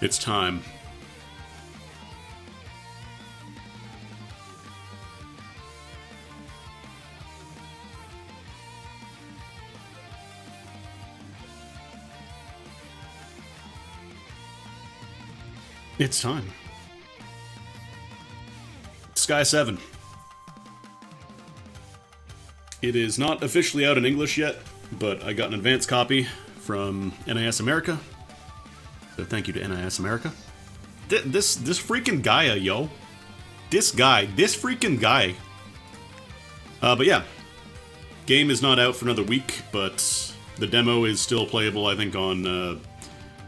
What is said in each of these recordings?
It's time. It's time. Disgaea 7. It is not officially out in English yet, but I got an advance copy from NIS America. So thank you to NIS America. This freaking Gaia, yo. This freaking guy. But yeah. Game is not out for another week, but the demo is still playable, I think, on...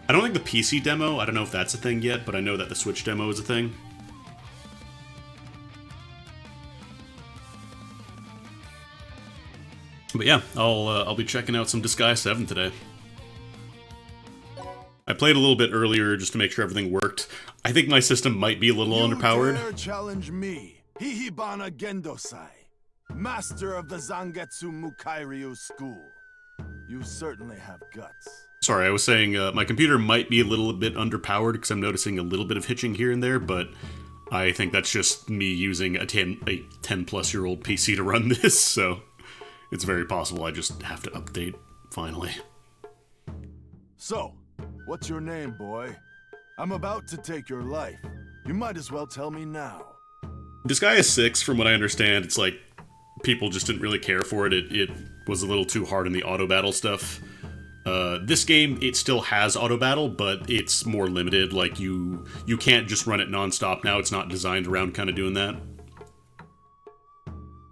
I don't think the PC demo, I don't know if that's a thing yet, but I know that the Switch demo is a thing. But yeah, I'll be checking out some Disgaea 7 today. I played a little bit earlier just to make sure everything worked. I think my system might be a little underpowered. Dare challenge me, Hihibana Gendosai, master of the Zangetsu Mukairyu school. You certainly have guts. Sorry, I was saying my computer might be a little bit underpowered because I'm noticing a little bit of hitching here and there, but I think that's just me using a 10-plus-year-old PC to run this, so it's very possible I just have to update, finally. So, what's your name, boy? I'm about to take your life. You might as well tell me now. Disgaea 6, from what I understand, it's like people just didn't really care for it. It was a little too hard in the auto battle stuff. This game, it still has auto battle, but it's more limited. Like, you can't just run it non-stop now. It's not designed around kind of doing that.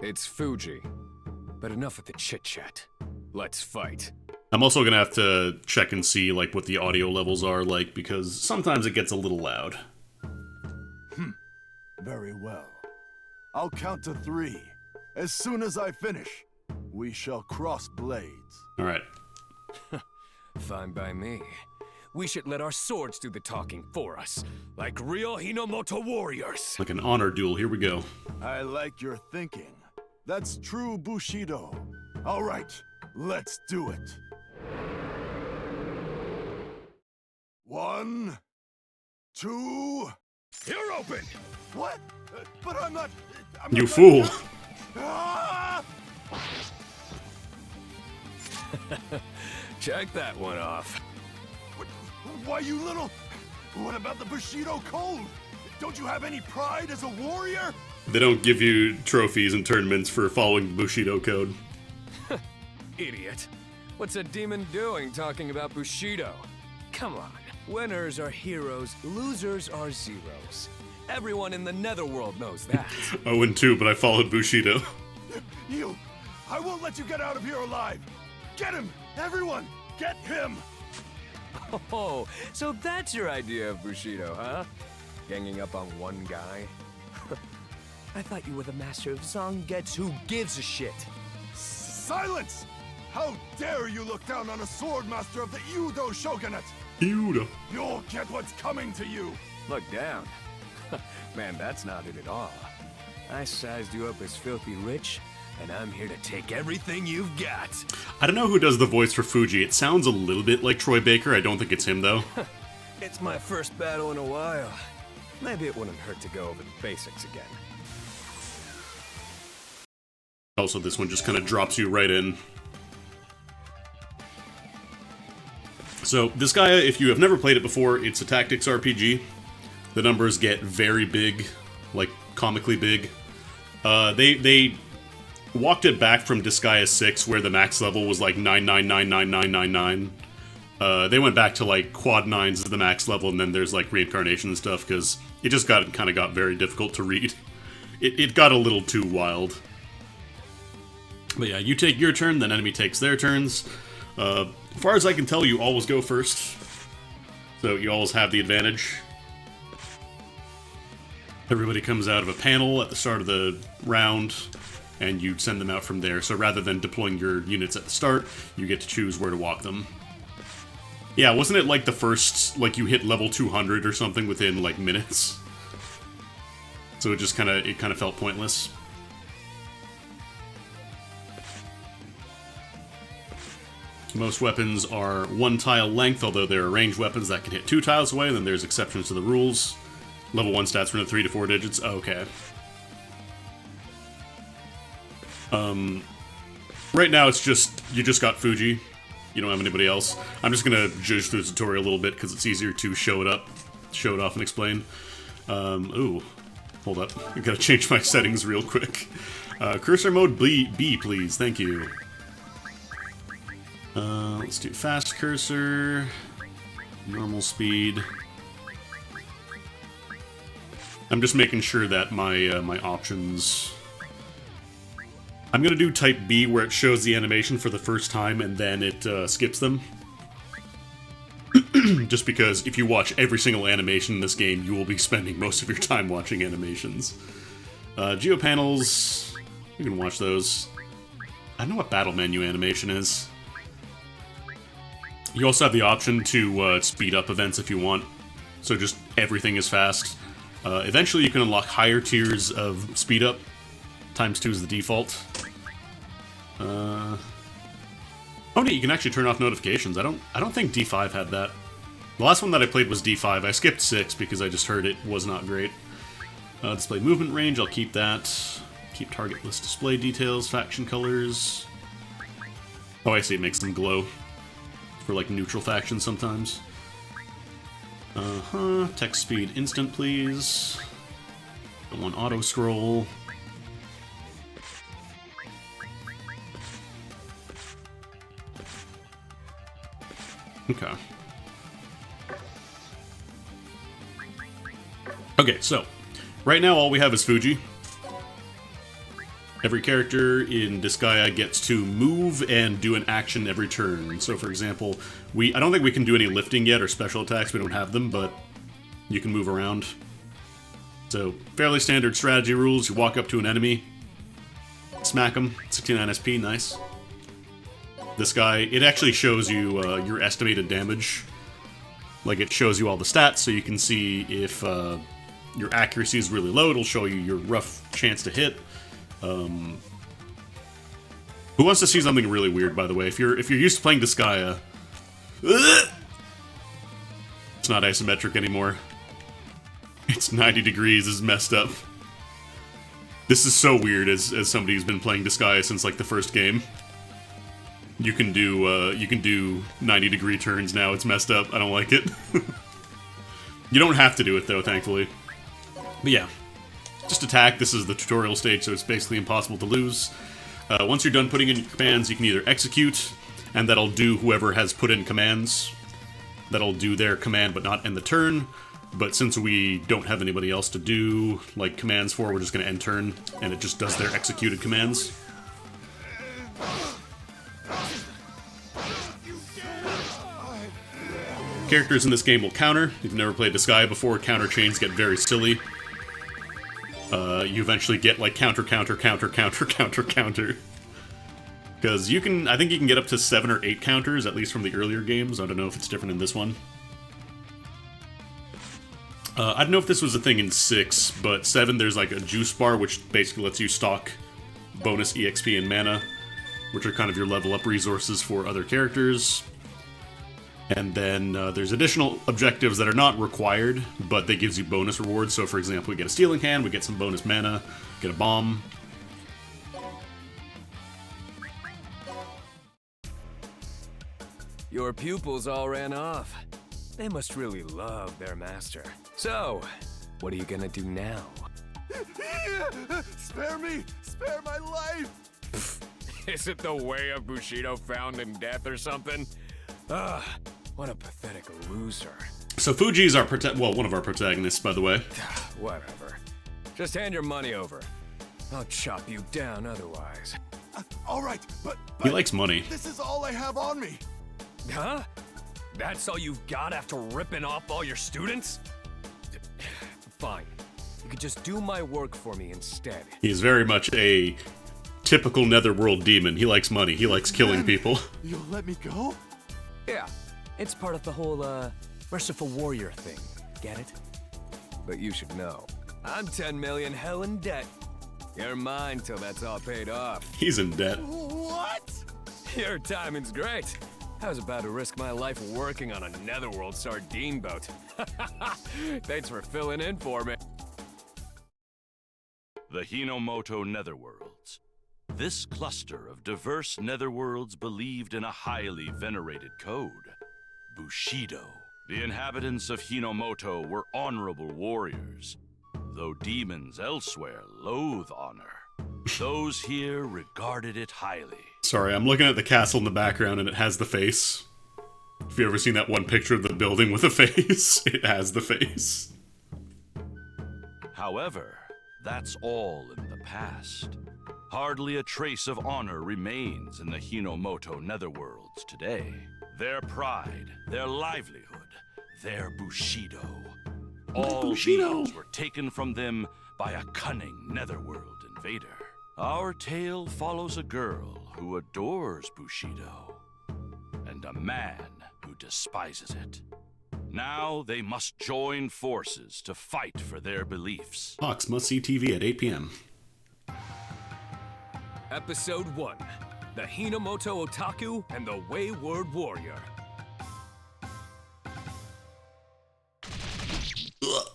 It's Fuji. But enough of the chit-chat. Let's fight. I'm also gonna have to check and see, like, what the audio levels are like, because sometimes it gets a little loud. Very well. I'll count to 3. As soon as I finish, we shall cross blades. Alright. Fine by me. We should let our swords do the talking for us, like real Hinomoto warriors. Like an honor duel, here we go. I like your thinking. That's true Bushido. All right, let's do it. 1, 2... You're open! What? But I'm not... You fool! Ah! Check that one off. Why, you little... What about the Bushido Code? Don't you have any pride as a warrior? They don't give you trophies and tournaments for following the Bushido code. Idiot. What's a demon doing talking about Bushido? Come on. Winners are heroes, losers are zeros. Everyone in the netherworld knows that. I win too, but I followed Bushido. You... I won't let you get out of here alive! Get him! Everyone! Get him! Oh, so that's your idea of Bushido, huh? Ganging up on one guy? I thought you were the master of Zangetsu. Who gives a shit? Silence! How dare you look down on a sword master of the Udo Shogunate! Udo. You'll get what's coming to you! Look down. Man, that's not it at all. I sized you up as filthy rich, and I'm here to take everything you've got. I don't know who does the voice for Fuji. It sounds a little bit like Troy Baker. I don't think it's him, though. It's my first battle in a while. Maybe it wouldn't hurt to go over the basics again. Also, this one just kind of drops you right in. So, Disgaea, if you have never played it before, it's a tactics RPG. The numbers get very big, like comically big. They walked it back from Disgaea 6, where the max level was like 9999999. They went back to like quad 9s as the max level, and then there's like reincarnation and stuff, because it just kind of got very difficult to read. It got a little too wild. But yeah, you take your turn, then enemy takes their turns. As far as I can tell, you always go first. So you always have the advantage. Everybody comes out of a panel at the start of the round, and you send them out from there. So rather than deploying your units at the start, you get to choose where to walk them. Yeah, wasn't it like the first, like you hit level 200 or something within like minutes? So it just kind of felt pointless. Most weapons are 1 tile length, although there are ranged weapons that can hit 2 tiles away, and then there's exceptions to the rules. Level 1 stats run at 3 to 4 digits. Okay. Right now it's just, you just got Fuji. You don't have anybody else. I'm just gonna judge through the tutorial a little bit because it's easier to show it off and explain. Ooh. Hold up. I gotta change my settings real quick. Cursor mode B, please. Thank you. Let's do fast cursor. Normal speed. I'm just making sure that my my options... I'm gonna do type B where it shows the animation for the first time and then it skips them. Just because if you watch every single animation in this game, you will be spending most of your time watching animations. Geopanels, you can watch those. I don't know what battle menu animation is. You also have the option to speed up events if you want, so just everything is fast. Eventually you can unlock higher tiers of speed up. ×2 is the default. Oh neat, you can actually turn off notifications. I don't think D5 had that. The last one that I played was D5. I skipped 6 because I just heard it was not great. Display movement range, I'll keep that. Keep target list display details, faction colors. Oh, I see, it makes them glow. For like neutral factions sometimes. Text speed instant, please. Don't want auto scroll. Okay. Okay, so right now all we have is Fuji. Every character in Disgaea gets to move and do an action every turn. So for example, I don't think we can do any lifting yet or special attacks, we don't have them, but you can move around. So fairly standard strategy rules, you walk up to an enemy, smack them, 69 SP, nice. This guy, it actually shows you your estimated damage. Like, it shows you all the stats, so you can see if your accuracy is really low, it'll show you your rough chance to hit. Who wants to see something really weird, by the way? If you're used to playing Disgaea... It's not isometric anymore. It's 90 degrees, is messed up. This is so weird as somebody who's been playing Disgaea since, like, the first game. You can do 90-degree turns now. It's messed up. I don't like it. You don't have to do it though, thankfully. But yeah, just attack. This is the tutorial stage, so it's basically impossible to lose. Once you're done putting in your commands, you can either execute, and that'll do whoever has put in commands. That'll do their command, but not end the turn. But since we don't have anybody else to do like commands for, we're just going to end turn, and it just does their executed commands. Characters in this game will counter. If you've never played Disgaea before, counter chains get very silly. You eventually get like counter. Because you can, I think you can get up to 7 or 8 counters, at least from the earlier games. I don't know if it's different in this one. I don't know if this was a thing in 6, but 7 there's like a juice bar, which basically lets you stock bonus EXP and mana, which are kind of your level up resources for other characters. And then there's additional objectives that are not required, but they gives you bonus rewards. So for example, we get a Stealing Hand, we get some bonus mana, get a bomb. Your pupils all ran off. They must really love their master. So, what are you gonna do now? Spare me! Spare my life! Is it the way of Bushido found in death or something? Ugh, what a pathetic loser. So Fuji is our one of our protagonists, by the way. Whatever. Just hand your money over. I'll chop you down otherwise. All right, but He likes money. this is all I have on me. Huh? That's all you've got after ripping off all your students? Fine. You could just do my work for me instead. He's very much a typical netherworld demon. He likes money. He likes killing people. You'll let me go? Yeah, it's part of the whole, merciful warrior thing. Get it? But you should know, I'm 10 million hell in debt. You're mine till that's all paid off. He's in debt. What? Your timing's great. I was about to risk my life working on a netherworld sardine boat. Thanks for filling in for me. The Hinomoto Netherworlds. This cluster of diverse netherworlds believed in a highly venerated code, Bushido. The inhabitants of Hinomoto were honorable warriors, though demons elsewhere loathe honor. Those here regarded it highly. Sorry, I'm looking at the castle in the background and it has the face. If you ever seen that one picture of the building with a face, it has the face. However, that's all in the past. Hardly a trace of honor remains in the Hinomoto Netherworlds today. Their pride, their livelihood, their Bushido. All these were taken from them by a cunning netherworld invader. Our tale follows a girl who adores Bushido, and a man who despises it. Now they must join forces to fight for their beliefs. Fox must see TV at 8 p.m. Episode 1. The Hinomoto Otaku and the Wayward Warrior. Ugh.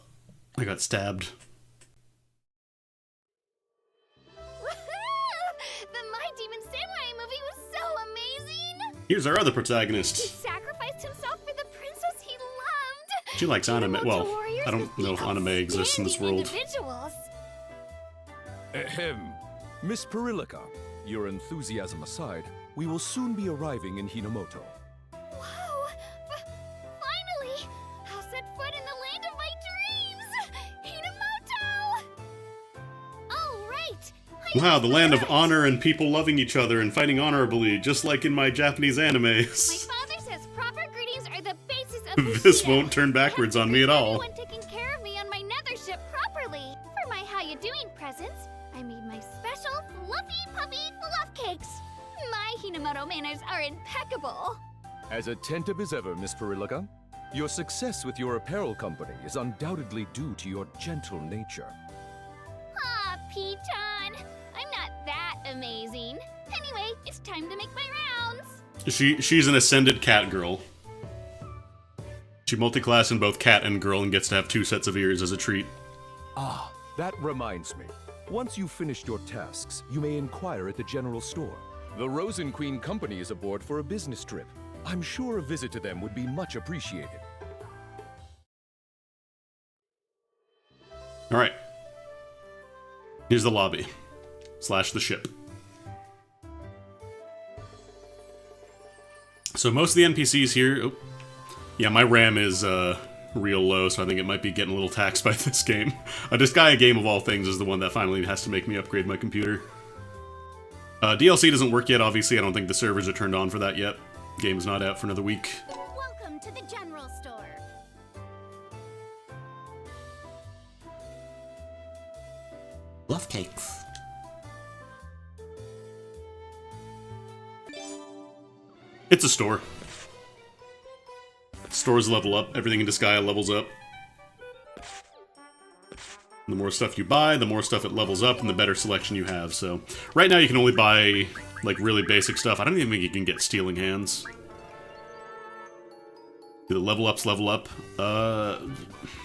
I got stabbed. The My Demon Samurai movie was so amazing! Here's our other He protagonist. sacrificed himself for the princess he loved! She likes anime. Hinomoto Well, warriors I don't must know be if anime exists in this outstanding world. individuals. Ahem. Miss Pirilika, your enthusiasm aside, we will soon be arriving in Hinomoto. Whoa! Finally! I'll set foot in the land of my dreams! Hinomoto! Oh, right! Wow, the land of honor and people loving each other and fighting honorably, just like in my Japanese My animes. father says proper greetings are the basis of This Bushido. won't turn backwards on me at all. Everyone taking care of me on my nether ship properly. For my how you doing presents, I made my special fluffy puffy fluff cakes. My Hinomoto manners are impeccable. As attentive as ever, Miss Pirilika. Your success with your apparel company is undoubtedly due to your gentle nature. Ah, Piton. I'm not that amazing. Anyway, it's time to make my rounds. She's an ascended cat girl. She multi-class in both cat and girl and gets to have 2 sets of ears as a treat. Ah, that reminds me. Once you've finished your tasks, you may inquire at the general store. The Rosen Queen Company is aboard for a business trip. I'm sure a visit to them would be much appreciated. Alright. Here's the lobby. / the ship. So most of the NPCs here... Oh, yeah, my RAM is real low, so I think it might be getting a little taxed by this game. A Disgaea game of all things is the one that finally has to make me upgrade my computer. DLC doesn't work yet, obviously. I don't think the servers are turned on for that yet. Game's not out for another week. Welcome to the general store. Love cakes. It's a store. Stores level up. Everything in Disgaea levels up. The more stuff you buy, the more stuff it levels up, and the better selection you have. So, right now you can only buy, like, really basic stuff. I don't even think you can get Stealing Hands. Do the level ups level up?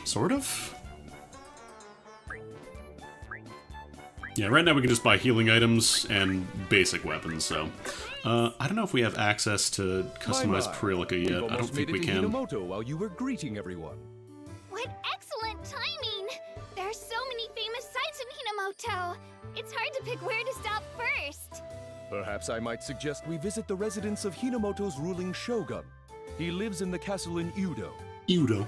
Sort of? Yeah, right now we can just buy healing items and basic weapons, so... I don't know if we have access to customize Pirilika yet. I don't think we can. Hinomoto while you were greeting everyone. What excellent timing! There are so many famous sites in Hinomoto. It's hard to pick where to stop first. Perhaps I might suggest we visit the residence of Hinomoto's ruling shogun. He lives in the castle in Udo. Udo.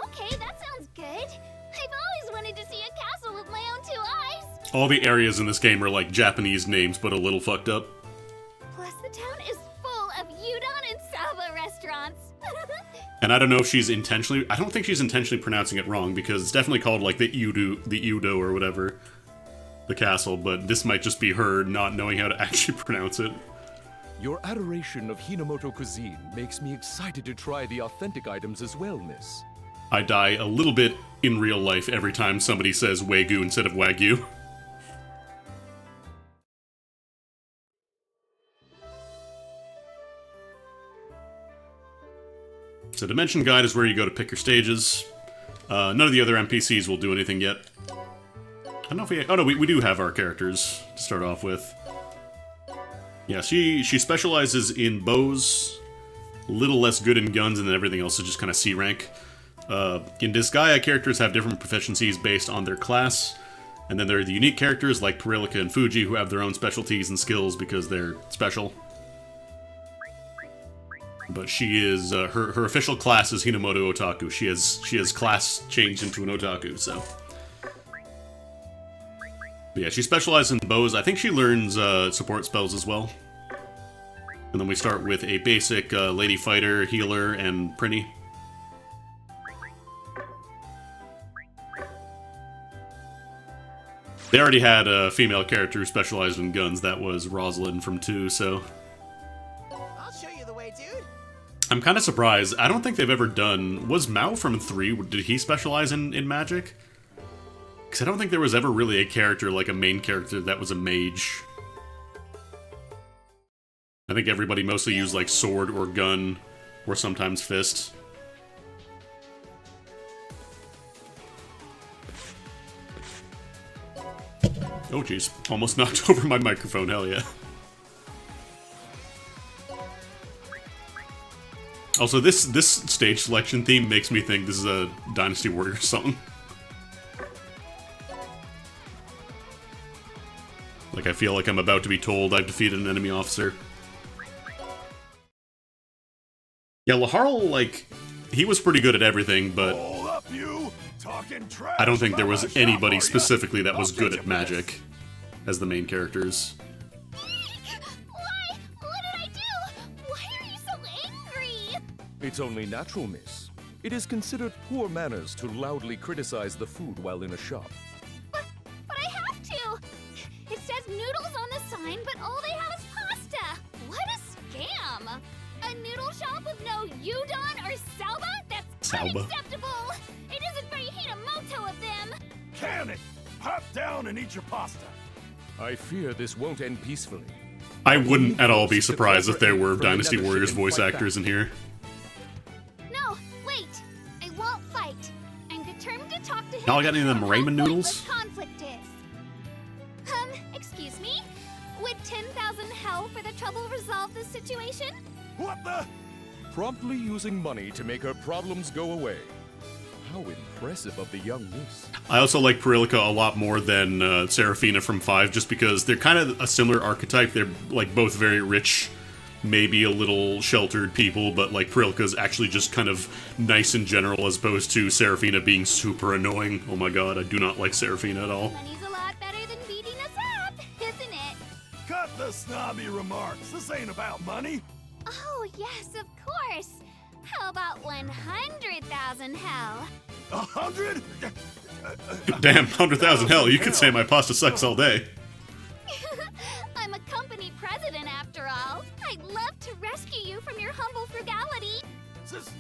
Okay, that sounds good. I've always wanted to see a castle with my own 2 eyes. All the areas in this game are like Japanese names, but a little fucked up. Plus, the town is full of udon and saba restaurants. And I don't know if she's intentionally... I don't think she's intentionally pronouncing it wrong, because it's definitely called, like, the Udo or whatever. The castle, but this might just be her not knowing how to actually pronounce it. Your adoration of Hinomoto cuisine makes me excited to try the authentic items as well, miss. I die a little bit in real life every time somebody says Wagyu instead of Wagyu. So Dimension Guide is where you go to pick your stages. None of the other NPCs will do anything yet. I don't know if we... Oh no, we do have our characters to start off with. Yeah, she specializes in bows, a little less good in guns, and then everything else is just kind of C rank. In Disgaea, characters have different proficiencies based on their class, and then there are the unique characters like Pirilika and Fuji who have their own specialties and skills because they're special. But she is, her official class is Hinomoto Otaku. She has class changed into an otaku, so. But yeah, she specializes in bows. I think she learns support spells as well. And then we start with a basic lady fighter, healer, and Prinny. They already had a female character who specialized in guns. That was Rosalind from 2, so. I'll show you the way, dude. I'm kind of surprised. I don't think they've ever done... Was Mao from 3? Did he specialize in magic? Because I don't think there was ever really a character, like a main character, that was a mage. I think everybody mostly used, like, sword or gun, or sometimes fist. Oh, jeez. Almost knocked over my microphone, hell yeah. Also, this stage selection theme makes me think this is a Dynasty Warriors song. Like, I feel like I'm about to be told I've defeated an enemy officer. Yeah, Laharl, like, he was pretty good at everything, but Hold up, you! Talking trash I don't think there about was my shop, anybody are ya? specifically that was I'll good get at you for this. magic as the main characters. Why? What did I do? Why are you so angry? It's only natural, miss. It is considered poor manners to loudly criticize the food while in a shop. But I have to. It says noodles on the sign, but all they have is pasta. What a scam! A noodle shop with no udon or salba? That's Salba. unacceptable. It isn't very Hinomoto of them. Can it! Hop down and eat your pasta. I fear this won't end peacefully. I wouldn't at all be surprised if there were Dynasty Warriors voice actors in here. No, wait. I won't fight. I'm determined to talk to him. Y'all got any of them about ramen how noodles? pointless conflict is. Excuse me? Would 10,000 hell for the trouble resolve this situation? What the? Promptly using money to make her problems go away. How impressive of the young miss. I also like Pirilika a lot more than Serafina from 5, just because they're kind of a similar archetype. They're like both very rich, maybe a little sheltered people, but like Pirilika's actually just kind of nice in general, as opposed to Serafina being super annoying. Oh my god, I do not like Serafina at all. Money's a lot better than beating us up, isn't it? Cut the snobby remarks. This ain't about money. Oh, yes, of course. How about 100,000 hell? 100? Damn, 100,000 hell, you could say my pasta sucks all day. I'm a company president after all. I'd love to rescue you from your humble frugality.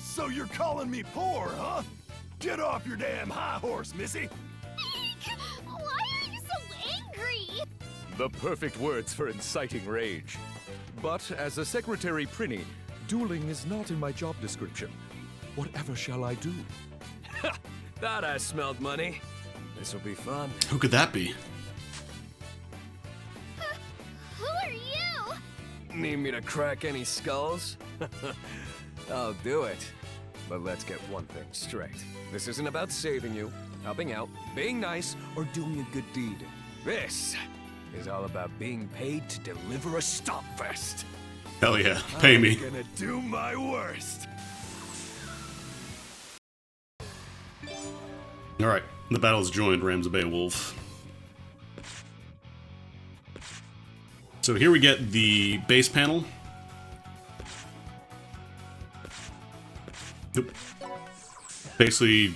So you're calling me poor, huh? Get off your damn high horse, missy. Why are you so angry? The perfect words for inciting rage. But as a Secretary Prinny, dueling is not in my job description. Whatever shall I do? Thought I smelled money. This'll be fun. Who could that be? Who are you? Need me to crack any skulls? I'll do it. But let's get one thing straight. This isn't about saving you, helping out, being nice, or doing a good deed. This is all about being paid to deliver a stopfest. Hell yeah, pay me. I'm gonna do my worst. Alright, the battle's joined Rams of Beowulf. So here we get the base panel. Nope. Basically,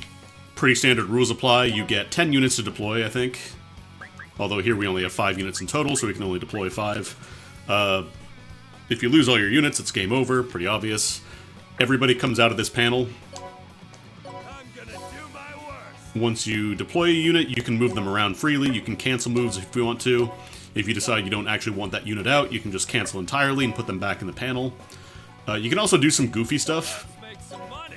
pretty standard rules apply. You get 10 units to deploy, I think. Although here we only have 5 units in total, so we can only deploy 5. If you lose all your units, it's game over. Pretty obvious. Everybody comes out of this panel. I'm gonna do my worst. Once you deploy a unit, you can move them around freely. You can cancel moves if you want to. If you decide you don't actually want that unit out, you can just cancel entirely and put them back in the panel. You can also do some goofy stuff. Make some money.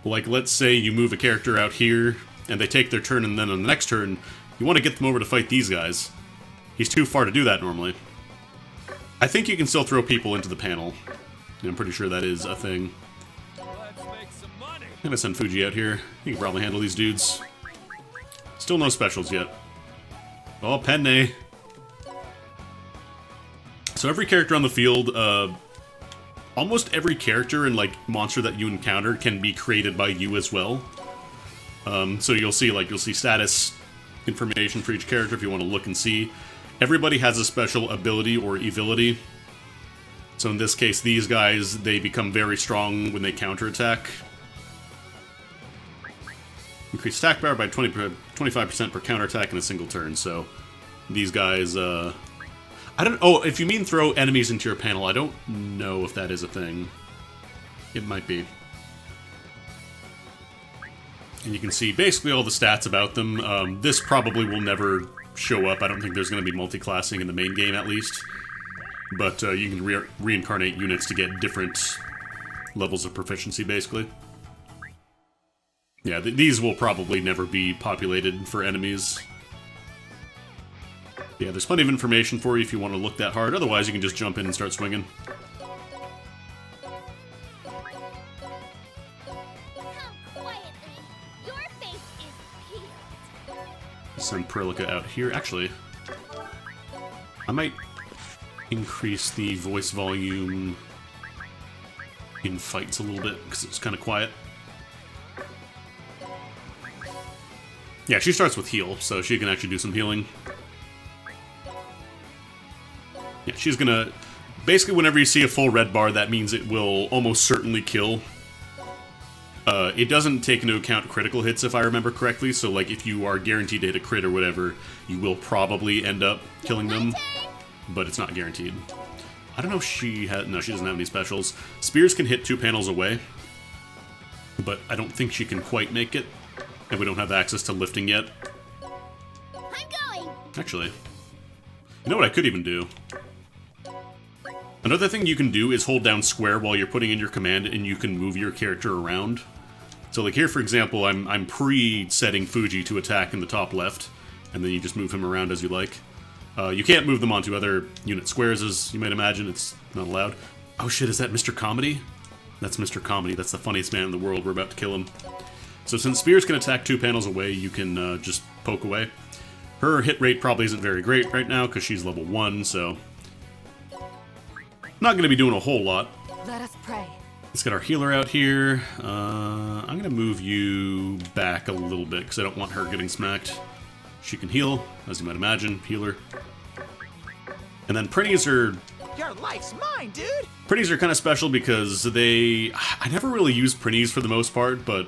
Like, let's say you move a character out here, and they take their turn, and then on the next turn, you want to get them over to fight these guys. He's too far to do that normally. I think you can still throw people into the panel. I'm pretty sure that is a thing. Let's make some money. I'm gonna send Fuji out here. He can probably handle these dudes. Still no specials yet. Oh, Penne. So every character on the field, almost every character and like monster that you encounter can be created by you as well. So you'll see status information for each character if you want to look and see. Everybody has a special ability or evility. So in this case, these guys, they become very strong when they counterattack. Increase attack power by 25% per counterattack in a single turn. So these guys, I don't. Oh, if you mean throw enemies into your panel, I don't know if that is a thing. It might be. And you can see basically all the stats about them. This probably will never show up. I don't think there's going to be multi-classing in the main game, at least. But you can reincarnate units to get different levels of proficiency, basically. Yeah, these will probably never be populated for enemies. Yeah, there's plenty of information for you if you want to look that hard. Otherwise, you can just jump in and start swinging. Send Pirilika out here. Actually, I might increase the voice volume in fights a little bit because it's kind of quiet. Yeah, she starts with heal, so she can actually do some healing. Yeah, she's gonna... Basically, whenever you see a full red bar, that means it will almost certainly kill. It doesn't take into account critical hits, if I remember correctly, so like if you are guaranteed to hit a crit or whatever, you will probably end up killing them, but it's not guaranteed. I don't know if she has... No, she doesn't have any specials. Spears can hit 2 panels away, but I don't think she can quite make it, and we don't have access to lifting yet. I'm going! Actually, you know what I could even do? Another thing you can do is hold down square while you're putting in your command, and you can move your character around. So like here, for example, I'm pre-setting Fuji to attack in the top left, and then you just move him around as you like. You can't move them onto other unit squares, as you might imagine. It's not allowed. Oh shit, is that Mr. Comedy? That's Mr. Comedy. That's the funniest man in the world. We're about to kill him. So since Spears can attack 2 panels away, you can just poke away. Her hit rate probably isn't very great right now, because she's level 1, so... Not going to be doing a whole lot. Let us pray. Let's get our healer out here. I'm going to move you back a little bit, because I don't want her getting smacked. She can heal, as you might imagine. Healer. And then Prinnies are... Your life's mine, dude! Prinnies are kind of special because they... I never really use Prinnies for the most part, but...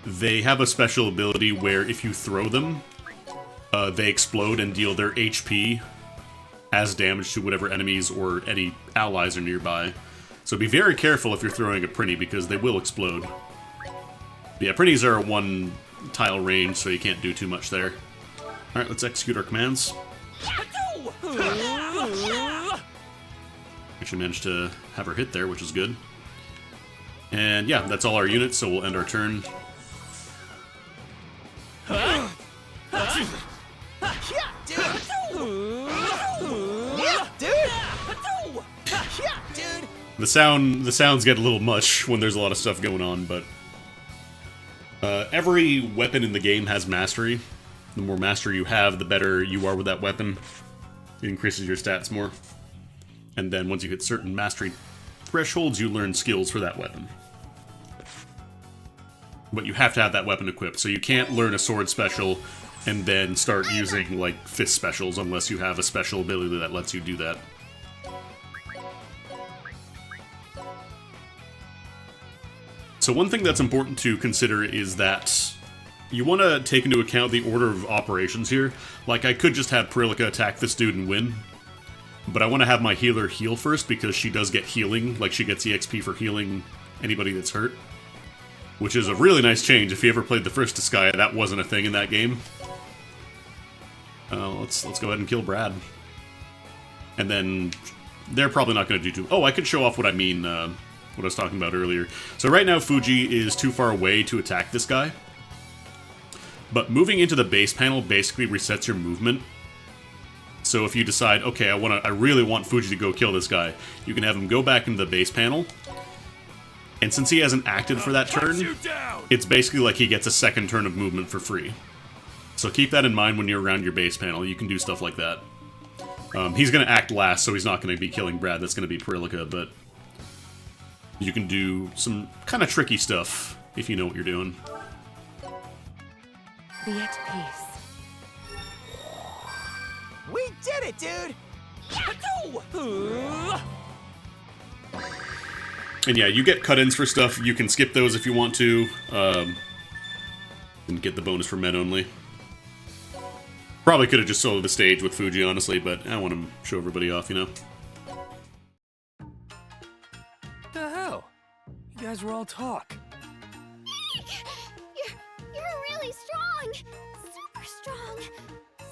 They have a special ability where if you throw them, they explode and deal their HP as damage to whatever enemies or any allies are nearby. So be very careful if you're throwing a Prinny, because they will explode. But yeah, Prinnies are a 1-tile range, so you can't do too much there. Alright, let's execute our commands. Actually managed to have her hit there, which is good. And yeah, that's all our units, so we'll end our turn. Yeah, dude! Yeah, dude! Yeah, dude! The sounds get a little much when there's a lot of stuff going on, but every weapon in the game has mastery. The more mastery you have, the better you are with that weapon. It increases your stats more. And then once you hit certain mastery thresholds, you learn skills for that weapon. But you have to have that weapon equipped, so you can't learn a sword special and then start using, like, fist specials unless you have a special ability that lets you do that. So one thing that's important to consider is that you want to take into account the order of operations here. Like, I could just have Pirilika attack this dude and win, but I want to have my healer heal first because she does get healing, like she gets EXP for healing anybody that's hurt. Which is a really nice change. If you ever played the first Disgaea, that wasn't a thing in that game. Let's go ahead and kill Brad. And then they're probably not going to do too... Oh, I could show off what I mean what I was talking about earlier. So right now, Fuji is too far away to attack this guy. But moving into the base panel basically resets your movement. So if you decide, okay, I really want Fuji to go kill this guy, you can have him go back into the base panel. And since he hasn't acted for that turn, it's basically like he gets a second turn of movement for free. So keep that in mind when you're around your base panel. You can do stuff like that. He's going to act last, so he's not going to be killing Brad. That's going to be Pirilika, but you can do some kind of tricky stuff if you know what you're doing. Be at peace. We did it, dude! And yeah, you get cut-ins for stuff. You can skip those if you want to. And get the bonus for men only. Probably could have just soloed the stage with Fuji, honestly, but I want to show everybody off, you know? The hell? You guys were all talk. You're really strong. Super strong.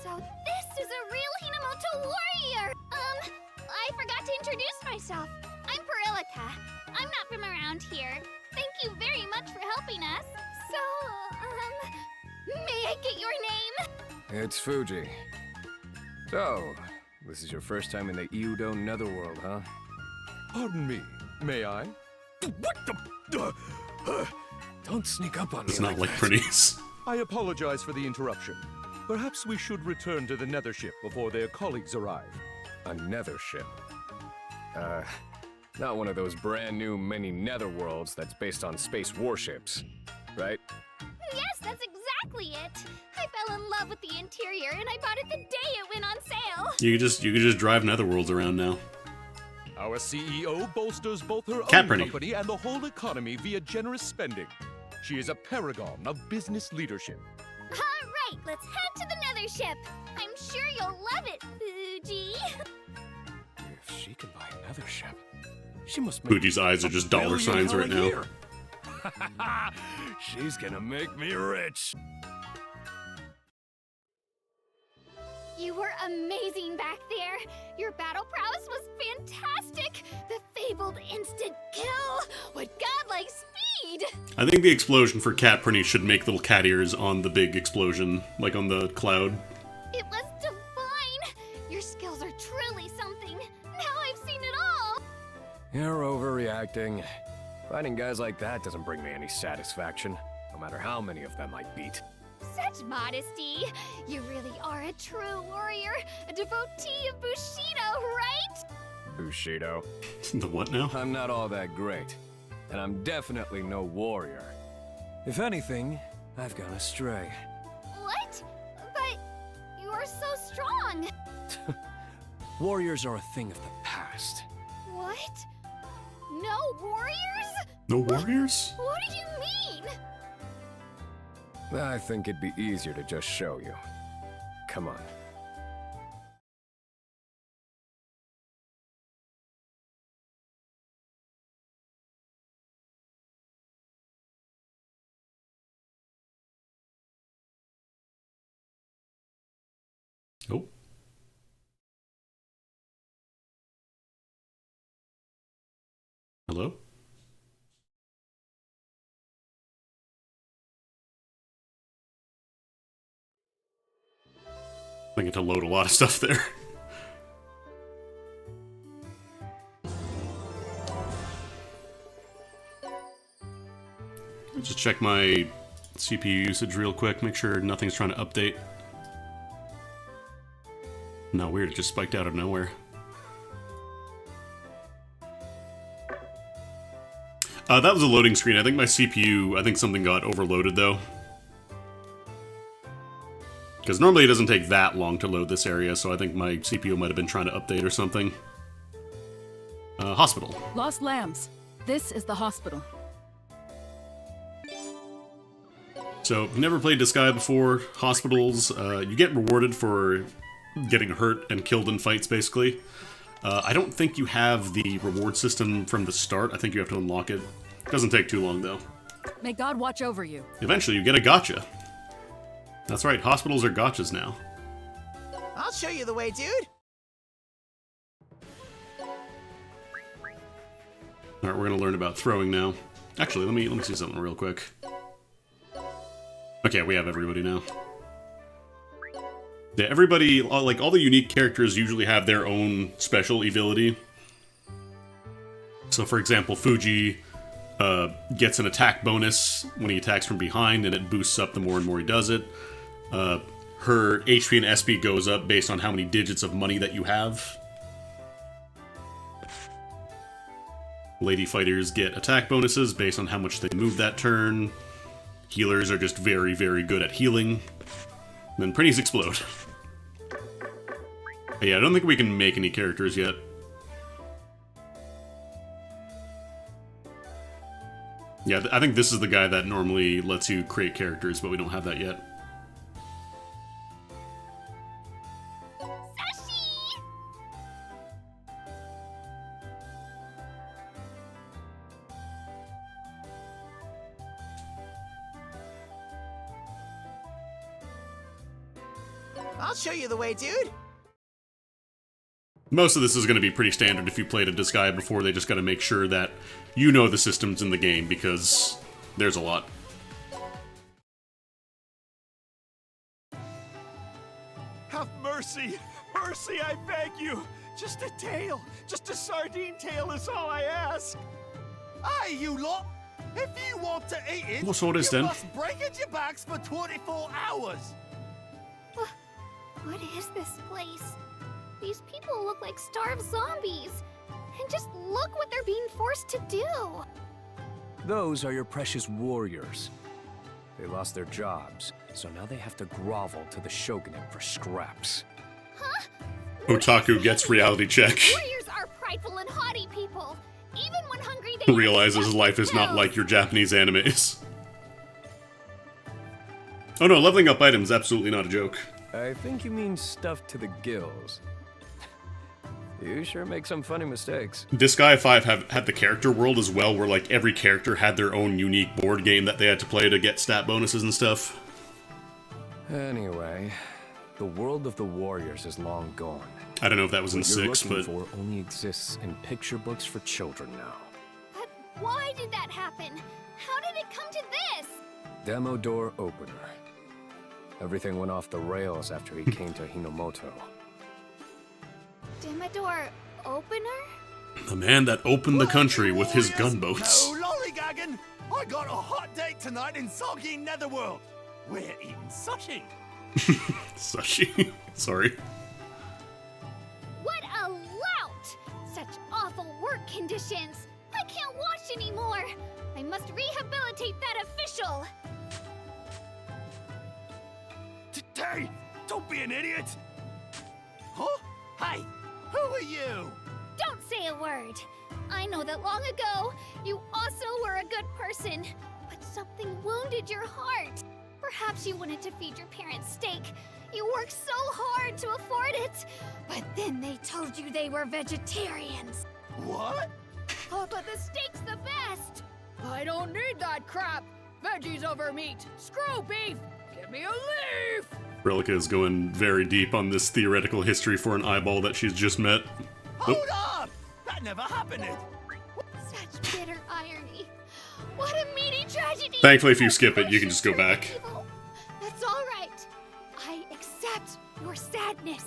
So this is a real Hinamoto warrior. I forgot to introduce myself. I'm Pirilika. I'm not from around here. Thank you very much for helping us. So, may I get your name? It's Fuji. So, this is your first time in the Iudo Netherworld, huh? Pardon me, may I? What the? Don't sneak up on me. It's not like that. Prince. I apologize for the interruption. Perhaps we should return to the nethership before their colleagues arrive. A nethership. Not one of those brand new mini netherworlds that's based on space warships, right? Yes, that's exactly it. I fell in love with the interior and I bought it the day it went on sale. You could just drive Netherworlds around now. Our CEO bolsters both her Cat own Pretty. company and the whole economy via generous spending. She is a paragon of business leadership. All right, let's head to the nethership. I'm sure you'll love it, Fuji. If she can buy another ship, she must make Fuji's eyes are just dollar signs right now. She's gonna make me rich. You were amazing back there. Your battle prowess was fantastic. The fabled instant kill. What godlike speed. I think the explosion for Cat Prinny should make little cat ears on the big explosion, like on the cloud. It was divine. Your skills are truly something. Now I've seen it all. You're overreacting. Fighting guys like that doesn't bring me any satisfaction, no matter how many of them I beat. Such modesty. You really are a true warrior, a devotee of Bushido, right? Bushido. The what now? I'm not all that great, and I'm definitely no warrior. If anything, I've gone astray. What? But you are so strong. Warriors are a thing of the past. What? No warriors? No warriors? What do you mean? I think it'd be easier to just show you. Come on. Oh. Hello? I get to load a lot of stuff there. Just check my CPU usage real quick, make sure nothing's trying to update. No, weird, it just spiked out of nowhere. That was a loading screen. I think my CPU, something got overloaded though. Because normally it doesn't take that long to load this area, so I think my CPU might have been trying to update or something. Hospital. Lost lambs. This is the hospital. So, if you've never played Disgaea before, hospitals, you get rewarded for getting hurt and killed in fights, basically. I don't think you have the reward system from the start. I think you have to unlock it. Doesn't take too long, though. May God watch over you. Eventually, you get a gotcha. That's right, hospitals are gotchas now. I'll show you the way, dude. Alright, we're gonna learn about throwing now. Actually, let me see something real quick. Okay, we have everybody now. Yeah, everybody, like, all the unique characters usually have their own special ability. So, for example, Fuji gets an attack bonus when he attacks from behind, and it boosts up the more and more he does it. Her HP and SP goes up based on how many digits of money that you have. Lady fighters get attack bonuses based on how much they move that turn. Healers are just very, very good at healing. And then pretties explode. Yeah, I don't think we can make any characters yet. Yeah, I think this is the guy that normally lets you create characters, but we don't have that yet. I'll show you the way, dude. Most of this is going to be pretty standard if you played a Disgaea before. They just got to make sure that you know the systems in the game, because there's a lot. Have mercy! Mercy, I beg you! Just a tail! Just a sardine tail is all I ask! Aye, you lot! If you want to eat it, What's all this, you then? must break at your backs for 24 hours! What is this place? These people look like starved zombies. And just look what they're being forced to do. Those are your precious warriors. They lost their jobs, so now they have to grovel to the shogunate for scraps. Huh? Otaku gets reality check. Warriors are prideful and haughty people. Even when hungry, they Realizes life is not like your Japanese animes. Oh no, leveling up items, absolutely not a joke. I think you mean stuff to the gills. You sure make some funny mistakes. Disgaea 5 had the character world as well, where like every character had their own unique board game that they had to play to get stat bonuses and stuff. Anyway, the world of the warriors is long gone. I don't know if that was in What you're 6, looking but... for only exists in picture books for children now. But why did that happen? How did it come to this? Demo door opener. Everything went off the rails after he came to Hinomoto. Dimmador opener? The man that opened the country with his gunboats. No lollygagging! I got a hot date tonight in soggy Netherworld! We're eating sushi! Sushi. Sorry. What a lout! Such awful work conditions! I can't watch anymore! I must rehabilitate that official! Hey! Don't be an idiot! Huh? Hey! Who are you? Don't say a word! I know that long ago, you also were a good person, but something wounded your heart. Perhaps you wanted to feed your parents steak. You worked so hard to afford it, but then they told you they were vegetarians. What? Oh, but the steak's the best! I don't need that crap. Veggies over meat. Screw beef. Give me a leaf. Pirilika is going very deep on this theoretical history for an eyeball that she's just met. Hold up! That never happened! Such bitter irony. What a meaty tragedy! Thankfully, if you skip it, you can just go back. Evil. That's all right. I accept your sadness.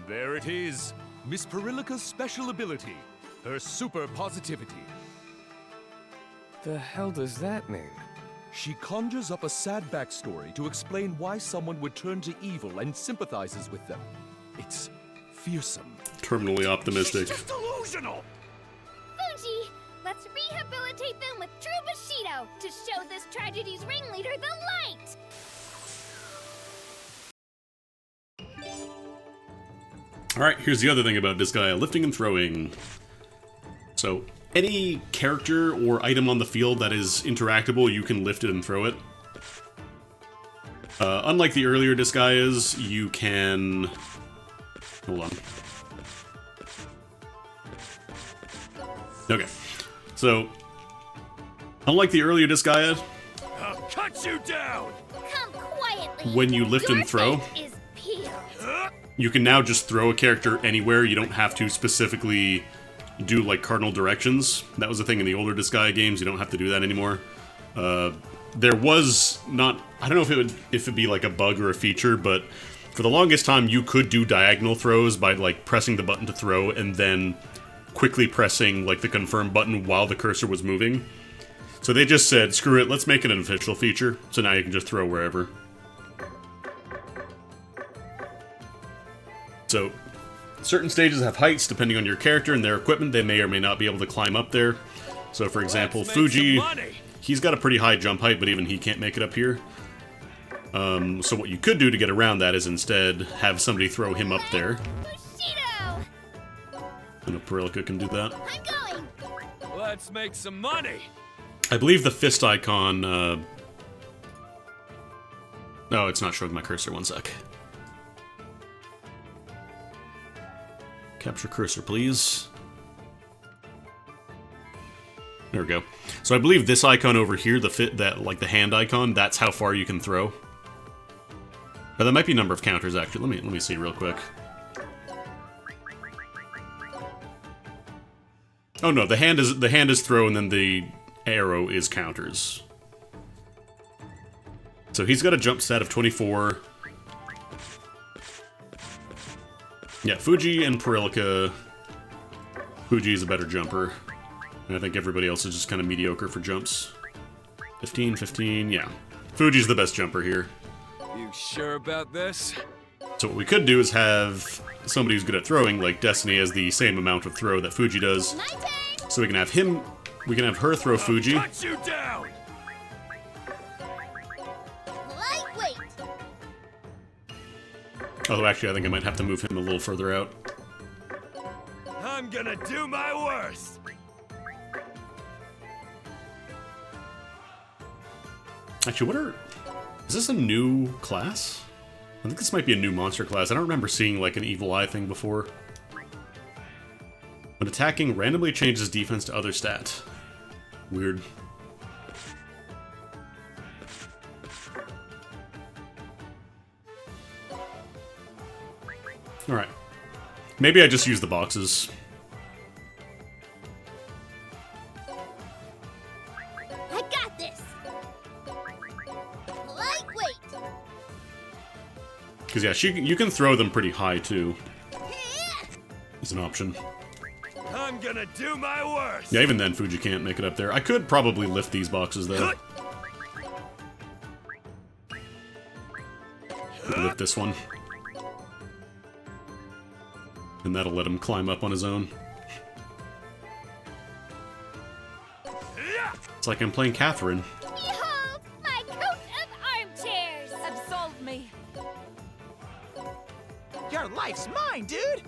There it is. Miss Pirilika's special ability. Her super positivity. The hell does that mean? She conjures up a sad backstory to explain why someone would turn to evil and sympathizes with them. It's fearsome. Terminally optimistic. Just delusional! Fuji, let's rehabilitate them with true Bushido to show this tragedy's ringleader the light! Alright, here's the other thing about Disgaea, lifting and throwing. So, any character or item on the field that is interactable, you can lift it and throw it. Unlike the earlier Disgaeas, you can... Hold on. Okay. So, unlike the earlier Disgaea, I'll cut you down! Come quietly! when you lift Your and throw, fate is peeled. you can now just throw a character anywhere. You don't have to specifically do like cardinal directions. That was a thing in the older Disgaea games. You don't have to do that anymore. There was not, I don't know if it'd be like a bug or a feature, but for the longest time you could do diagonal throws by like pressing the button to throw and then quickly pressing like the confirm button while the cursor was moving. So they just said, screw it, let's make it an official feature, so now you can just throw wherever. So, certain stages have heights depending on your character and their equipment. They may or may not be able to climb up there. So for example, Fuji, he's got a pretty high jump height, but even he can't make it up here. So what you could do to get around that is instead have somebody throw him up there. Bushido! I know Pirilika can do that. I'm going! Let's make some money! I believe the fist icon, no, it's not showing my cursor, one sec. Capture cursor, please. There we go. So I believe this icon over here, the hand icon, that's how far you can throw. But that might be number of counters actually. Let me see real quick. Oh no, the hand is throw and then the arrow is counters. So he's got a jump stat of 24. Yeah, Fuji and Pirilika. Fuji is a better jumper. And I think everybody else is just kind of mediocre for jumps. 15, 15, yeah. Fuji's the best jumper here. You sure about this? So what we could do is have somebody who's good at throwing, like Destiny has the same amount of throw that Fuji does. So we can have her throw Fuji. Cut you down! Lightweight! Although actually I think I might have to move him a little further out. I'm gonna do my worst! Actually, is this a new class? I think this might be a new monster class. I don't remember seeing like an evil eye thing before. When attacking, randomly changes defense to other stat. Weird. Alright. Maybe I just use the boxes. I got this! Lightweight! Because yeah, you can throw them pretty high too. It's an option. I'm gonna do my worst! Yeah, even then Fuji can't make it up there. I could probably lift these boxes though. Lift this one. And that'll let him climb up on his own. It's like I'm playing Catherine. Behold, my coat of armchairs! Absolve me. Your life's mine, dude!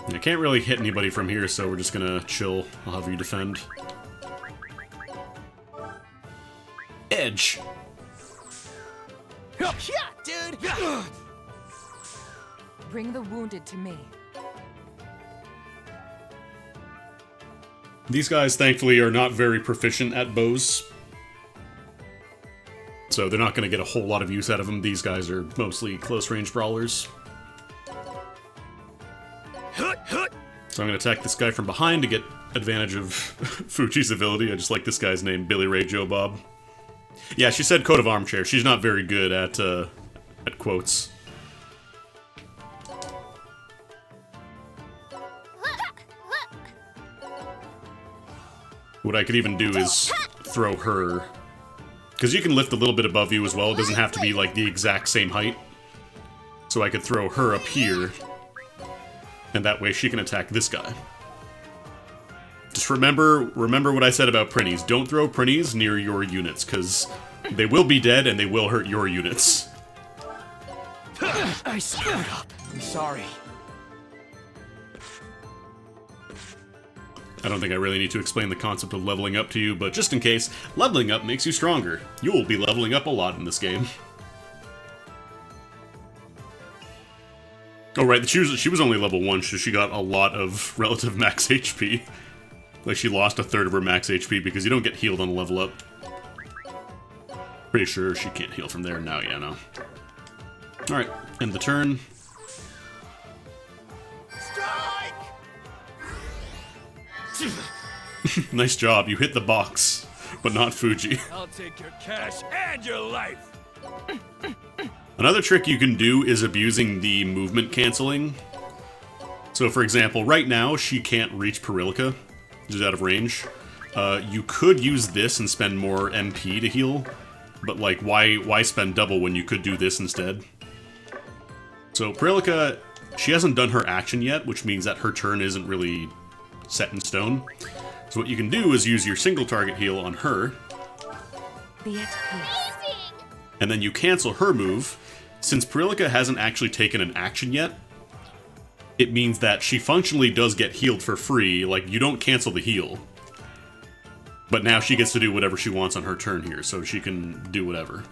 I can't really hit anybody from here, so we're just gonna chill. I'll have you defend. Edge! Yeah, dude! Bring the wounded to me. These guys, thankfully, are not very proficient at bows. So they're not going to get a whole lot of use out of them. These guys are mostly close-range brawlers. So I'm going to attack this guy from behind to get advantage of Fuji's ability. I just like this guy's name, Billy Ray Joe Bob. Yeah, she said coat of armchair. She's not very good at quotes. What I could even do is throw her. Because you can lift a little bit above you as well. It doesn't have to be like the exact same height. So I could throw her up here. And that way she can attack this guy. Just remember what I said about Prinnies. Don't throw Prinnies near your units, because they will be dead and they will hurt your units. I screwed up. I'm sorry. I don't think I really need to explain the concept of leveling up to you, but just in case, leveling up makes you stronger. You will be leveling up a lot in this game. Oh right, she was only level 1, so she got a lot of relative max HP. Like she lost a third of her max HP because you don't get healed on a level up. Pretty sure she can't heal from there now, yeah, no. Alright, end the turn. Nice job, you hit the box, but not Fuji. I'll take your cash and your life. Another trick you can do is abusing the movement canceling. So for example, right now she can't reach Pirilika, she's out of range. You could use this and spend more MP to heal, but like why spend double when you could do this instead? So Pirilika, she hasn't done her action yet, which means that her turn isn't really set in stone. So what you can do is use your single target heal on her, Be at peace. and then you cancel her move. Since Pirilika hasn't actually taken an action yet, it means that she functionally does get healed for free, like you don't cancel the heal. But now she gets to do whatever she wants on her turn here, so she can do whatever.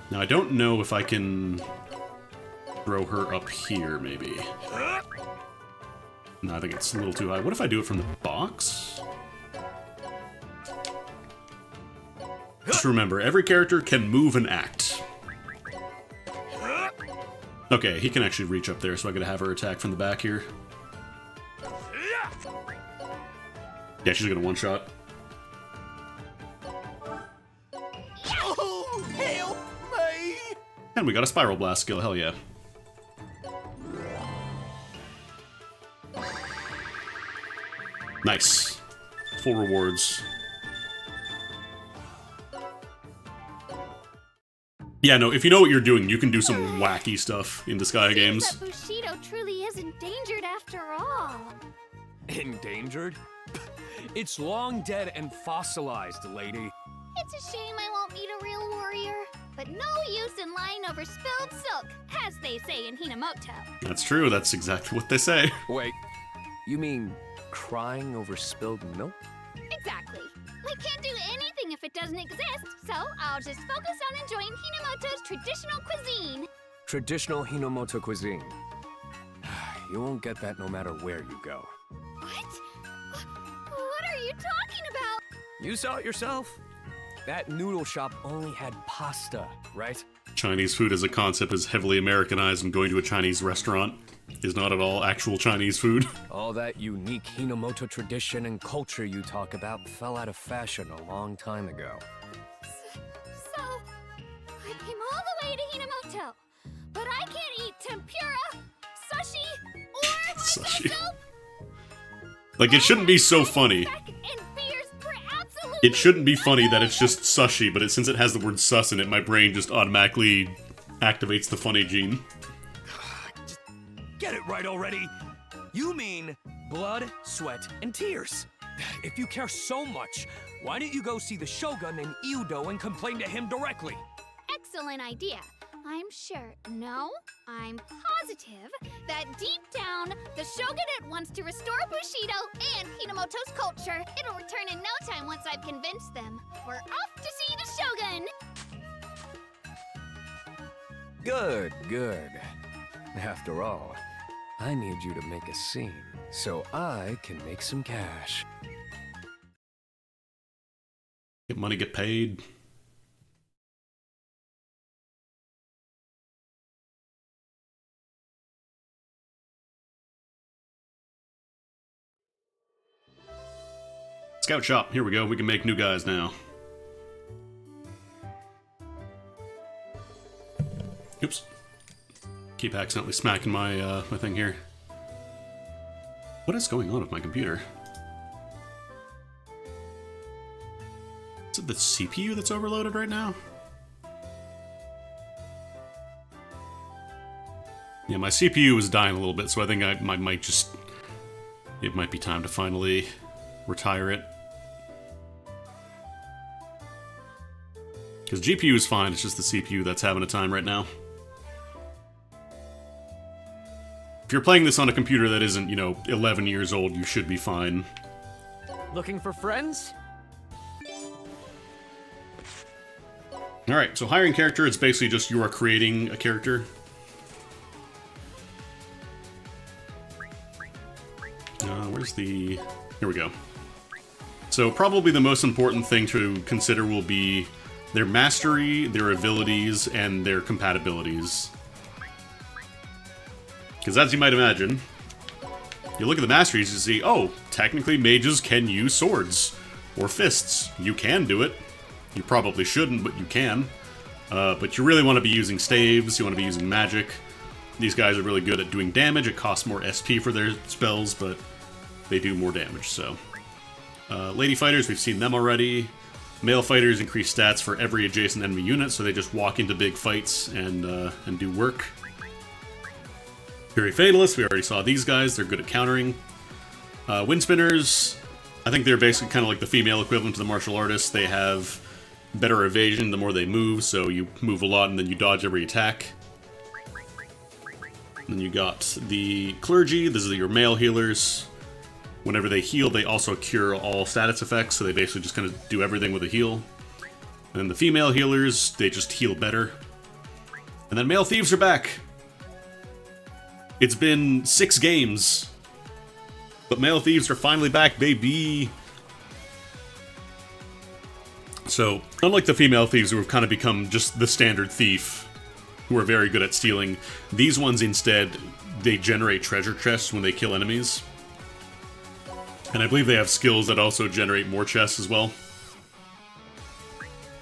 Now I don't know if I can throw her up here, maybe. No, I think it's a little too high. What if I do it from the box? Just remember, every character can move and act. Okay, he can actually reach up there, so I gotta have her attack from the back here. Yeah, she's gonna one-shot. Oh, help me! And we got a Spiral Blast skill, hell yeah. Nice. Full rewards. Yeah, no, if you know what you're doing, you can do some wacky stuff in Disgaea games. Seems that Bushido truly is endangered after all. Endangered? It's long dead and fossilized, lady. It's a shame I won't meet a real warrior. But no use in lying over spilled silk, as they say in Hinamoto. That's true, that's exactly what they say. Wait, you mean crying over spilled milk? Exactly. We can't do anything if it doesn't exist, so I'll just focus on enjoying Hinamoto's traditional cuisine. Traditional Hinomoto cuisine. You won't get that no matter where you go. What? What are you talking about? You saw it yourself. That noodle shop only had pasta, right? Chinese food as a concept is heavily Americanized, and going to a Chinese restaurant is not at all actual Chinese food. All that unique Hinomoto tradition and culture you talk about fell out of fashion a long time ago. So, I came all the way to Hinamoto, but I can't eat tempura, sushi, or Sushi. soap. Like, it shouldn't be so funny. It shouldn't be funny that it's just sushi, but since it has the word sus in it, my brain just automatically activates the funny gene. Just get it right already. You mean blood, sweat, and tears. If you care so much, why don't you go see the Shogun in Iudo and complain to him directly? Excellent idea. I'm sure, no, I'm positive that deep down, the Shogunate wants to restore Bushido and Hinamoto's culture. It'll return in no time once I've convinced them. We're off to see the Shogun! Good, good. After all, I need you to make a scene so I can make some cash. Get money, get paid. Scout shop. Here we go. We can make new guys now. Oops. Keep accidentally smacking my my thing here. What is going on with my computer? Is it the CPU that's overloaded right now? Yeah, my CPU is dying a little bit, so I think I might just... It might be time to finally retire it. Because GPU is fine, it's just the CPU that's having a time right now. If you're playing this on a computer that isn't, you know, 11 years old, you should be fine. Looking for friends? Alright, so hiring character, it's basically just you are creating a character. Where's the... Here we go. So probably the most important thing to consider will be their mastery, their abilities, and their compatibilities. Because as you might imagine, you look at the masteries, you see, oh, technically mages can use swords or fists. You can do it. You probably shouldn't, but you can. But you really want to be using staves, you want to be using magic. These guys are really good at doing damage. It costs more SP for their spells, but they do more damage, so. Lady fighters, we've seen them already. Male fighters increase stats for every adjacent enemy unit, so they just walk into big fights and do work. Fury Fatalists, we already saw these guys. They're good at countering. Wind Spinners, I think they're basically kind of like the female equivalent to the martial artists. They have better evasion the more they move, so you move a lot and then you dodge every attack. And then you got the Clergy. These are your male healers. Whenever they heal, they also cure all status effects, so they basically just kind of do everything with a heal. And then the female healers, they just heal better. And then male thieves are back. It's been 6 games, but male thieves are finally back, baby. So, unlike the female thieves who have kind of become just the standard thief, who are very good at stealing, these ones instead, they generate treasure chests when they kill enemies. And I believe they have skills that also generate more chests as well.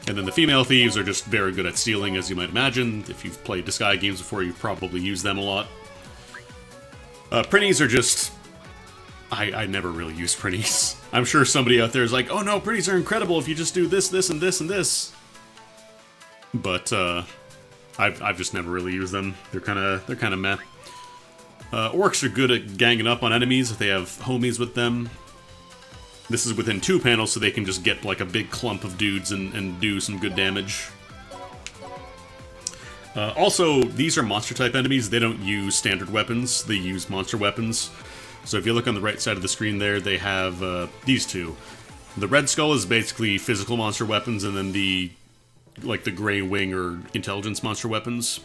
And then the female thieves are just very good at stealing, as you might imagine. If you've played Disgaea games before, you've probably used them a lot. Prinnies are just... I never really use Prinnies. I'm sure somebody out there is like, oh no, Prinnies are incredible if you just do this, this, and this, and this. But, I've just never really used them. They're kind of meh. Orcs are good at ganging up on enemies if they have homies with them. This is within 2 panels, so they can just get like a big clump of dudes and do some good damage. Also, these are monster-type enemies. They don't use standard weapons. They use monster weapons. So if you look on the right side of the screen there, they have these two. The Red Skull is basically physical monster weapons, and then the Grey Wing or intelligence monster weapons.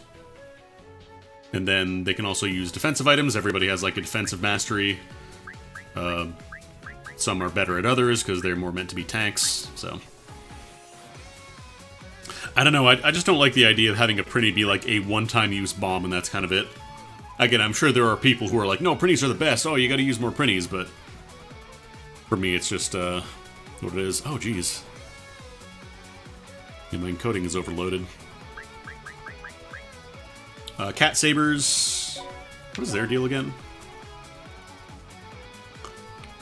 And then they can also use defensive items. Everybody has like a defensive mastery. Some are better at others because they're more meant to be tanks, so. I don't know, I just don't like the idea of having a Prinny be like a one-time use bomb and that's kind of it. Again, I'm sure there are people who are like, no, Prinnies are the best, oh, you gotta use more Prinnies, but for me it's just, what it is. Oh, jeez. Yeah, my encoding is overloaded. Cat Sabers, what is their deal again?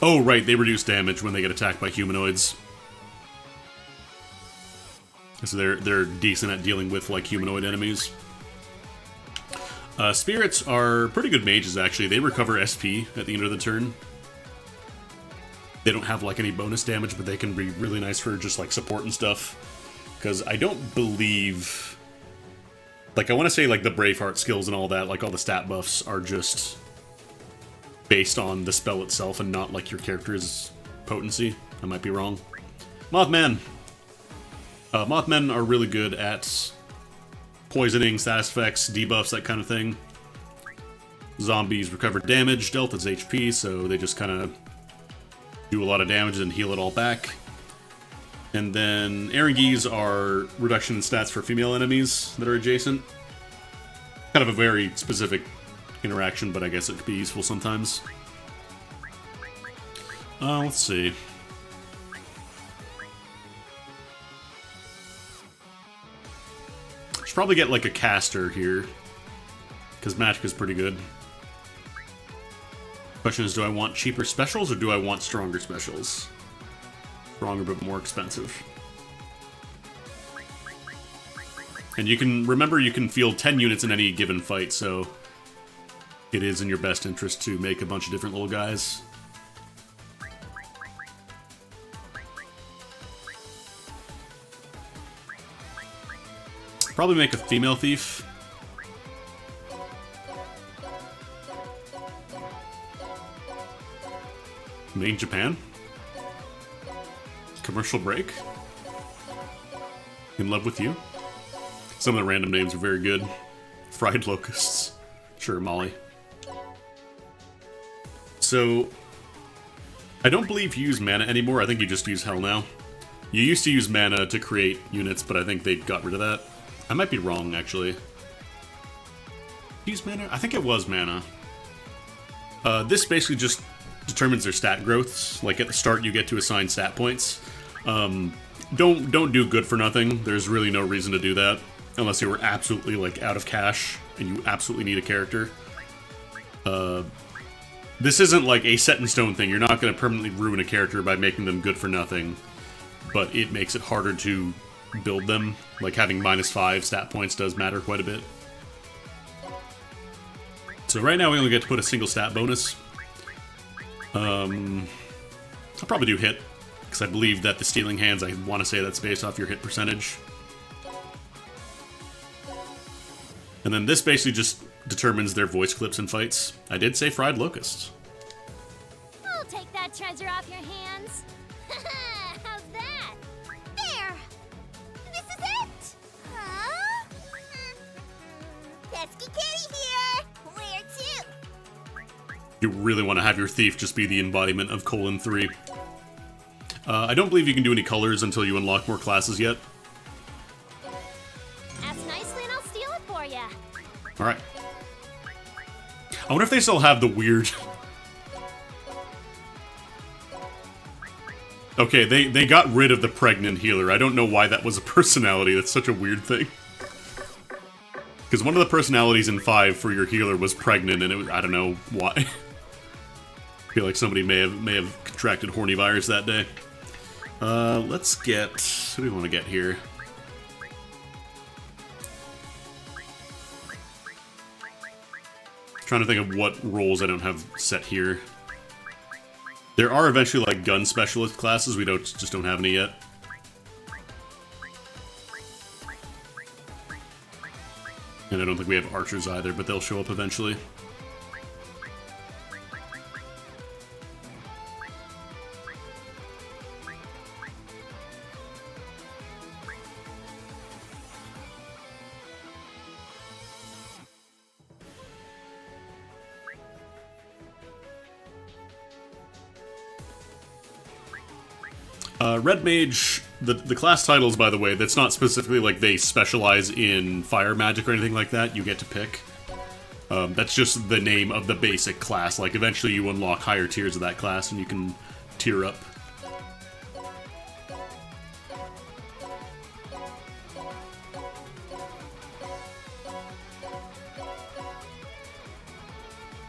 Oh, right, they reduce damage when they get attacked by humanoids. So they're decent at dealing with, like, humanoid enemies. Spirits are pretty good mages, actually. They recover SP at the end of the turn. They don't have, like, any bonus damage, but they can be really nice for just, like, support and stuff. Because I don't believe... Like, I want to say, like, the Braveheart skills and all that, like, all the stat buffs are just based on the spell itself and not, like, your character's potency. I might be wrong. Mothman! Mothmen are really good at poisoning, status effects, debuffs, that kind of thing. Zombies recover damage, Delta's HP, so they just kind of do a lot of damage and heal it all back. And then Erangis are reduction in stats for female enemies that are adjacent. Kind of a very specific interaction, but I guess it could be useful sometimes. Let's see. Should probably get like a caster here, because magic is pretty good. Question is, do I want cheaper specials or do I want stronger specials? Stronger but more expensive. And you can, remember, you can field 10 units in any given fight, so it is in your best interest to make a bunch of different little guys. Probably make a female thief. Made in Japan? Commercial break? In love with you? Some of the random names are very good. Fried locusts. Sure, Molly. So, I don't believe you use mana anymore. I think you just use Hell now. You used to use mana to create units, but I think they got rid of that. I might be wrong, actually. Use mana? I think it was mana. This basically just determines their stat growths. Like at the start, you get to assign stat points. Don't do good for nothing. There's really no reason to do that unless you were absolutely like out of cash and you absolutely need a character. This isn't like a set in stone thing. You're not going to permanently ruin a character by making them good for nothing, but it makes it harder to build them. Like having -5 stat points does matter quite a bit. So right now we only get to put a single stat bonus. I'll probably do hit, because I believe that the stealing hands, I want to say that's based off your hit percentage. And then this basically just determines their voice clips in fights. I did say fried locusts. I'll take that treasure off your hands. How's that? There! This is it! Huh? Pesky kitty here! Where to? You really want to have your thief just be the embodiment of :3. I don't believe you can do any colors until you unlock more classes yet. Ask nicely and I'll steal it for you. Alright. I wonder if they still have the weird... Okay, they got rid of the pregnant healer. I don't know why that was a personality. That's such a weird thing. Because one of the personalities in 5 for your healer was pregnant, and it was, I don't know why. I feel like somebody may have contracted horny virus that day. Let's get... Who do we want to get here? Trying to think of what roles I don't have set here. There are eventually like gun specialist classes, we just don't have any yet. And I don't think we have archers either, but they'll show up eventually. Red Mage, the class titles, by the way, that's not specifically like they specialize in fire magic or anything like that, you get to pick. That's just the name of the basic class. Like, eventually you unlock higher tiers of that class and you can tier up.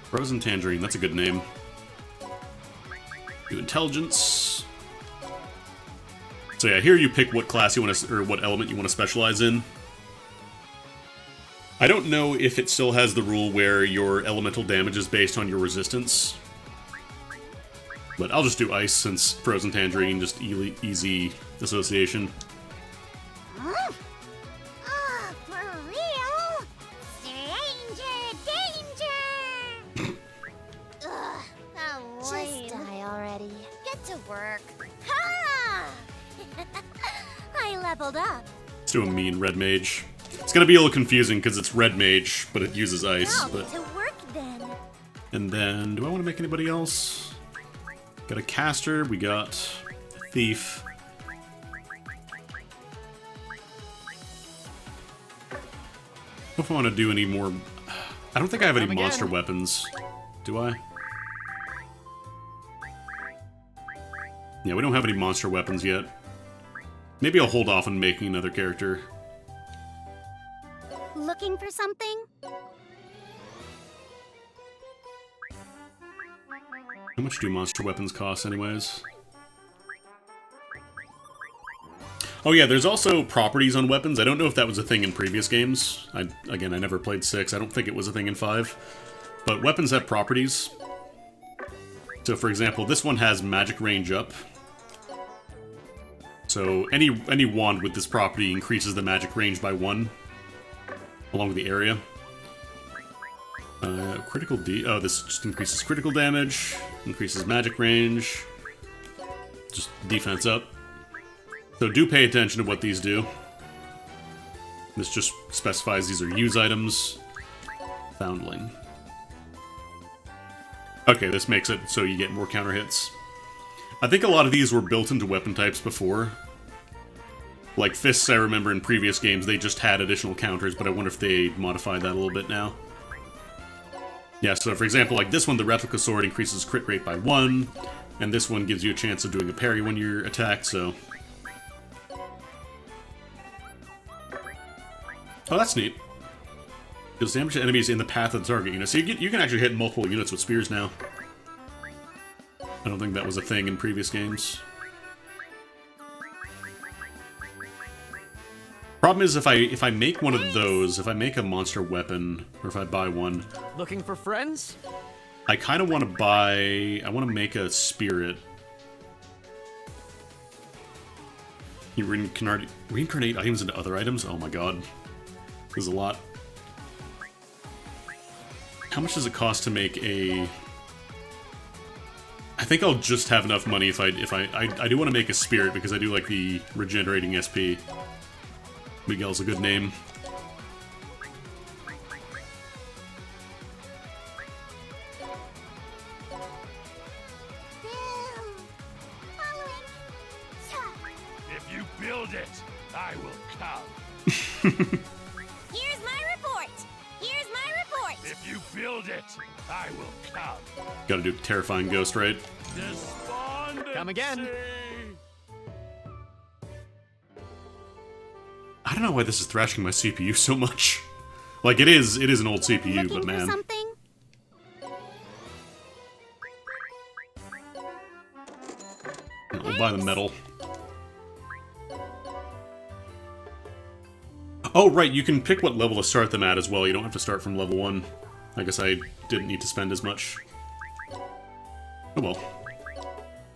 Frozen Tangerine, that's a good name. Do intelligence. So yeah, here you pick what class you want to, or what element you want to specialize in. I don't know if it still has the rule where your elemental damage is based on your resistance. But I'll just do ice since Frozen Tangerine, just easy association. Oh, for real? Stranger danger! Ugh, just die already. Get to work. Ha! I leveled up. Let's do a mean Red Mage. It's gonna be a little confusing because it's Red Mage, but it uses ice. I'll get to work then. And then, do I want to make anybody else? Got a caster, we got a thief. If I want to do any more... I don't think I have any monster weapons. Do I? Yeah, we don't have any monster weapons yet. Maybe I'll hold off on making another character. Looking for something? How much do monster weapons cost anyways? Oh yeah, there's also properties on weapons. I don't know if that was a thing in previous games. Again, I never played 6. I don't think it was a thing in 5. But weapons have properties. So for example, this one has magic range up. So any wand with this property increases the magic range by 1 along with the area. Critical oh, this just increases critical damage, increases magic range, just defense up. So do pay attention to what these do. This just specifies these are use items. Foundling. Okay, this makes it so you get more counter hits. I think a lot of these were built into weapon types before. Like fists, I remember in previous games they just had additional counters, but I wonder if they modified that a little bit now. Yeah, so for example, like this one, the replica sword increases crit rate by 1, and this one gives you a chance of doing a parry when you're attacked, so... Oh, that's neat. Deals damage to enemies in the path of the target unit. So you can actually hit multiple units with spears now. I don't think that was a thing in previous games. Problem is, if I make one of those, if I make a monster weapon, or if I buy one... Looking for friends? I kind of want to buy... I want to make a spirit. You reincarnate items into other items? Oh my god. There's a lot. How much does it cost to make a... I think I'll just have enough money if I do want to make a spirit, because I do like the regenerating SP. Miguel's a good name. If you build it, I will come. Here's my report. Here's my report. If you build it, I will come. Gotta do terrifying ghost, right? Despondency. Come again. I don't know why this is thrashing my CPU so much. Like, it is an old CPU, Looking but man. for something? I'll buy the metal. Oh, right, you can pick what level to start them at as well. You don't have to start from level 1. I guess I didn't need to spend as much. Oh well.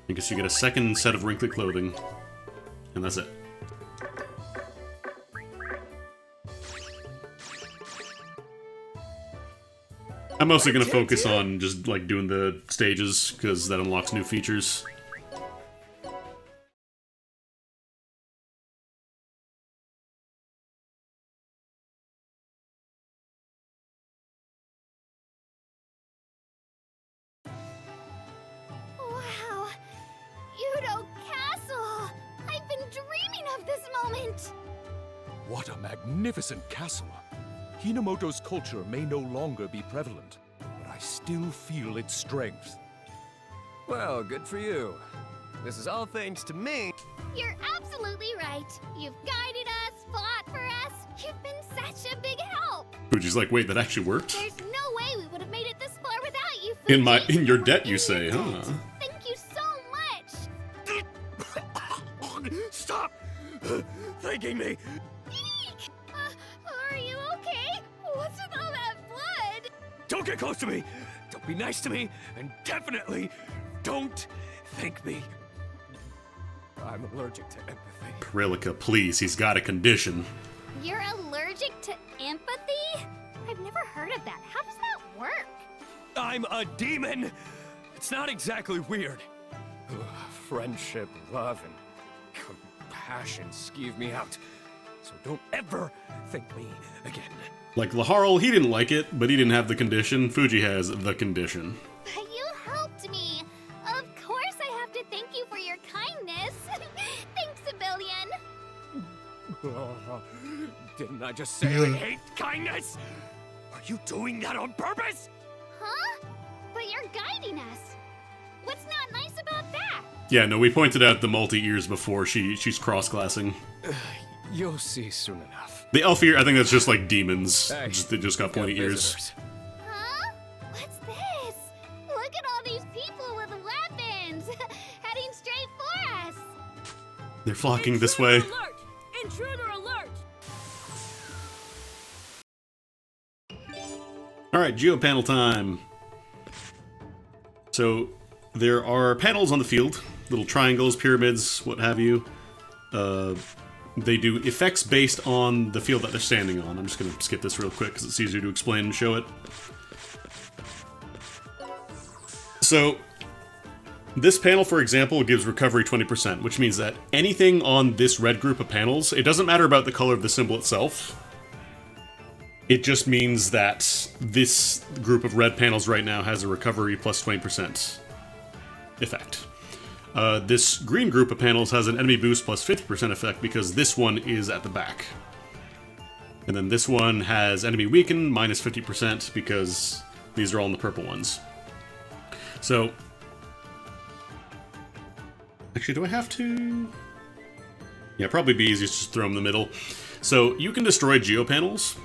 I guess you get a second set of wrinkly clothing. And that's it. I'm mostly gonna focus on just, like, doing the stages, because that unlocks new features. Wow. Udo Castle! I've been dreaming of this moment! What a magnificent castle! Hinomoto's culture may no longer be prevalent, but I still feel its strength. Well, good for you. This is all thanks to me. You're absolutely right. You've guided us, fought for us. You've been such a big help. Fuji's like, wait, that actually worked? There's no way we would have made it this far without you, Fuji. In your debt, you say, huh? Thank you so much. Stop thanking me. Eek! Are you okay? What's with all that blood? Don't get close to me. Don't be nice to me, and definitely don't thank me. I'm allergic to empathy. Pirilika, please, he's got a condition. You're allergic to empathy? I've never heard of that. How does that work? I'm a demon. It's not exactly weird. Friendship, love, and compassion skeeve me out. So don't ever thank me again. Like Laharl, he didn't like it, but he didn't have the condition. Fuji has the condition. But you helped me. Of course I have to thank you for your kindness. Thanks a billion. Didn't I just say I hate kindness? Are you doing that on purpose? Huh? But you're guiding us. What's not nice about that? Yeah, no, we pointed out the multi-ears before. She's cross-classing. You'll see soon enough. The elf ear, I think that's just like demons. Hey, They just got pointy ears. visitors. Huh? What's this? Look at all these people with weapons heading straight for us. They're flocking this way. Alert! Intruder alert! Alright, geo-panel time. So, there are panels on the field. Little triangles, pyramids, what have you. They do effects based on the field that they're standing on. I'm just going to skip this real quick because it's easier to explain and show it. So, this panel, for example, gives recovery 20%, which means that anything on this red group of panels, it doesn't matter about the color of the symbol itself. It just means that this group of red panels right now has a recovery plus 20% effect. This green group of panels has an enemy boost plus 50% effect because this one is at the back. And then this one has enemy weaken minus 50% because These are all in the purple ones. So, actually, do I have to? Yeah, probably be easiest to just throw them in the middle. So, you can destroy geopanels,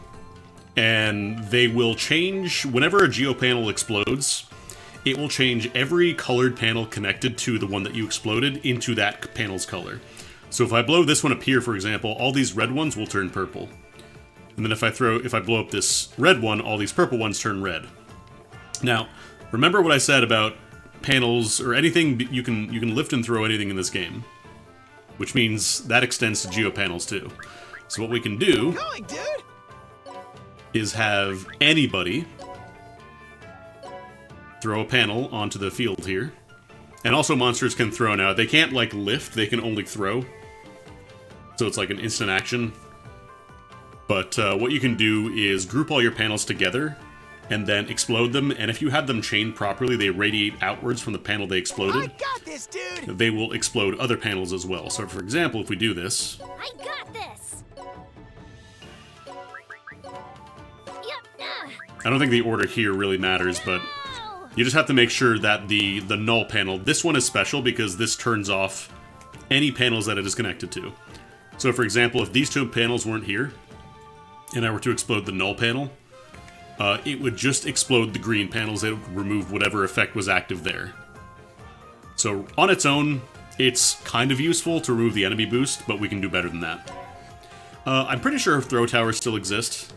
and they will change, whenever a geopanel explodes, it will change every colored panel connected to the one that you exploded into that panel's color. So if I blow this one up here, for example, all these red ones will turn purple. And then if I blow up this red one, all these purple ones turn red. Now, remember what I said about panels, or anything, you can lift and throw anything in this game. Which means that extends to geopanels too. So what we can do is have anybody throw a panel onto the field here. And also monsters can throw now. They can't, like, lift, they can only throw. So it's like an instant action. But what you can do is group all your panels together and then explode them. And if you have them chained properly, they radiate outwards from the panel they exploded. I got this, dude! They will explode other panels as well. So for example, if we do this... I got this! Yep. I don't think the order here really matters, but... You just have to make sure that the null panel, this one is special because this turns off any panels that it is connected to. So for example, if these two panels weren't here, and I were to explode the null panel, it would just explode the green panels. It would remove whatever effect was active there. So on its own, it's kind of useful to remove the enemy boost, but we can do better than that. I'm pretty sure throw towers still exist.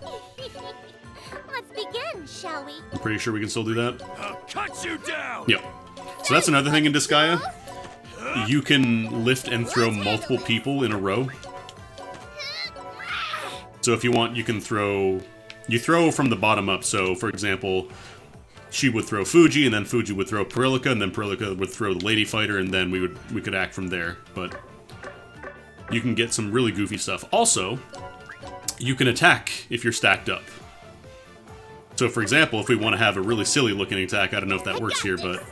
Let's begin, shall we? I'm pretty sure we can still do that. I'll cut you down! Yep. So that's another thing in Disgaea. You can lift and throw multiple people in a row. So if you want, you can throw... You throw from the bottom up, so for example, she would throw Fuji, and then Fuji would throw Pirilika, and then Pirilika would throw the Lady Fighter, and then we could act from there. But you can get some really goofy stuff. Also, you can attack if you're stacked up. So for example, if we want to have a really silly looking attack, I don't know if that works here, but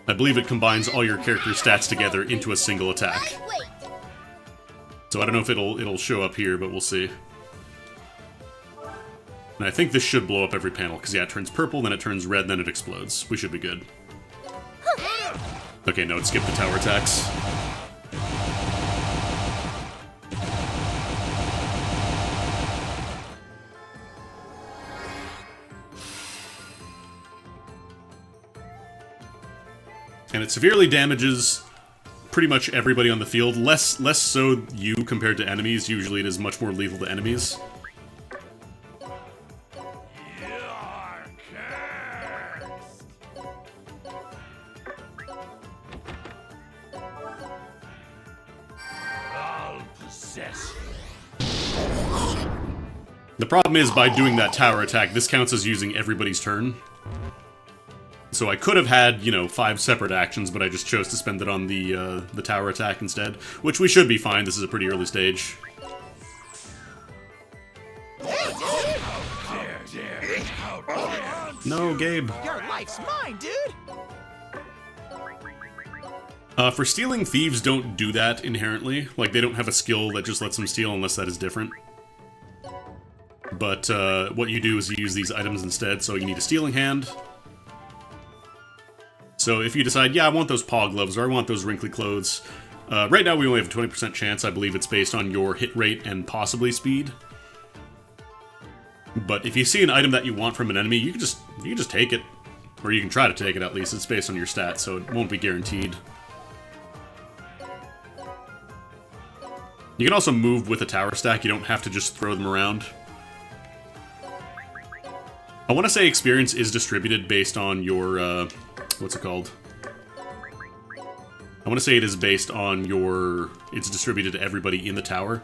I believe it combines all your character's stats together into a single attack. So I don't know if it'll show up here, but we'll see. And I think this should blow up every panel, because yeah, it turns purple, then it turns red, then it explodes. We should be good. Okay, no, it skipped the tower attacks. And it severely damages pretty much everybody on the field. Less so you compared to enemies. Usually it is much more lethal to enemies. I'll possess you. The problem is, by doing that tower attack, this counts as using everybody's turn. So I could have had, you know, 5 separate actions, but I just chose to spend it on the tower attack instead. Which we should be fine, this is a pretty early stage. No, Gabe. Your life's mine, dude! For stealing, thieves don't do that inherently. Like, they don't have a skill that just lets them steal unless that is different. But what you do is you use these items instead, so you need a stealing hand. So if you decide, yeah, I want those paw gloves, or I want those wrinkly clothes, right now we only have a 20% chance. I believe it's based on your hit rate and possibly speed. But if you see an item that you want from an enemy, you can just take it. Or you can try to take it at least. It's based on your stats, so it won't be guaranteed. You can also move with a tower stack. You don't have to just throw them around. I want to say experience is distributed based on your, what's it called? I want to say it is based on your... It's distributed to everybody in the tower.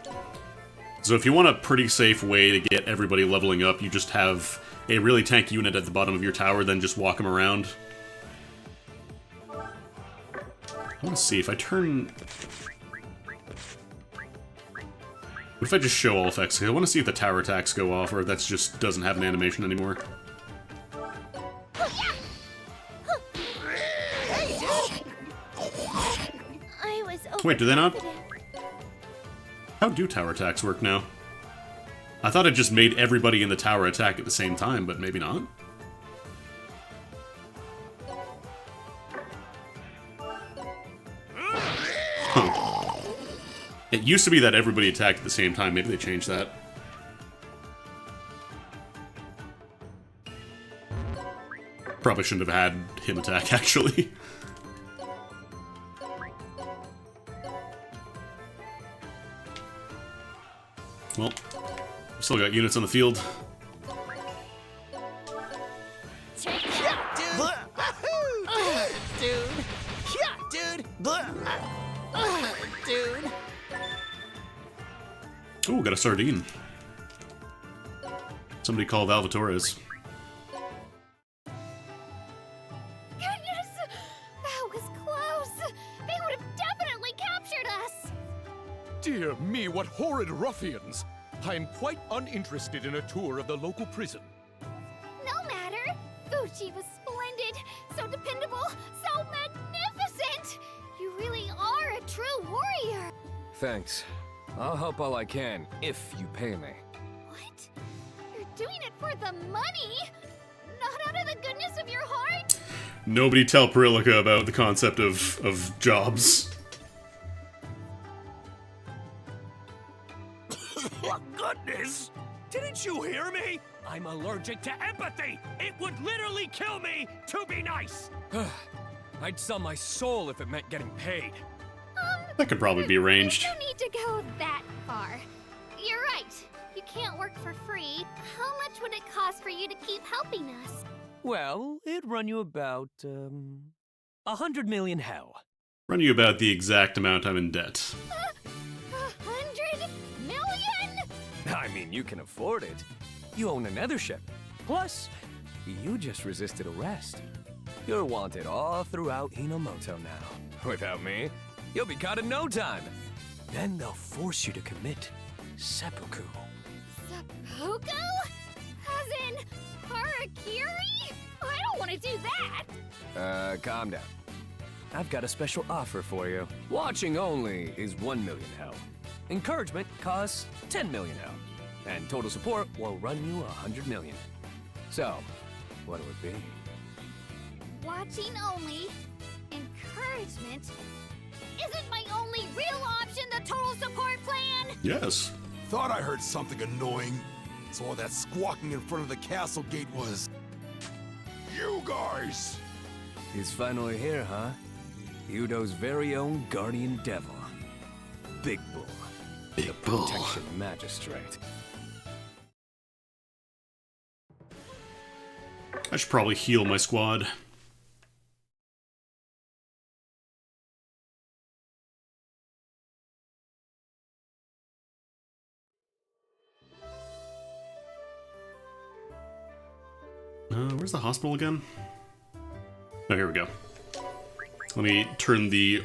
So if you want a pretty safe way to get everybody leveling up, you just have a really tanky unit at the bottom of your tower, then just walk them around. I want to see if I turn... What if I just show all effects? I want to see if the tower attacks go off, or if that just doesn't have an animation anymore. Wait, do they not? How do tower attacks work now? I thought it just made everybody in the tower attack at the same time, but maybe not. It used to be that everybody attacked at the same time. Maybe they changed that. Probably shouldn't have had him attack, actually. Well, still got units on the field. Ooh, got a sardine. Somebody called Alvatores. Goodness! That was close! They would have definitely captured us! Dear me, what horrid ruffians! I am quite uninterested in a tour of the local prison. No matter! Fuji was splendid, so dependable, so magnificent! You really are a true warrior! Thanks. I'll help all I can, if you pay me. What? You're doing it for the money? Not out of the goodness of your heart? Nobody tell Pirilika about the concept of jobs. Oh, goodness! Didn't you hear me? I'm allergic to empathy! It would literally kill me to be nice! I'd sell my soul if it meant getting paid. That could probably be arranged. You don't need to go that far. You're right. You can't work for free. How much would it cost for you to keep helping us? Well, it'd run you about, 100 million hell. Run you about the exact amount I'm in debt. 100 million? I mean, you can afford it. You own a nether ship. Plus, you just resisted arrest. You're wanted all throughout Hinomoto now. Without me, you'll be caught in no time. Then they'll force you to commit seppuku. Seppuku? As in harakiri? I don't want to do that! Calm down. I've got a special offer for you. Watching only is 1 million hell. Encouragement costs 10 million hell. And total support will run you 100 million. So, what would it be? Watching only, encouragement, isn't my only real option the total support plan? Yes. Thought I heard something annoying. So all that squawking in front of the castle gate was... you guys! He's finally here, huh? Yudo's very own guardian devil. Big Bull. Big Bull. Protection magistrate. I should probably heal my squad. Where's the hospital again? Oh, here we go. Let me turn the...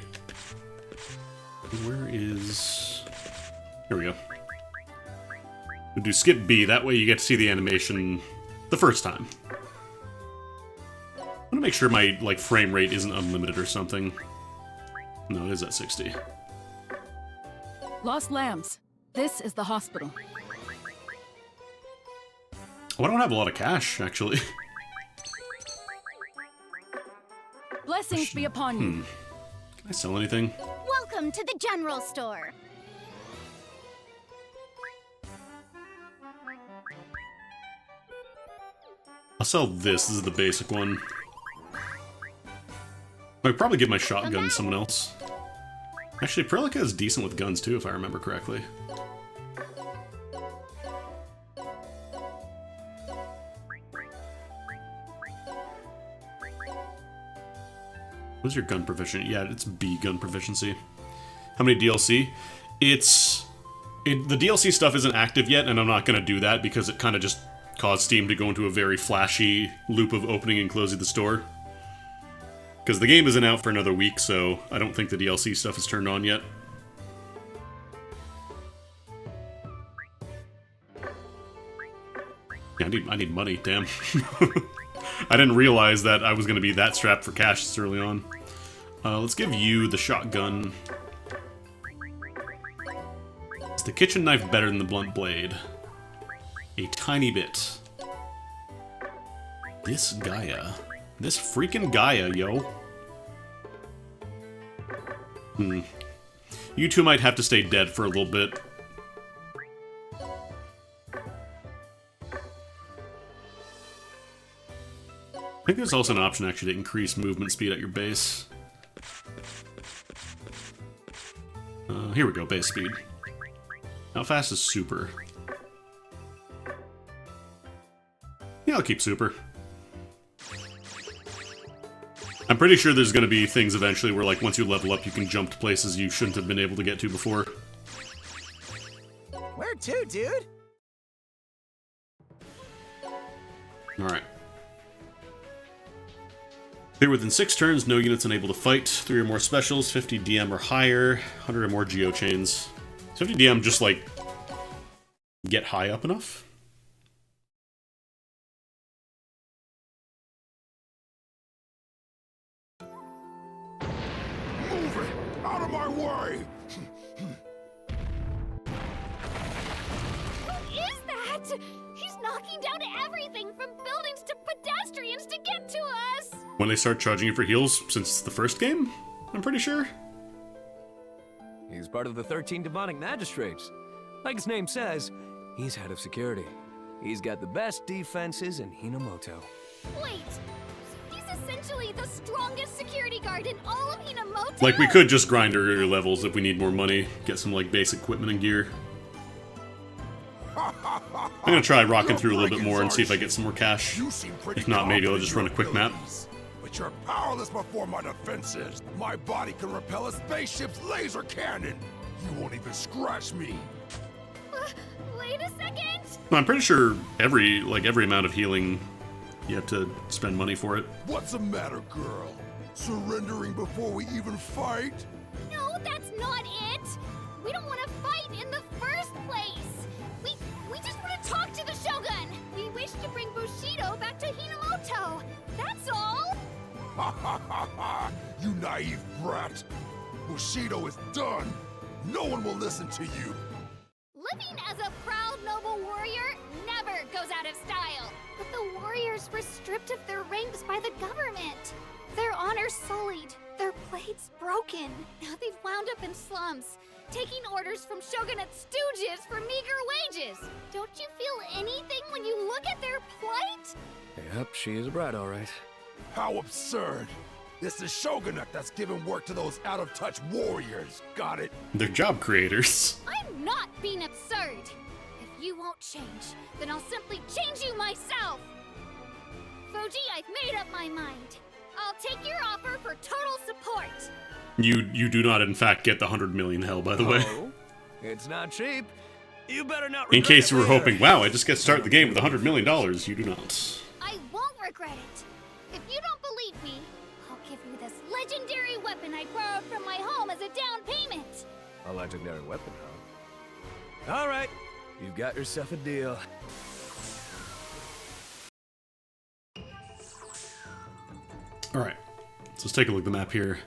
Where is... Here we go. We'll do skip B, that way you get to see the animation the first time. I want to make sure my, like, frame rate isn't unlimited or something. No, it is at 60. Lost Lambs. This is the hospital. Oh, I don't have a lot of cash, actually. Blessings be upon you. Can I sell anything? Welcome to the general store. I'll sell this. This is the basic one. I could probably give my shotgun to someone else. Actually, Pirilika is decent with guns too, if I remember correctly. What's your gun proficiency? Yeah, it's B gun proficiency. How many DLC? The DLC stuff isn't active yet, and I'm not going to do that because it kind of just caused Steam to go into a very flashy loop of opening and closing the store. Because the game isn't out for another week, so I don't think the DLC stuff is turned on yet. Yeah, I need money, damn. I didn't realize that I was going to be that strapped for cash this early on. Let's give you the shotgun. Is the kitchen knife better than the blunt blade? A tiny bit. Disgaea. This freaking Gaia, yo. You two might have to stay dead for a little bit. I think there's also an option actually to increase movement speed at your base. Here we go, base speed. How fast is super? Yeah, I'll keep super. I'm pretty sure there's going to be things eventually where, like, once you level up, you can jump to places you shouldn't have been able to get to before. Where to, dude? Alright. Clear within 6 turns, no units unable to fight. 3 or more specials, 50 DM or higher, 100 or more geochains. 50 DM just, like, get high up enough? Move it! Out of my way! Who is that? He's knocking down everything from buildings to pedestrians to get to us! When they start charging you for heals since the first game? I'm pretty sure. He's part of the 13 demonic magistrates. Like his name says, he's head of security. He's got the best defenses in Hinomoto. Wait, so he's essentially the strongest security guard in all of Hinomoto? Like, we could just grind earlier levels if we need more money. Get some, like, basic equipment and gear. I'm gonna try rocking through a little bit more and see if I get some more cash. If not, maybe I'll just run a quick map. But you're powerless before my defenses. My body can repel a spaceship's laser cannon. You won't even scratch me. Wait a second! I'm pretty sure every amount of healing, you have to spend money for it. What's the matter, girl? Surrendering before we even fight? No, that's not it! We don't want to fight in the first place! We just want to talk to the Shogun! We wish to bring Bushido back to Hinomoto! That's all! Ha ha ha ha! You naive brat! Bushido is done! No one will listen to you! Living as a proud noble warrior never goes out of style! But the warriors were stripped of their ranks by the government! Their honor sullied, their blades broken. Now they've wound up in slums, taking orders from shogunate stooges for meager wages. Don't you feel anything when you look at their plight? Yep, she is a brat, all right. How absurd! It's the shogunate that's giving work to those out-of-touch warriors. Got it? They're job creators. I'm not being absurd. If you won't change, then I'll simply change you myself. Fuji, I've made up my mind. I'll take your offer for total support. You do not, in fact, get the 100 million hell, by the way. Oh, it's not cheap. You better not. In case you were hoping, wow, I just get to start the game with $100 million. You do not. I won't regret it. If you don't believe me, I'll give you this legendary weapon I borrowed from my home as a down payment. A legendary weapon, huh? All right, you've got yourself a deal. Alright, so let's take a look at the map here.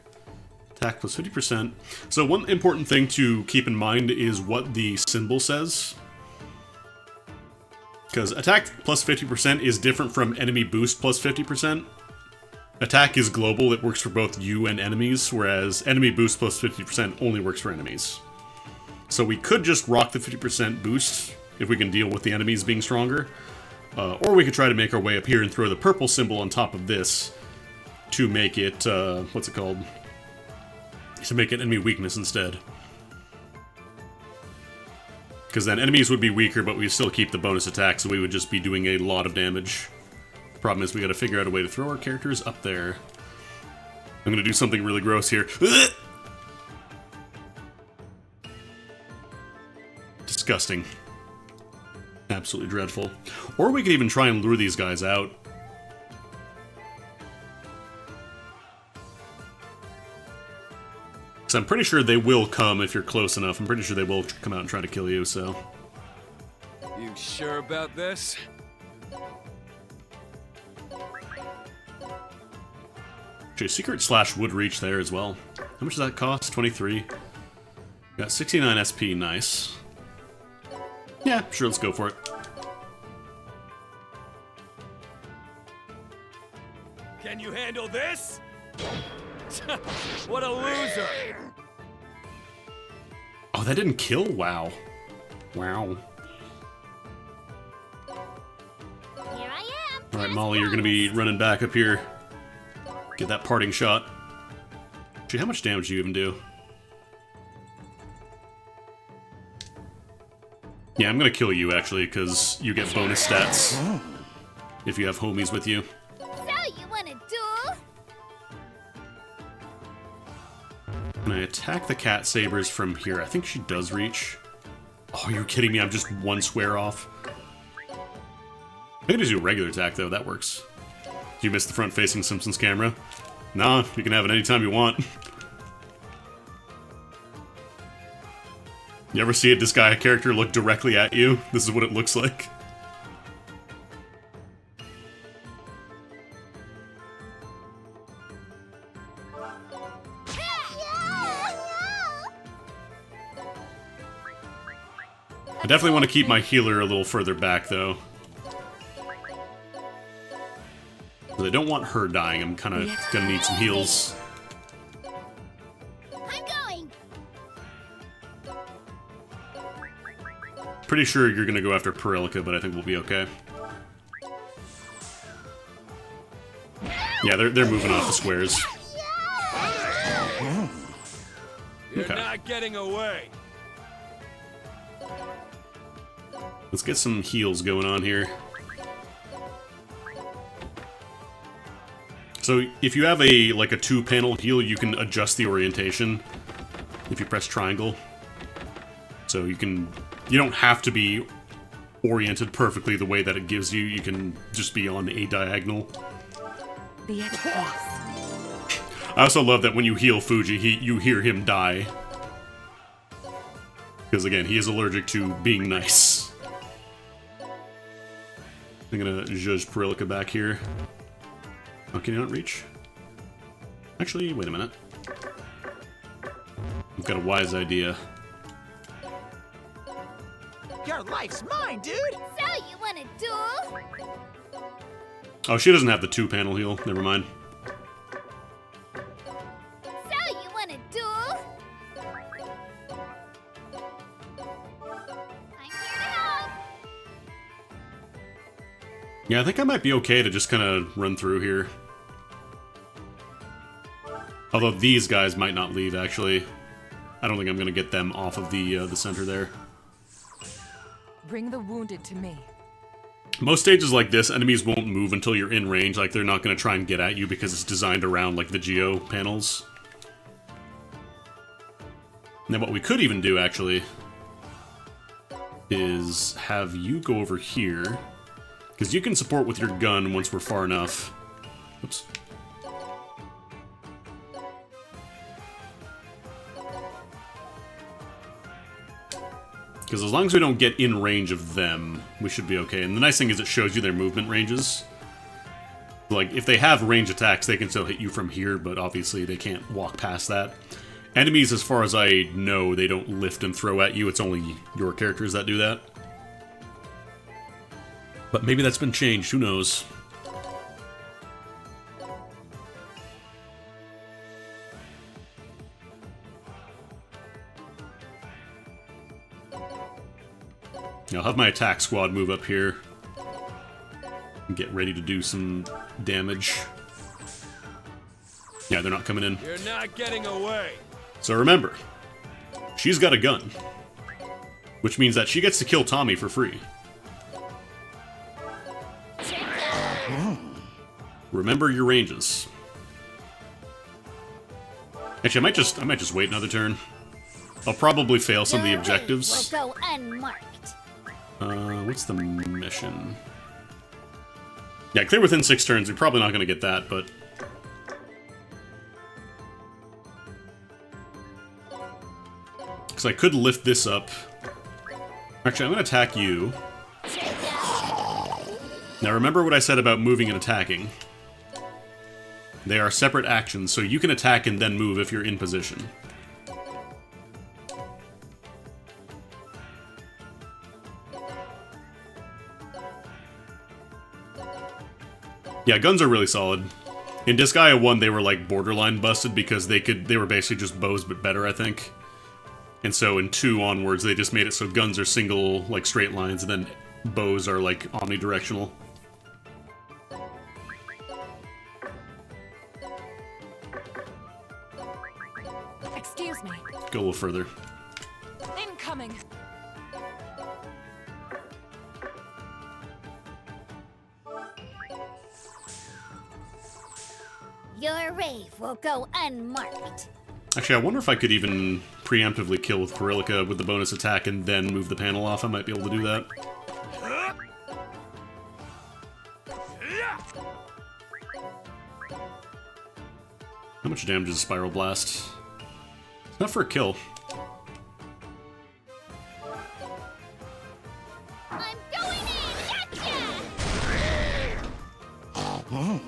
Attack plus 50%. So one important thing to keep in mind is what the symbol says. Because attack plus 50% is different from enemy boost plus 50%. Attack is global, it works for both you and enemies, whereas enemy boost plus 50% only works for enemies. So we could just rock the 50% boost if we can deal with the enemies being stronger. Or we could try to make our way up here and throw the purple symbol on top of this to make it, what's it called? To make it enemy weakness instead. Because then enemies would be weaker, but we still keep the bonus attack, so we would just be doing a lot of damage. Problem is, we gotta figure out a way to throw our characters up there. I'm gonna do something really gross here. Disgusting. Absolutely dreadful. Or we could even try and lure these guys out. So I'm pretty sure they will come if you're close enough. I'm pretty sure they will come out and try to kill you, so... You sure about this? Actually, Secret Slash would reach there as well. How much does that cost? 23. Got 69 SP, nice. Yeah, sure, let's go for it. Can you handle this? What a loser! that didn't kill? Wow. Wow. Here I am. Alright, Molly, you're gonna be running back up here. Get that parting shot. Actually, how much damage do you even do? Yeah, I'm gonna kill you, actually, because you get bonus stats if you have homies with you. So, you want a duel? Can I attack the cat sabers from here? I think she does reach. Oh, you're kidding me, I'm just one square off. I can just do a regular attack, though, that works. You missed the front-facing Simpsons camera? Nah, you can have it anytime you want. You ever see a Disgaea character look directly at you? This is what it looks like. I definitely want to keep my healer a little further back, though. Because I don't want her dying. I'm kind of gonna need some heals. I'm going. Pretty sure you're gonna go after Pirilika, but I think we'll be okay. Yeah, they're moving off the squares. You're Okay. not getting away. Let's get some heals going on here. So if you have a like a 2-panel heal, you can adjust the orientation if you press triangle. So you don't have to be oriented perfectly the way that it gives you. You can just be on a diagonal. Be at peace. I also love that when you heal Fuji, you hear him die. Because again, he is allergic to being nice. I'm gonna judge Pirilika back here. Oh, can you not reach? Actually, wait a minute. I've got a wise idea. Your life's mine, dude! So, you want a duel? Oh, she doesn't have the 2-panel heal. Never mind. So, you want a duel? I'm here to help. Yeah, I think I might be okay to just kind of run through here. Although these guys might not leave, actually. I don't think I'm going to get them off of the center there. Bring the wounded to me. Most stages like this, enemies won't move until you're in range. Like, they're not going to try and get at you because it's designed around, like, the geo panels. And then what we could even do, actually, is have you go over here. Because you can support with your gun once we're far enough. Oops. Because as long as we don't get in range of them, we should be okay. And the nice thing is it shows you their movement ranges. Like, if they have range attacks, they can still hit you from here, but obviously they can't walk past that. Enemies, as far as I know, they don't lift and throw at you. It's only your characters that do that. But maybe that's been changed. Who knows? I'll have my attack squad move up here and get ready to do some damage. Yeah, they're not coming in. You're not getting away. So remember, she's got a gun, which means that she gets to kill Tommy for free. Remember your ranges. Actually, I might just wait another turn. I'll probably fail some of the Your objectives. will go unmarked. What's the mission? Yeah, clear within 6 turns. We're probably not going to get that, but... Because I could lift this up. Actually, I'm going to attack you. Now remember what I said about moving and attacking. They are separate actions, so you can attack and then move if you're in position. Yeah, guns are really solid. In Disgaea 1, they were like borderline busted because they were basically just bows but better, I think. And so in 2 onwards, they just made it so guns are single, like, straight lines, and then bows are, like, omnidirectional. Excuse me. Go a little further. Incoming. Your rave will go unmarked. Actually, I wonder if I could even preemptively kill with Pirilika with the bonus attack and then move the panel off. I might be able to do that. How much damage is a Spiral Blast? Not for a kill. I'm going in! Gotcha!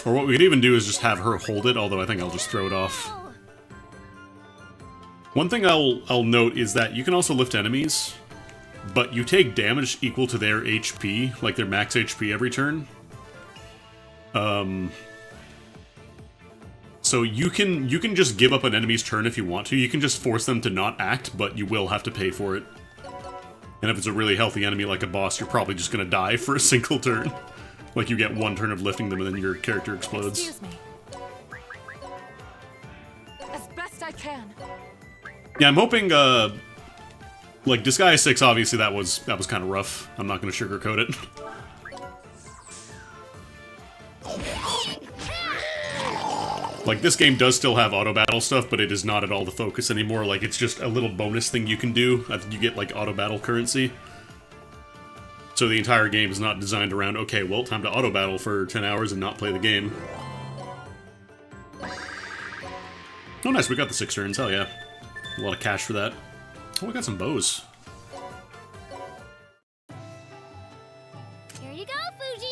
Or what we could even do is just have her hold it, although I think I'll just throw it off. One thing I'll note is that you can also lift enemies, but you take damage equal to their HP, like their max HP every turn. So you can just give up an enemy's turn if you want to. You can just force them to not act, but you will have to pay for it. And if it's a really healthy enemy like a boss, you're probably just gonna die for a single turn. Like, you get 1 turn of lifting them and then your character explodes. Excuse me. As best I can. Yeah, I'm hoping, like, Disgaea 6, obviously that was kind of rough. I'm not gonna sugarcoat it. Like, this game does still have auto-battle stuff, but it is not at all the focus anymore. Like, it's just a little bonus thing you can do. I think you get, like, auto-battle currency. So the entire game is not designed around, okay, well, time to auto-battle for 10 hours and not play the game. Oh, nice, we got the 6 turns, hell yeah. A lot of cash for that. Oh, we got some bows. Here you go, Fuji!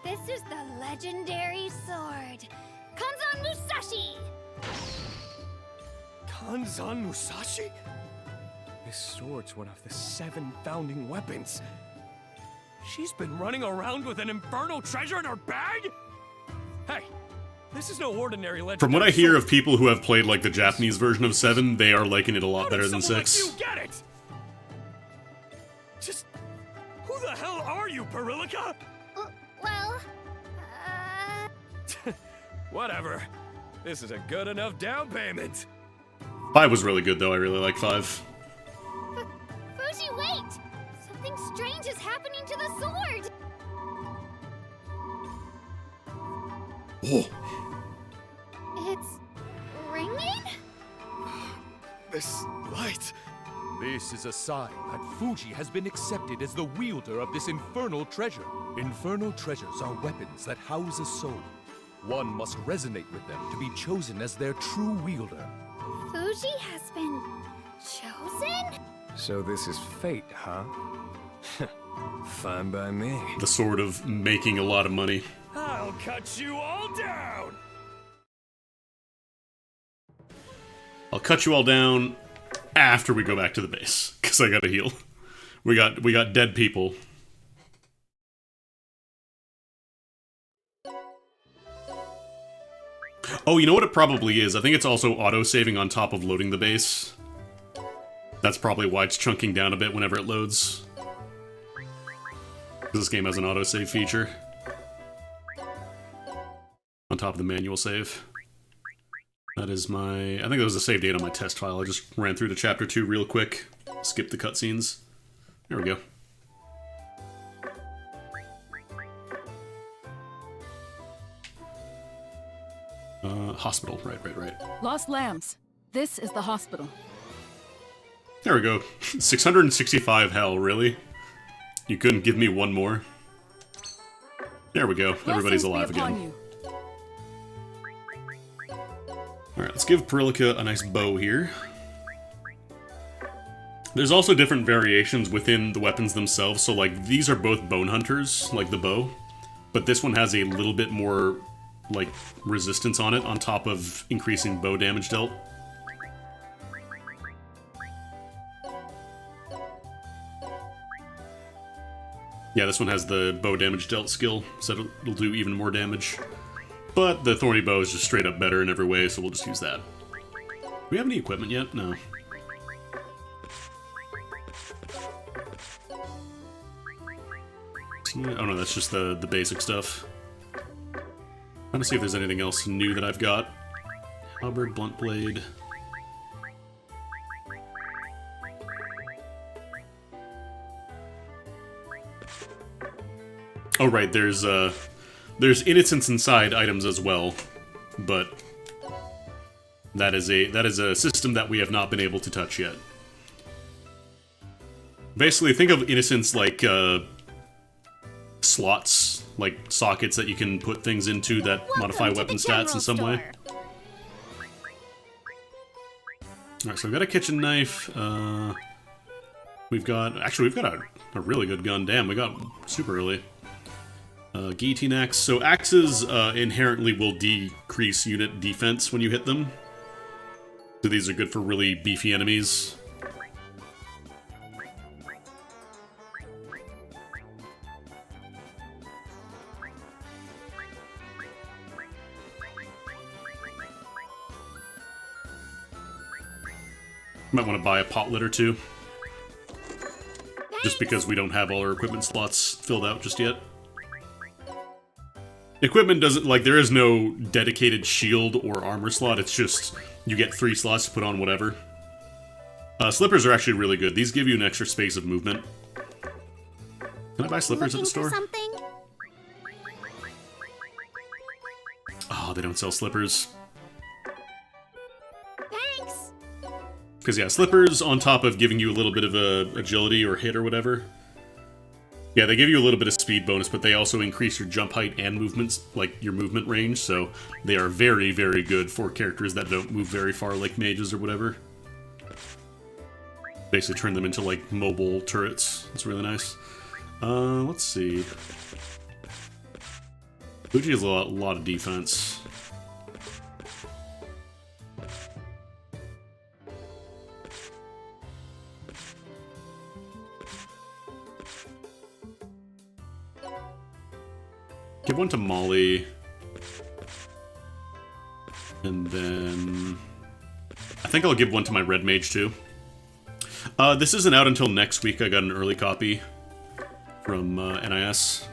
This is the legendary sword, Kanzan Musashi! Kanzan Musashi? This sword's one of the 7 founding weapons. She's been running around with an infernal treasure in her bag? Hey, this is no ordinary legendary From what I hear sword. of people who have played, like, the Japanese version of 7, they are liking it a lot better than Someone 6. Like you get it? Just... who the hell are you, Pirilika? Well, Whatever. This is a good enough down payment. 5 was really good, though. I really like 5. Fuji, wait! Something strange is happening to the sword! Oh. It's ringing? This light. This is a sign that Fuji has been accepted as the wielder of this infernal treasure. Infernal treasures are weapons that house a soul. One must resonate with them to be chosen as their true wielder. Fuji has been chosen? So this is fate, huh? Fine by me. The sword of making a lot of money. I'll cut you all down! I'll cut you all down after we go back to the base, because I gotta heal. We got dead people. Oh, you know what it probably is? I think it's also auto-saving on top of loading the base. That's probably why it's chunking down a bit whenever it loads. This game has an autosave feature. On top of the manual save. That is my... I think that was the save date on my test file. I just ran through to chapter 2 real quick. Skipped the cutscenes. There we go. Hospital. Right. Lost lambs. This is the hospital. There we go. 665 hell, really? You couldn't give me one more? There we go. Everybody's alive again. Alright, let's give Pirilika a nice bow here. There's also different variations within the weapons themselves, so like, these are both bone hunters, like the bow, but this one has a little bit more, like, resistance on it, on top of increasing bow damage dealt. Yeah, this one has the bow damage dealt skill, so it'll do even more damage. But the thorny bow is just straight up better in every way, so we'll just use that. Do we have any equipment yet? No. Oh no, that's just the basic stuff. Trying to see if there's anything else new that I've got. Halberd, blunt blade. Oh right, there's innocence inside items as well, but that is a system that we have not been able to touch yet. Basically, think of innocence like slots, like sockets that you can put things into that modify weapon stats in some way. Alright, so we've got a kitchen knife. We've got a really good gun. Damn, we got super early. Guillotine axe. So axes inherently will decrease unit defense when you hit them. So these are good for really beefy enemies. Might want to buy a potlet or two. Just because we don't have all our equipment slots filled out just yet. Equipment doesn't, like, there is no dedicated shield or armor slot, it's just, you get 3 slots to put on whatever. Slippers are actually really good. These give you an extra space of movement. Can I buy slippers at the store? Oh, they don't sell slippers. Thanks. Because, yeah, slippers, on top of giving you a little bit of agility or hit or whatever. Yeah, they give you a little bit of speed bonus, but they also increase your jump height and movements, like your movement range, so they are very, very good for characters that don't move very far, like mages or whatever. Basically turn them into, like, mobile turrets. It's really nice. Let's see. Fuji has a lot of defense. Give one to Molly. And then I think I'll give one to my red mage too. This isn't out until next week. I got an early copy from NIS.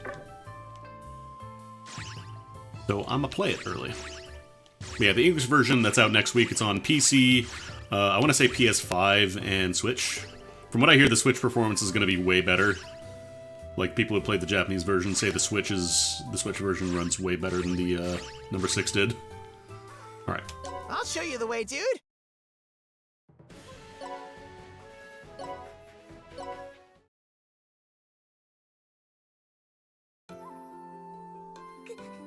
So I'm gonna play it early. But yeah, the English version that's out next week, it's on PC, I want to say PS5 and Switch. From what I hear, the Switch performance is going to be way better. Like, people who played the Japanese version say the Switch version runs way better than the number 6 did. Alright. I'll show you the way, dude.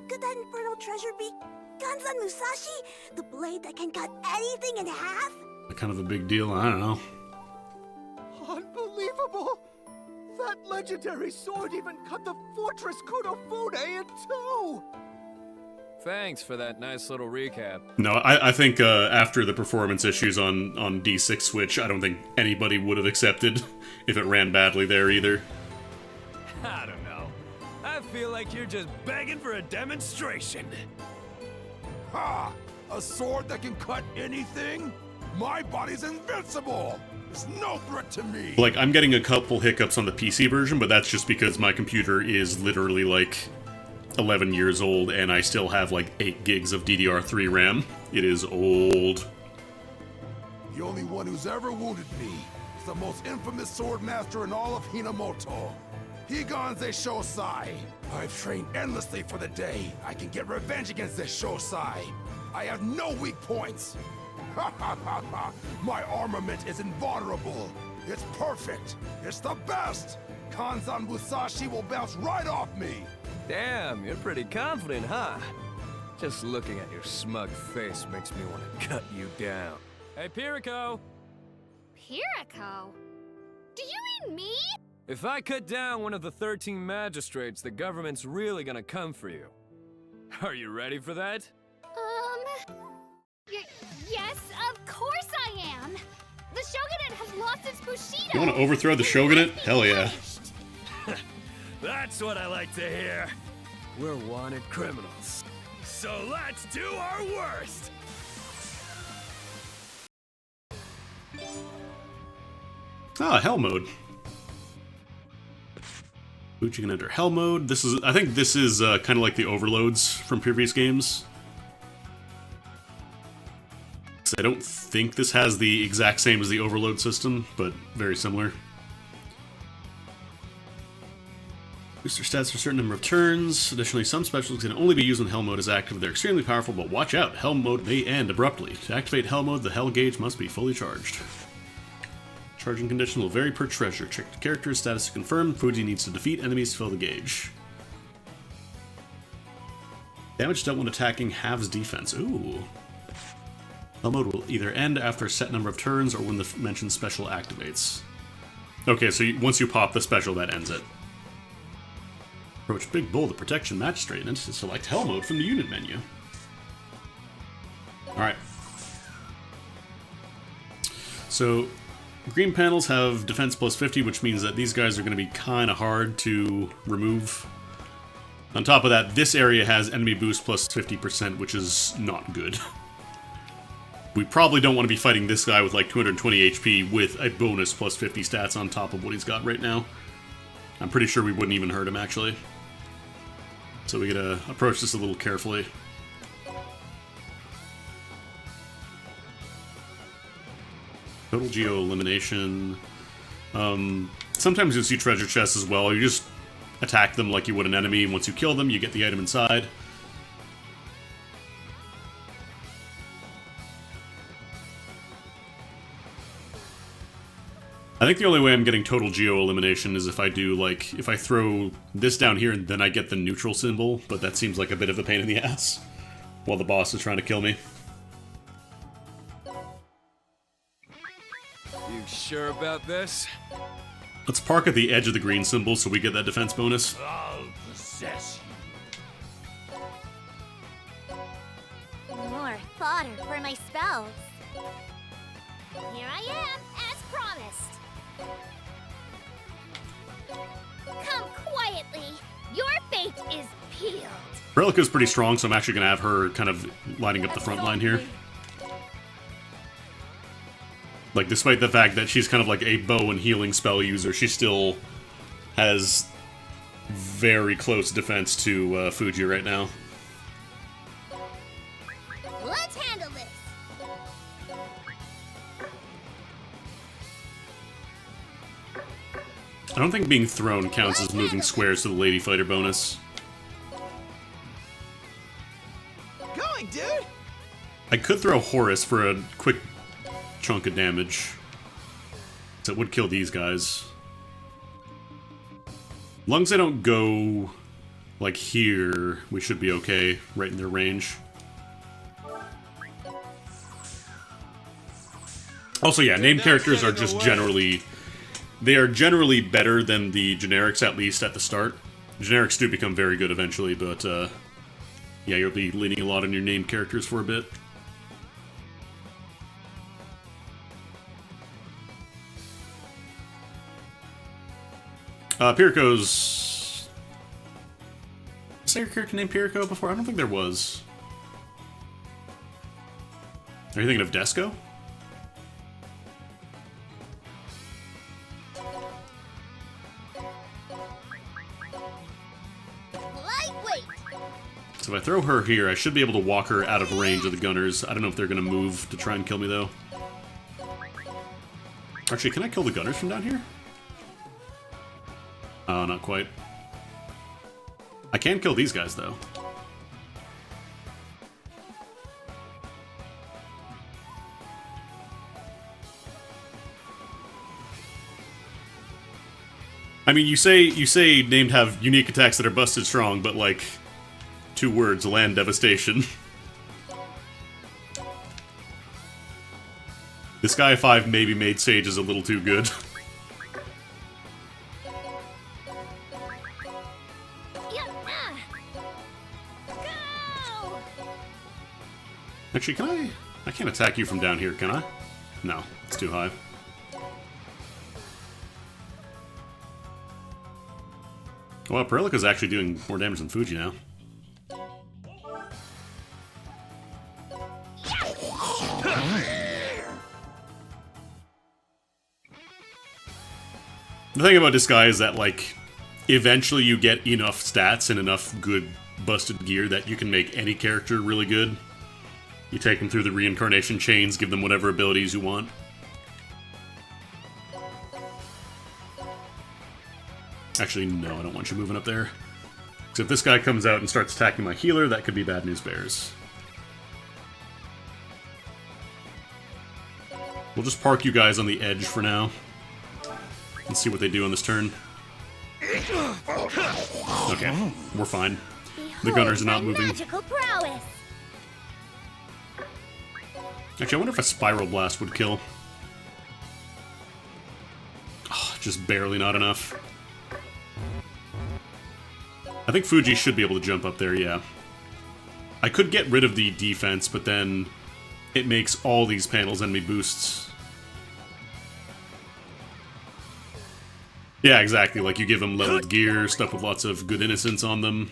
Could that infernal treasure be Ganzan Musashi? The blade that can cut anything in half? Kind of a big deal, I don't know. Unbelievable! That legendary sword even cut the fortress Kurofune in two! Thanks for that nice little recap. No, I think after the performance issues on D6 Switch, I don't think anybody would have accepted if it ran badly there either. I don't know. I feel like you're just begging for a demonstration. Ha! A sword that can cut anything? My body's invincible! It's no threat to me! Like, I'm getting a couple hiccups on the PC version, but that's just because my computer is literally, like, 11 years old, and I still have, like, 8 gigs of DDR3 RAM. It is old. The only one who's ever wounded me is the most infamous sword master in all of Hinamoto. Higanze Shosai. I've trained endlessly for the day I can get revenge against this Shosai. I have no weak points. Ha ha ha ha! My armament is invulnerable. It's perfect. It's the best. Kanzan Musashi will bounce right off me. Damn, you're pretty confident, huh? Just looking at your smug face makes me want to cut you down. Hey, Pirilika! Pirilika? Do you mean me? If I cut down one of the 13 magistrates, the government's really gonna come for you. Are you ready for that? Yes, of course I am! The Shogunate has lost its Bushido! You want to overthrow the Shogunate? Hell yeah. what I like to hear. We're wanted criminals. So let's do our worst! Ah, hell mode. Fuji can enter hell mode. This is, I think this is kind of like the overloads from previous games. So I don't think this has the exact same as the overload system, but very similar. Booster stats for a certain number of turns. Additionally, some specials can only be used when Hell Mode is active. They're extremely powerful, but watch out, Hell Mode may end abruptly. To activate Hell Mode, the Hell gauge must be fully charged. Charging condition will vary per treasure. Check the character's status to confirm. Fuji needs to defeat enemies to fill the gauge. Damage dealt when attacking halves defense. Ooh. Hell Mode will either end after a set number of turns or when the mentioned special activates. Okay, so once you pop the special, that ends it. Approach Big Bull, the Protection Magistrate, and select Hell Mode from the unit menu. Alright. So, green panels have defense plus 50, which means that these guys are going to be kind of hard to remove. On top of that, this area has enemy boost plus 50%, which is not good. We probably don't want to be fighting this guy with like 220 HP with a bonus plus 50 stats on top of what he's got right now. I'm pretty sure we wouldn't even hurt him, actually. So we gotta approach this a little carefully. Total geo elimination. Sometimes you'll see treasure chests as well. You just attack them like you would an enemy, and once you kill them, you get the item inside. I think the only way I'm getting total geo elimination is if I do, like, if I throw this down here and then I get the neutral symbol, but that seems like a bit of a pain in the ass while the boss is trying to kill me. You sure about this? Let's park at the edge of the green symbol so we get that defense bonus. I'll possess you. More fodder for my spells. Here I am, as promised. Come quietly. Your fate is peeled. Pirilika's pretty strong, so I'm actually going to have her kind of lining up the front line here. Like, despite the fact that she's kind of like a bow and healing spell user, she still has very close defense to Fuji right now. Let's handle this. I don't think being thrown counts as moving squares to the Lady Fighter bonus. Going, dude! I could throw Horus for a quick chunk of damage. So it would kill these guys. As long as I don't go, like, here, we should be okay, right in their range. Also, yeah, named characters are just generally... They are generally better than the generics, at least at the start. Generics do become very good eventually, but, yeah, you'll be leaning a lot on your named characters for a bit. Piriko's... Was there a character named Piriko before? I don't think there was. Are you thinking of Desco? So if I throw her here, I should be able to walk her out of range of the gunners. I don't know if they're going to move to try and kill me, though. Actually, can I kill the gunners from down here? Oh, not quite. I can kill these guys, though. I mean, you say named have unique attacks that are busted strong, but like... 2 words, land devastation. This guy 5 maybe made sages a little too good. Actually, can I can't attack you from down here, can I? No, it's too high. Well, Pirilika's actually doing more damage than Fuji now. The thing about Disgaea is that, like, eventually you get enough stats and enough good busted gear that you can make any character really good. You take them through the reincarnation chains, give them whatever abilities you want. Actually, no, I don't want you moving up there. Because if this guy comes out and starts attacking my healer, that could be bad news bears. We'll just park you guys on the edge for now. And see what they do on this turn. Okay, we're fine. The gunners are not moving. Magical prowess. Actually, I wonder if a Spiral Blast would kill. Oh, just barely not enough. I think Fuji should be able to jump up there, yeah. I could get rid of the defense, but then it makes all these panels enemy boosts. Yeah, exactly. Like, you give them leveled gear, stuff with lots of good innocence on them.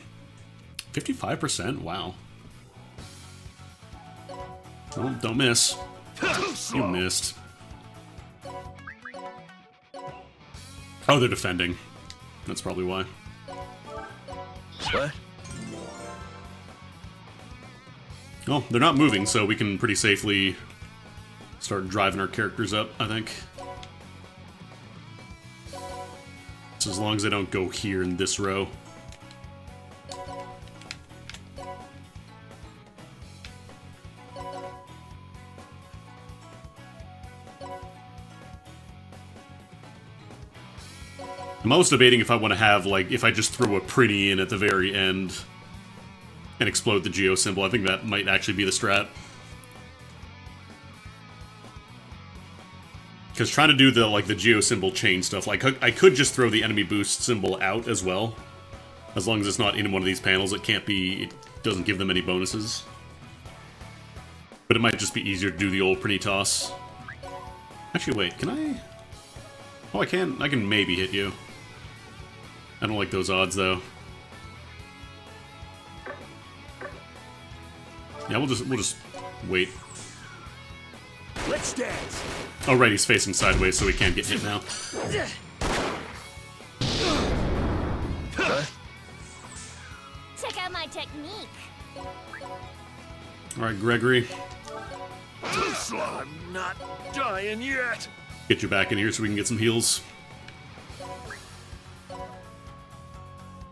55%? Wow. Oh, don't miss. You missed. Oh, they're defending. That's probably why. What? Oh, they're not moving, so we can pretty safely start driving our characters up, I think. So as long as they don't go here in this row. I'm almost debating if I want to have, like, if I just throw a pretty in at the very end and explode the Geo symbol. I think that might actually be the strat. Because trying to do the, like, the Geo symbol chain stuff, like, I could just throw the enemy boost symbol out as well. As long as it's not in one of these panels, it can't be, it doesn't give them any bonuses. But it might just be easier to do the old pretty toss. Actually, wait, can I? Oh, I can maybe hit you. I don't like those odds, though. Yeah, we'll just wait. Let's dance. Oh, right, he's facing sideways, so he can't get hit now. Check out my technique. Alright, Gregory. Too slow. I'm not dying yet. Get you back in here so we can get some heals.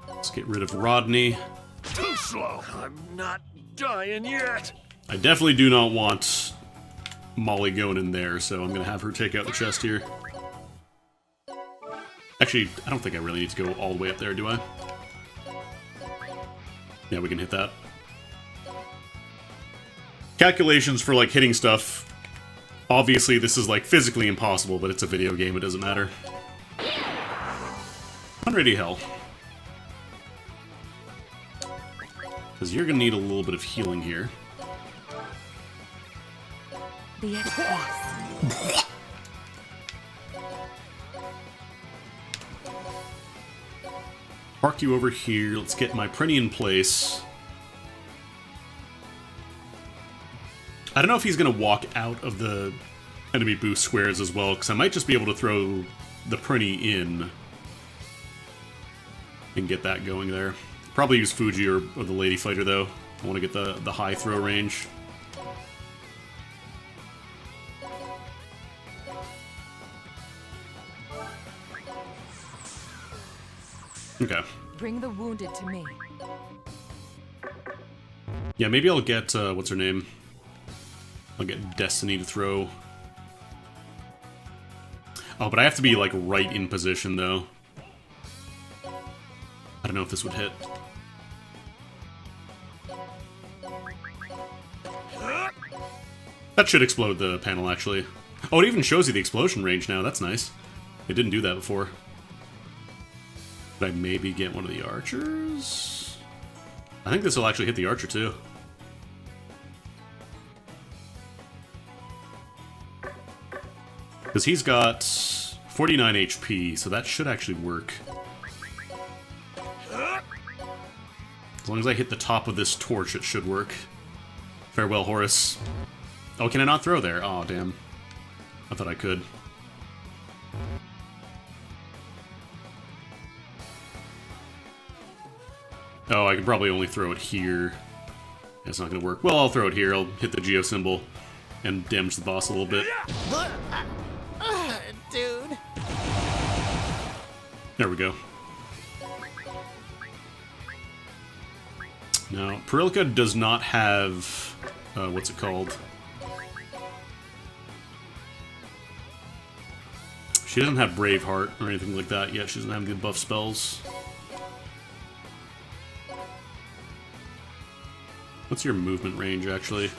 Let's get rid of Rodney. Too slow. I'm not dying yet. I definitely do not want Molly going in there, so I'm going to have her take out the chest here. Actually, I don't think I really need to go all the way up there, do I? Yeah, we can hit that. Calculations for, like, hitting stuff. Obviously, this is, like, physically impossible, but it's a video game, it doesn't matter. 180 health. Because you're going to need a little bit of healing here. The Express. Park you over here. Let's get my Prinny in place. I don't know if he's going to walk out of the enemy boost squares as well, because I might just be able to throw the Prinny in and get that going there. Probably use Fuji or the Lady Fighter, though. I want to get the high throw range. Okay. Bring the wounded to me. Yeah, maybe I'll get, what's her name? I'll get Destiny to throw. Oh, but I have to be, like, right in position, though. I don't know if this would hit. That should explode the panel, actually. Oh, it even shows you the explosion range now. That's nice. It didn't do that before. Could I maybe get one of the archers? I think this will actually hit the archer, too. Because he's got 49 HP, so that should actually work. long as I hit the top of this torch, it should work. Farewell, Horus. Oh, can I not throw there? Oh, damn. I thought I could. Oh, I could probably only throw it here. That's not gonna work. Well, I'll throw it here. I'll hit the Geo symbol and damage the boss a little bit. Dude. There we go. Now, Pirilika does not have... what's it called? She doesn't have Braveheart or anything like that yet. She doesn't have good buff spells. What's your movement range, actually?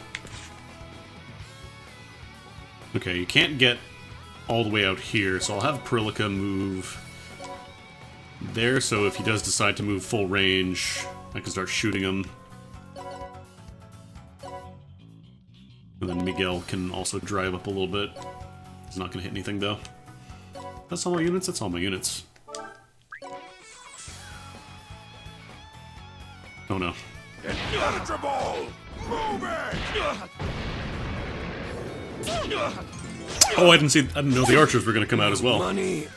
Okay, you can't get all the way out here, so I'll have Pirilika move there, so if he does decide to move full range, I can start shooting him. And then Miguel can also drive up a little bit. He's not going to hit anything, though. That's all my units? That's all my units. Oh, no. Impenetrable! Move it! Oh, I didn't know the archers were going to come out as well. Money.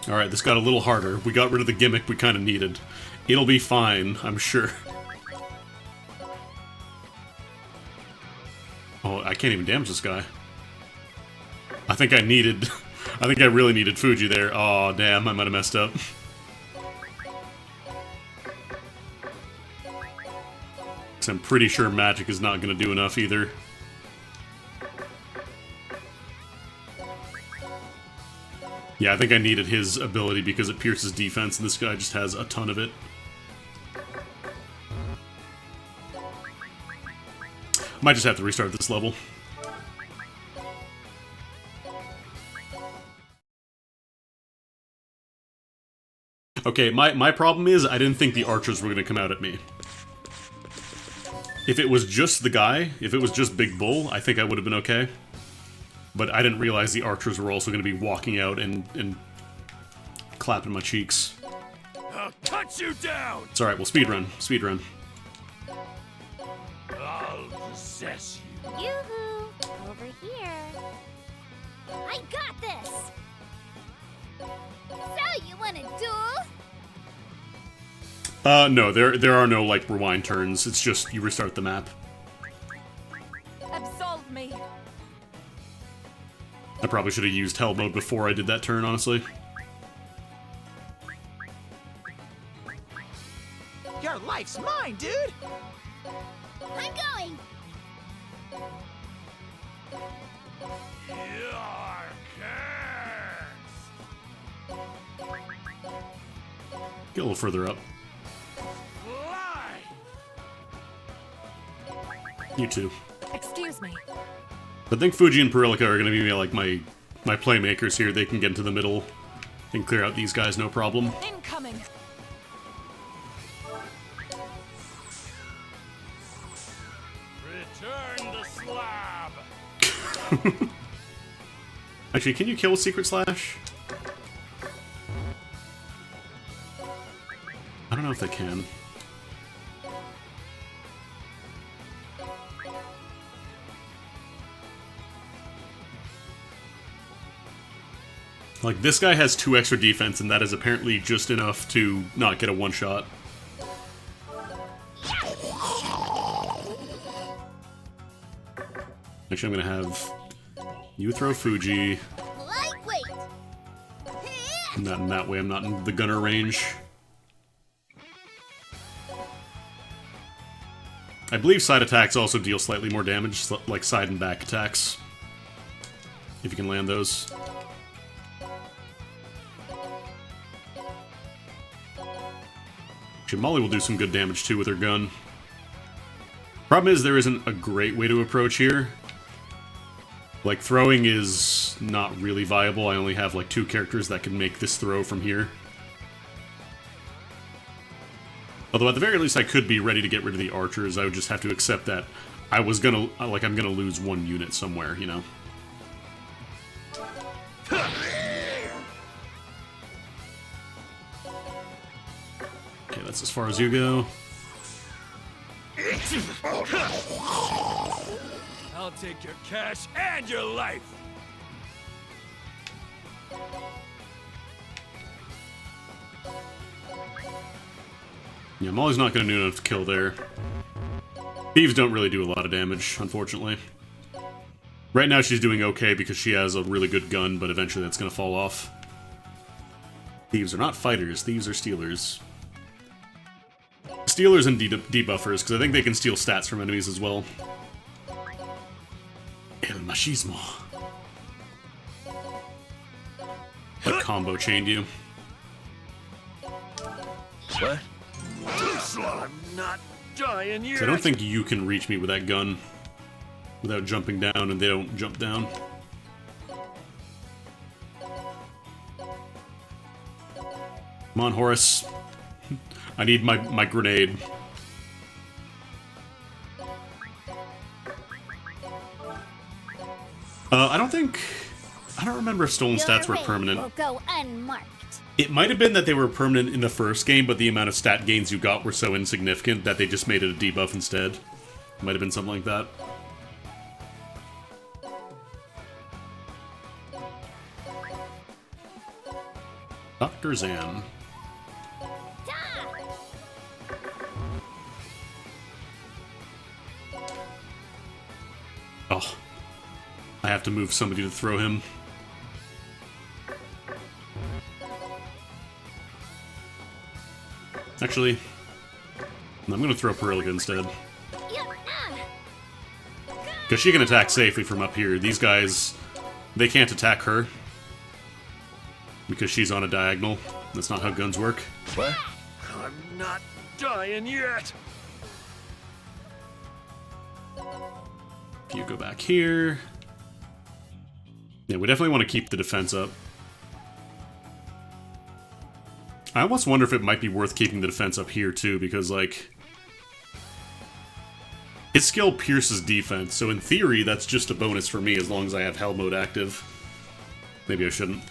Alright, this got a little harder. We got rid of the gimmick we kind of needed. It'll be fine, I'm sure. Oh, I can't even damage this guy. I think I really needed Fuji there. Oh, damn, I might have messed up. I'm pretty sure magic is not going to do enough either. Yeah, I think I needed his ability because it pierces defense, and this guy just has a ton of it. Might just have to restart this level. Okay, my problem is I didn't think the archers were going to come out at me. If it was just the guy, if it was just Big Bull, I think I would have been okay. But I didn't realize the archers were also going to be walking out and clapping my cheeks. I'll cut you down! It's alright, we'll speedrun. Speedrun. I'll possess you. Yoo-hoo! Over here. I got this! So, you want a duel? No, there are no, like, rewind turns. It's just you restart the map. Absolve me. I probably should have used hell mode before I did that turn, honestly. Your life's mine, dude! I'm going! You're cursed! Get a little further up. Fly! You too. Excuse me. I think Fuji and Pirilika are going to be like my playmakers here. They can get into the middle and clear out these guys, no problem. Incoming. Return the slab! Actually, can you kill with Secret Slash? I don't know if they can. Like, this guy has 2 extra defense, and that is apparently just enough to not get a one-shot. Actually, I'm gonna have you throw Fuji. Lightweight! Not in that way, I'm not in the gunner range. I believe side attacks also deal slightly more damage, like side and back attacks. If you can land those. Actually, Molly will do some good damage too with her gun. Problem is there isn't a great way to approach here. Like, throwing is not really viable. I only have like 2 characters that can make this throw from here. Although at the very least I could be ready to get rid of the archers. I would just have to accept that I'm gonna lose 1 unit somewhere, you know? Okay, that's That's as far as you go. I'll take your cash and your life. Yeah, Molly's not going to do enough to kill there. Thieves don't really do a lot of damage, unfortunately. Right now she's doing okay because she has a really good gun, but eventually that's going to fall off. Thieves are not fighters, thieves are stealers. Stealers and debuffers, because I think they can steal stats from enemies as well. El machismo. Like combo chained you. What? I'm not dying yet. So I don't think you can reach me with that gun without jumping down, and they don't jump down. Come on, Horace. I need my grenade. I don't remember if stolen stats were permanent. Will go unmarked. It might have been that they were permanent in the first game, but the amount of stat gains you got were so insignificant that they just made it a debuff instead. Might have been something like that. Dr. Zan. Oh. I have to move somebody to throw him. Actually, I'm going to throw Pirilika instead. Because she can attack safely from up here. These guys, they can't attack her. Because she's on a diagonal. That's not how guns work. What? I'm not dying yet. If you go back here... Yeah, we definitely want to keep the defense up. I almost wonder if it might be worth keeping the defense up here, too, because, like... His skill pierces defense, so in theory, that's just a bonus for me as long as I have Hell Mode active. Maybe I shouldn't.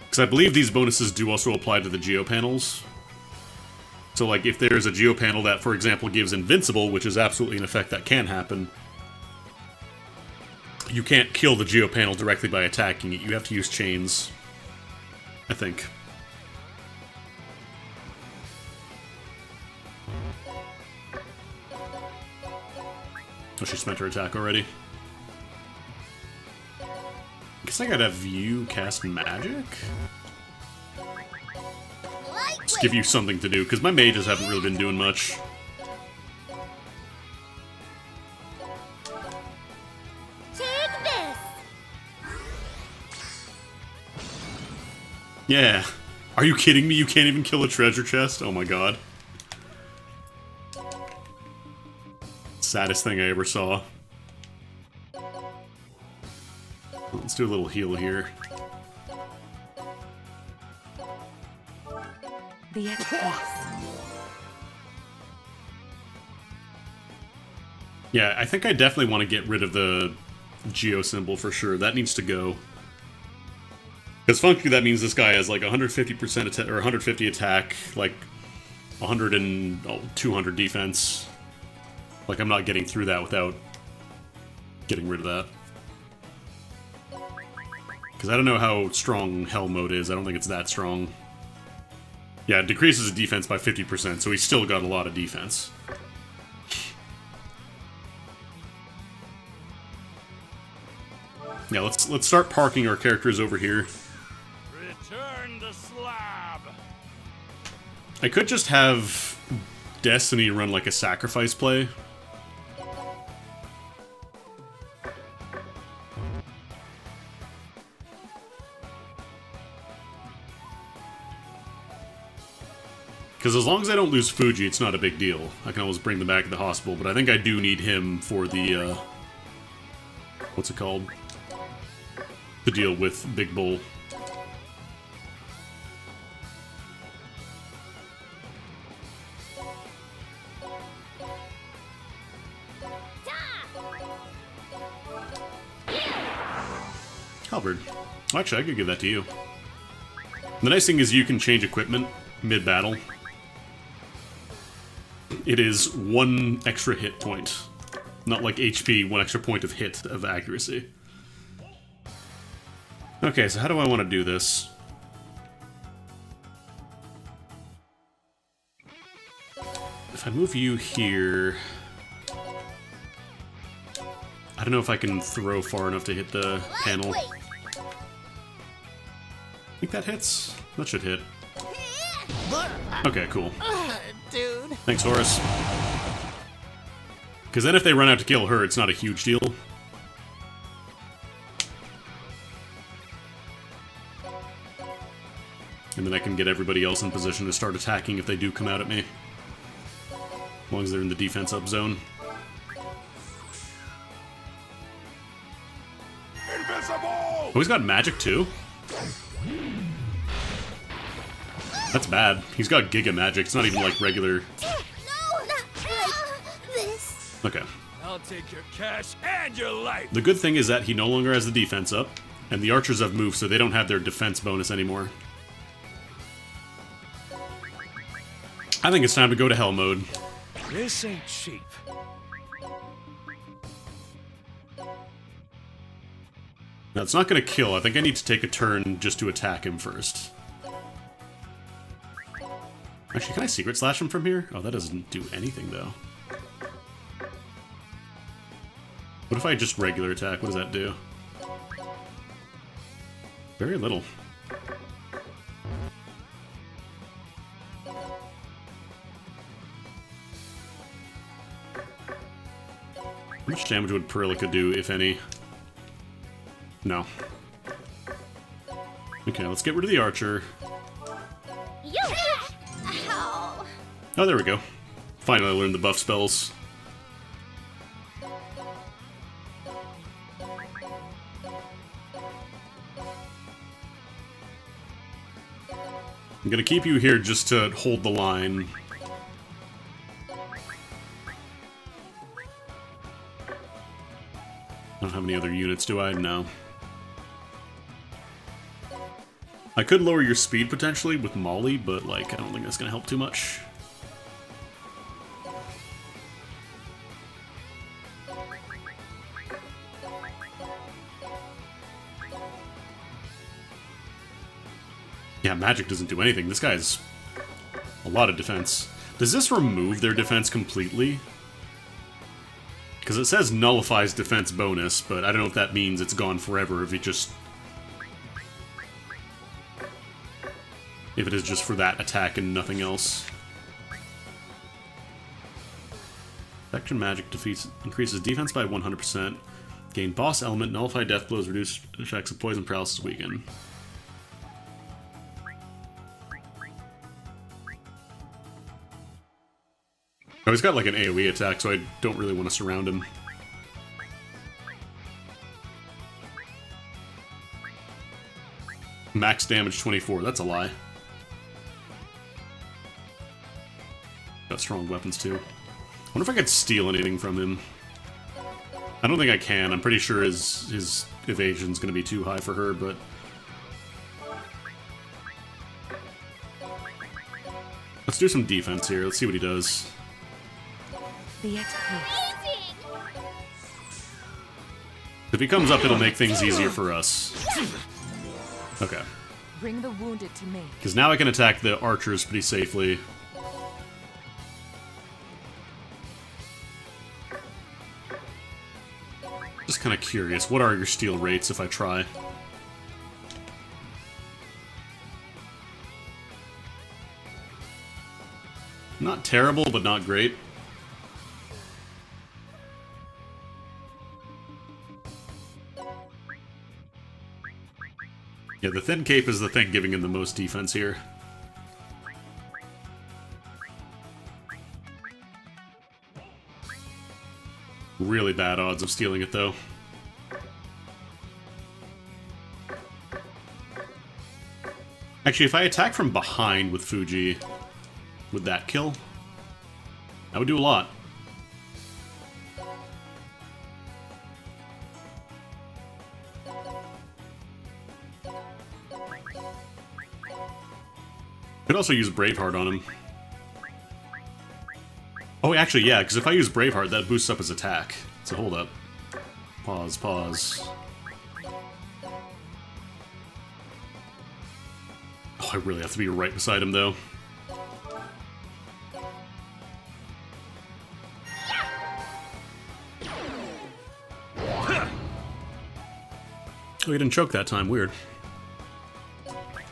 Because I believe these bonuses do also apply to the Geo panels. So, like, if there's a Geo panel that, for example, gives Invincible, which is absolutely an effect that can happen, you can't kill the Geo panel directly by attacking it. You have to use chains, I think. Oh, she spent her attack already. I guess I gotta have you cast magic? Just give you something to do, because my mages haven't really been doing much. Take this. Yeah. Are you kidding me? You can't even kill a treasure chest? Oh my god. Saddest thing I ever saw. Let's do a little heal here. The Yeah, I think I definitely want to get rid of the Geo symbol for sure. That needs to go. Because functionally that means this guy has like 150% attack, or 150 attack, like 100 and 200 defense. Like, I'm not getting through that without getting rid of that. Because I don't know how strong Hell Mode is. I don't think it's that strong. Yeah, it decreases his defense by 50%, so he's still got a lot of defense. Yeah, let's start parking our characters over here. Return the slab. I could just have Destiny run like a sacrifice play. Because as long as I don't lose Fuji, it's not a big deal. I can always bring them back to the hospital, but I think I do need him for the, what's it called? To deal with Big Bull. Halberd. Well, actually, I could give that to you. The nice thing is you can change equipment mid-battle. It is 1 extra hit point. Not like HP, 1 extra point of hit of accuracy. Okay, so how do I want to do this? If I move you here... I don't know if I can throw far enough to hit the panel. I think that hits? That should hit. Okay, cool. Dude. Thanks, Horace. Because then if they run out to kill her, it's not a huge deal. And then I can get everybody else in position to start attacking if they do come out at me. As long as they're in the defense up zone. Invincible! Oh, he's got magic too? That's bad. He's got Giga Magic. It's not even like regular... No, not like this. Okay. I'll take your cash and your life! The good thing is that he no longer has the defense up, and the archers have moved, so they don't have their defense bonus anymore. I think it's time to go to hell mode. This ain't cheap. Now, it's not going to kill. I think I need to take a turn just to attack him first. Actually, can I Secret Slash him from here? Oh, that doesn't do anything, though. What if I just regular attack? What does that do? Very little. How much damage would Pirilika do, if any? No. Okay, let's get rid of the archer. Ow. Oh, there we go. Finally, I learned the buff spells. I'm gonna keep you here just to hold the line. I don't have any other units, do I? No. I could lower your speed potentially with Molly, but like, I don't think that's gonna help too much. Yeah, magic doesn't do anything. This guy's a lot of defense. Does this remove their defense completely? Because it says nullifies defense bonus, but I don't know if that means it's gone forever, if it is just for that attack and nothing else. Action magic increases defense by 100%. Gain boss element, nullify death blows, reduce effects of poison paralysis weaken. Oh, he's got like an AoE attack, so I don't really want to surround him. Max damage 24, that's a lie. Got strong weapons too. I wonder if I could steal anything from him. I don't think I can. I'm pretty sure his evasion's gonna be too high for her, but... let's do some defense here. Let's see what he does. The XP. If he comes up, it'll make things easier for us. Okay. Bring the wounded to me. Because now I can attack the archers pretty safely. Just kind of curious, what are your steal rates if I try? Not terrible, but not great. Yeah, the thin cape is the thing giving him the most defense here. Really bad odds of stealing it, though. Actually, if I attack from behind with Fuji, would that kill? That would do a lot. also use Braveheart on him. Oh, actually, yeah, because if I use Braveheart, that boosts up his attack. So hold up. Pause, pause. Oh, I really have to be right beside him, though. Oh, he didn't choke that time. Weird.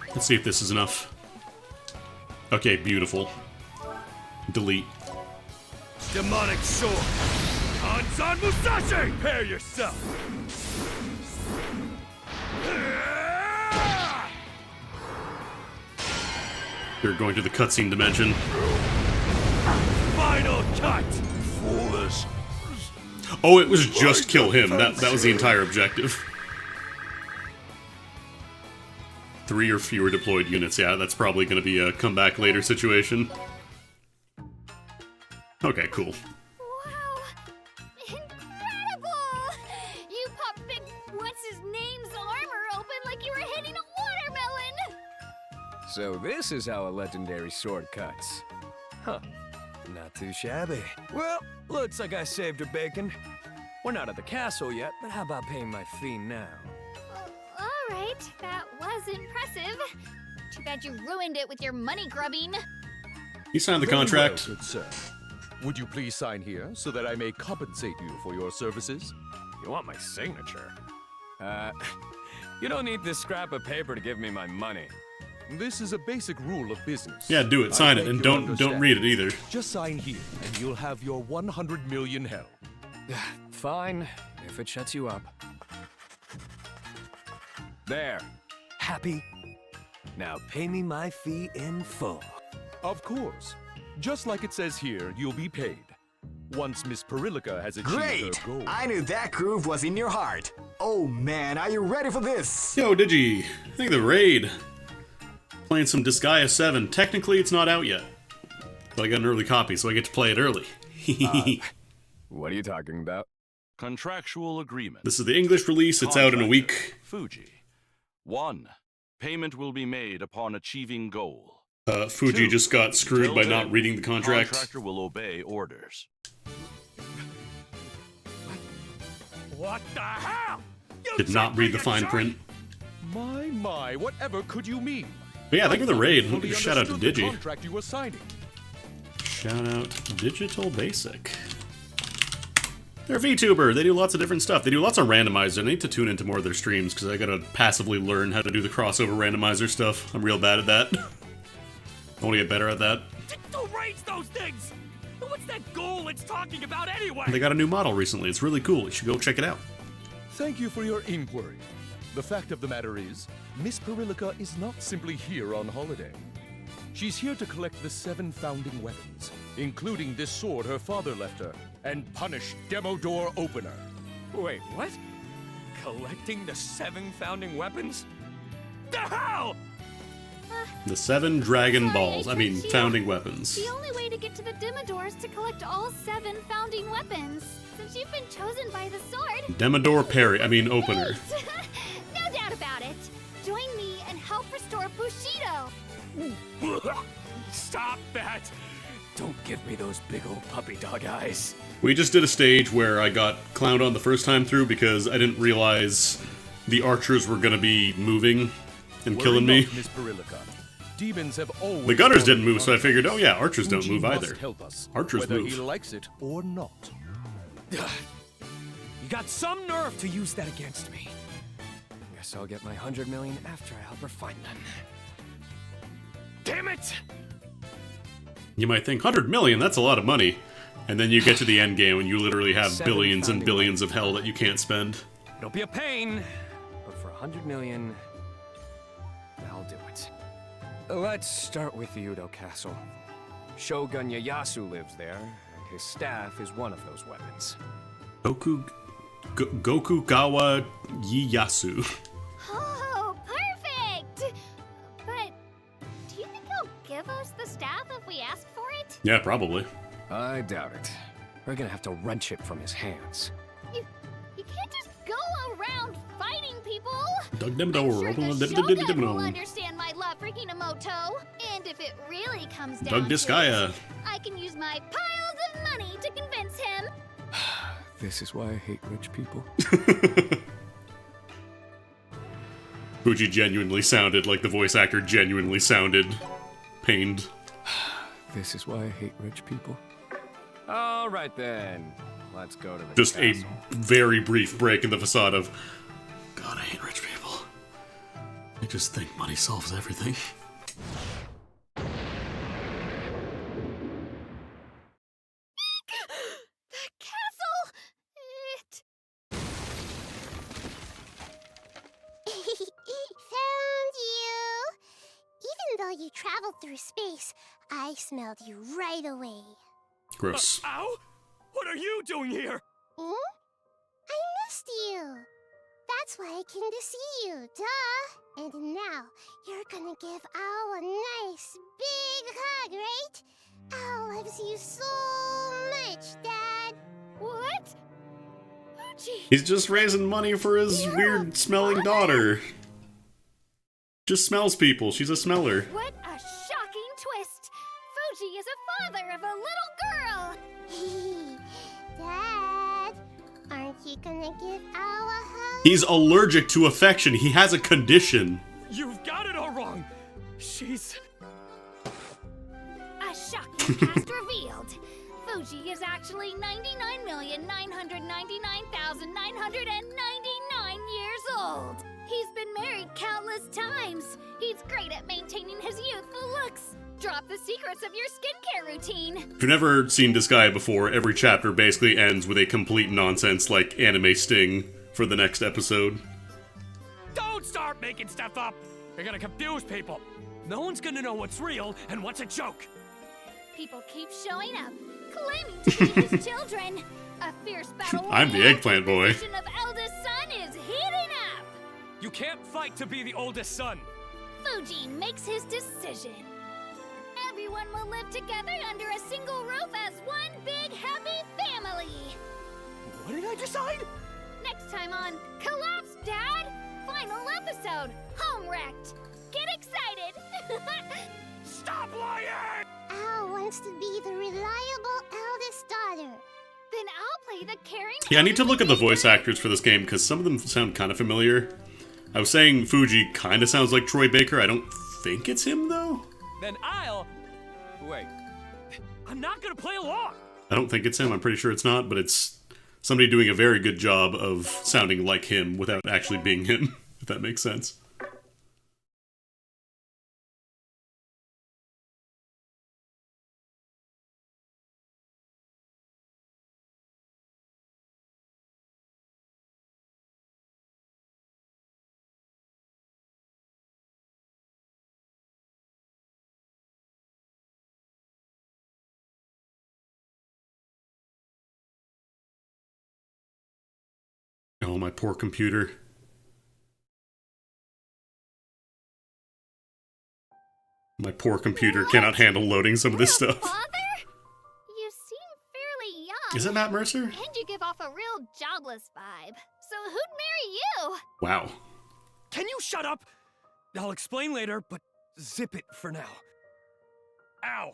Let's see if this is enough. Okay, beautiful. Delete. Demonic sword! Hanzan Musashi! Prepare yourself! You're going to the cutscene dimension. Final cut! Foolish. Oh, it was just kill him. That was the entire objective. 3 or fewer deployed units. Yeah, that's probably going to be a come back later situation. Okay, cool. Wow! Incredible! You popped Big What's-His-Name's armor open like you were hitting a watermelon! So this is how a legendary sword cuts. Huh. Not too shabby. Well, looks like I saved her bacon. We're not at the castle yet, but how about paying my fee now? Alright, that was impressive. Too bad you ruined it with your money grubbing. You signed the Very contract. well, good sir. Would you please sign here so that I may compensate you for your services? You want my signature? You don't need this scrap of paper to give me my money. This is a basic rule of business. Yeah, do it. Sign it, and don't read it either. Just sign here, and you'll have your 100 million hell. Fine, if it shuts you up. There. Happy? Now pay me my fee in full. Of course. Just like it says here, you'll be paid. Once Miss Pirilika has achieved her goal. I knew that groove was in your heart. Oh man, are you ready for this? Yo, Digi. I think the raid. Playing some Disgaea 7. Technically, it's not out yet. But I got an early copy, so I get to play it early. What are you talking about? Contractual agreement. This is the English release. It's out in a week. Fuji. 1. Payment will be made upon achieving goal. Fuji 2. just got screwed Till by then, not reading the contract. Contractor will obey orders. What the hell? Did not read the fine print. My, whatever could you mean? But yeah, thank you for the raid. Fully Shout out to understood the Digi. contract you were signing. Shout out Digital Basic. They're a VTuber. They do lots of different stuff. They do lots of randomizer. I need to tune into more of their streams because I gotta passively learn how to do the crossover randomizer stuff. I'm real bad at that. I want to get better at that. Don't raise those things! What's that goal it's talking about anyway? They got a new model recently. It's really cool. You should go check it out. Thank you for your inquiry. The fact of the matter is, Miss Pirilika is not simply here on holiday. She's here to collect the 7 founding weapons, including this sword her father left her, and punish Demo Door Opener. Wait, what? Collecting the 7 founding weapons? The hell? The 7 Dragon Balls. I mean, founding weapons. The only way to get to the Demodor is to collect all 7 founding weapons. Since you've been chosen by the sword... Demodor Parry. I mean, Opener. No doubt about it. Join me and help restore Bushido. Stop that! Don't give me those big old puppy dog eyes. We just did a stage where I got clowned on the first time through because I didn't realize the archers were going to be moving and killing me. Miss Pirilika. Demons have always The gunners didn't move, so I figured, oh yeah, archers don't move either. Help us, Archers whether move. he likes it or not. You got some nerve to use that against me. Guess I'll get my 100 million after I help her find them. Damn it! You might think, 100 million, that's a lot of money. And then you get to the end game and you literally have 7 billions and founding billions of hell that you can't spend. It'll be a pain, but for 100 million, I'll do it. Let's start with the Udo Castle. Shogun Ieyasu lives there, and his staff is one of those weapons. Gokugawa Ieyasu. Oh, perfect! But do you think he'll give us the staff if we ask for it? Yeah, probably. I doubt it. We're gonna have to wrench it from his hands. You can't just go around fighting people. Doug I'm sure the Shogun will Demodor. understand my love for for Hinamoto. And if it really comes down Doug to Disgaea. it, I can use my piles of money to convince him. This is why I hate rich people. Fuji genuinely sounded like the voice actor genuinely sounded pained. This is why I hate rich people. All right then, let's go to the Just castle. a very brief break in the facade of, God, I hate rich people. I just think money solves everything. The castle! Found you! Even though you traveled through space, I smelled you right away. Gross. Ow! What are you doing here? Hmm? I missed you. That's why I came to see you, duh. And now, you're gonna give Al a nice big hug, right? Al loves you so much, Dad. What? Fuji! He's just raising money for his weird smelling daughter. Just smells people. She's a smeller. What a shocking twist! Fuji is a father of a little girl! Dad, aren't you gonna give Al a hug? He's allergic to affection. He has a condition. You've got it all wrong. She's... A shocking cast revealed. Fuji is actually 99,999,999 years old. He's been married countless times. He's great at maintaining his youthful looks. Drop the secrets of your skincare routine. If you've never seen Disgaea before, every chapter basically ends with a complete nonsense like anime sting for the next episode. Don't start making stuff up! You're gonna confuse people. No one's gonna know what's real and what's a joke. People keep showing up, claiming to be his children. A fierce battle I'm the royale eggplant for the boy. position of eldest son is heating up. You can't fight to be the oldest son. Fuji makes his decision. Everyone will live together under a single roof as one big happy family. What did I decide? Next time on Collapse, Dad! Final episode, Home Wrecked. Get excited! Stop lying! Al wants to be the reliable eldest daughter. Then I'll play the caring. Yeah, I need to look at the voice actors for this game because some of them sound kind of familiar. I was saying Fuji kind of sounds like Troy Baker. I don't think it's him, though. Then I'll... Wait. I'm not gonna play along! I don't think it's him. I'm pretty sure it's not, but it's somebody doing a very good job of sounding like him without actually being him, if that makes sense. Oh, my poor computer. My poor computer cannot handle loading some of this stuff. Father? You seem fairly young. Is it Matt Mercer? And you give off a real jobless vibe. So who'd marry you? Wow. Can you shut up? I'll explain later, but zip it for now. Ow!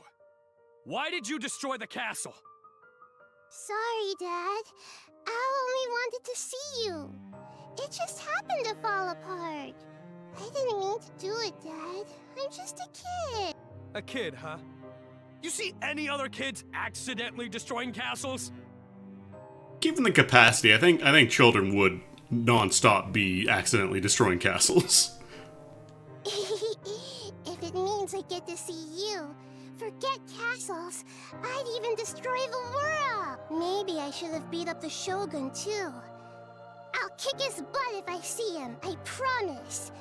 Why did you destroy the castle? Sorry, Dad. Al only wanted to see you. It just happened to fall apart. I didn't mean to do it, Dad. I'm just a kid. A kid, huh? You see any other kids accidentally destroying castles? Given the capacity, I think children would non-stop be accidentally destroying castles. If it means I get to see you, forget castles. I'd even destroy the world. Maybe I should have beat up the Shogun, too. I'll kick his butt if I see him, I promise.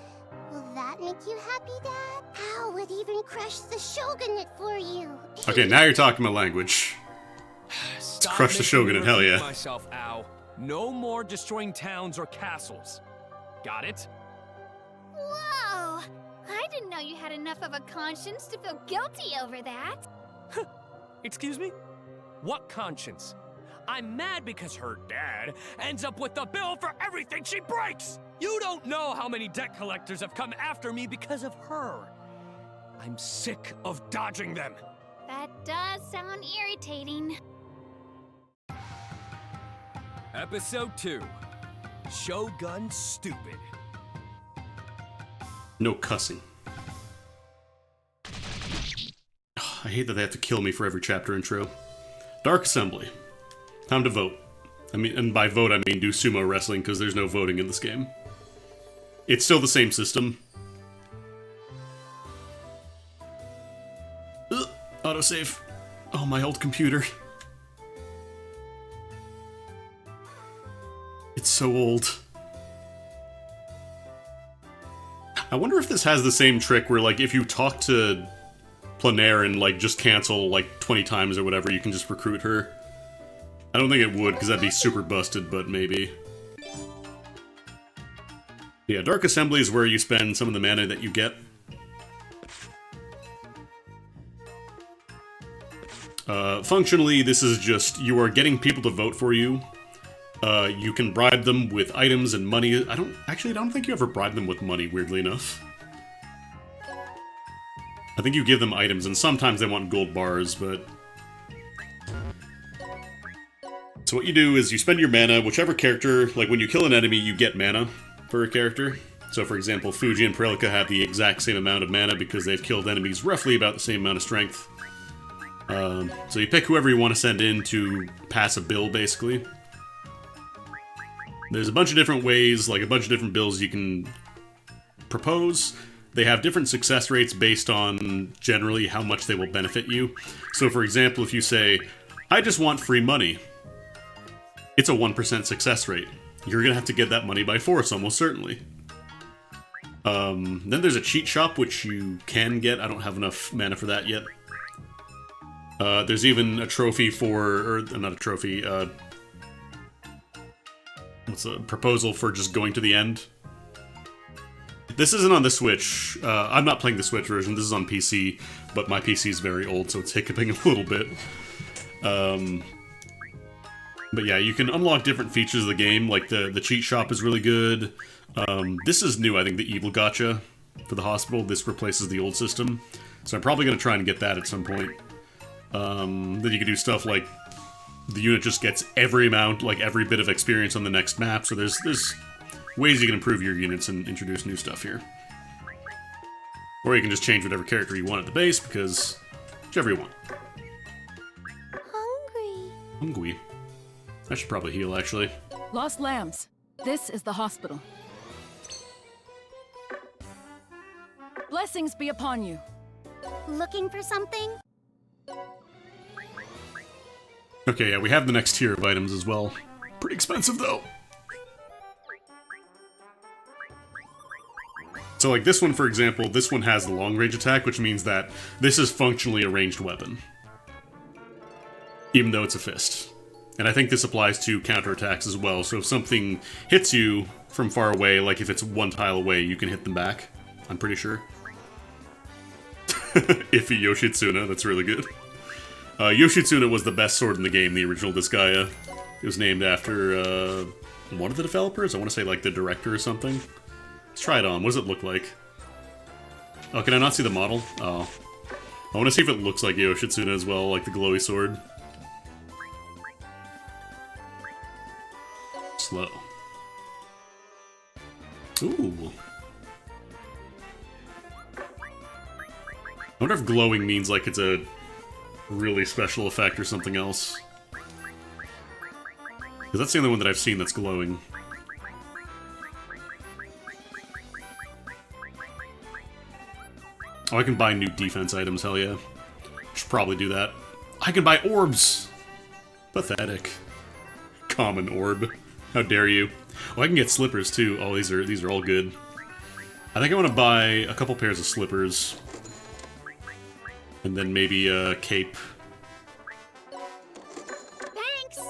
Will that make you happy, Dad? Al would even crush the Shogunate for you. Okay, now you're talking my language. Stop crush the making Shogunate, me hell repeat yeah. Myself, Ow. No more destroying towns or castles. Got it? Whoa! I didn't know you had enough of a conscience to feel guilty over that. Excuse me? What conscience? I'm mad because her dad ends up with the bill for everything she breaks! You don't know how many debt collectors have come after me because of her. I'm sick of dodging them. That does sound irritating. Episode 2. Shogun Stupid. No cussing. I hate that they have to kill me for every chapter intro. Dark Assembly. Time to vote. I mean, and by vote I mean do sumo wrestling, because there's no voting in this game. It's still the same system. Ugh, autosave. Oh, my old computer. It's so old. I wonder if this has the same trick where, like, if you talk to Planaire and, like, just cancel, like, 20 times or whatever, you can just recruit her. I don't think it would, because that'd be super busted, but maybe. Yeah, Dark Assembly is where you spend some of the mana that you get. Functionally, this is just, you are getting people to vote for you. You can bribe them with items and money. I don't think you ever bribe them with money, weirdly enough. I think you give them items, and sometimes they want gold bars, but... So what you do is you spend your mana, whichever character, like when you kill an enemy, you get mana for a character. So for example, Fuji and Pirilika have the exact same amount of mana because they've killed enemies roughly about the same amount of strength. So you pick whoever you want to send in to pass a bill, basically. There's a bunch of different ways, like a bunch of different bills you can propose. They have different success rates based on generally how much they will benefit you. So for example, if you say, I just want free money, it's a 1% success rate. You're gonna have to get that money by force, almost certainly. Then there's a cheat shop, which you can get. I don't have enough mana for that yet. There's even a trophy for, or not a trophy, what's a proposal for just going to the end. This isn't on the Switch. I'm not playing the Switch version. This is on PC, but my PC is very old, so it's hiccuping a little bit. But yeah, you can unlock different features of the game, like the cheat shop is really good. This is new, I think, the Evil Gacha for the hospital. This replaces the old system. So I'm probably going to try and get that at some point. Then you can do stuff like the unit just gets every amount, like every bit of experience on the next map. So there's ways you can improve your units and introduce new stuff here. Or you can just change whatever character you want at the base, because whichever you want. Hungry. I should probably heal, actually. Lost lambs. This is the hospital. Blessings be upon you. Looking for something? Okay, yeah, we have the next tier of items as well. Pretty expensive, though. So, like, this one, for example, this one has the long-range attack, which means that this is functionally a ranged weapon. Even though it's a fist. And I think this applies to counterattacks as well, so if something hits you from far away, like if it's one tile away, you can hit them back. I'm pretty sure. Iffy Yoshitsuna, that's really good. Yoshitsuna was the best sword in the game, the original Disgaea. It was named after one of the developers, I want to say like the director or something. Let's try it on, what does it look like? Oh, can I not see the model? Oh. I want to see if it looks like Yoshitsuna as well, like the glowy sword. Slow. Ooh. I wonder if glowing means like it's a really special effect or something else. Because that's the only one that I've seen that's glowing. Oh, I can buy new defense items, hell yeah. Should probably do that. I can buy orbs! Pathetic. Common orb. How dare you. Oh, I can get slippers too. Oh, these are all good. I think I want to buy a couple pairs of slippers. And then maybe a cape. Thanks!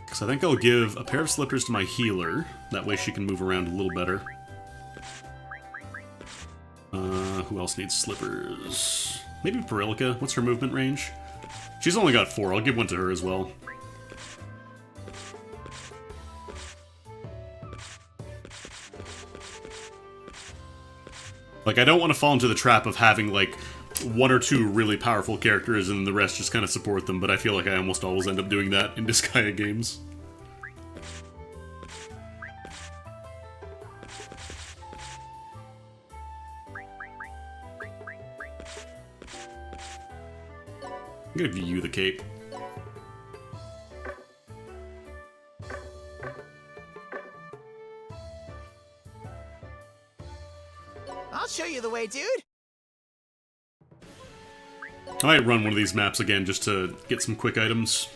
Because I think I'll give a pair of slippers to my healer. That way she can move around a little better. Who else needs slippers? Maybe Pirilika. What's her movement range? She's only got 4. I'll give one to her as well. Like, I don't want to fall into the trap of having, like, one or two really powerful characters and the rest just kind of support them, but I feel like I almost always end up doing that in Disgaea games. I'm gonna give you the cape. I'll show you the way, dude. I might run one of these maps again just to get some quick items.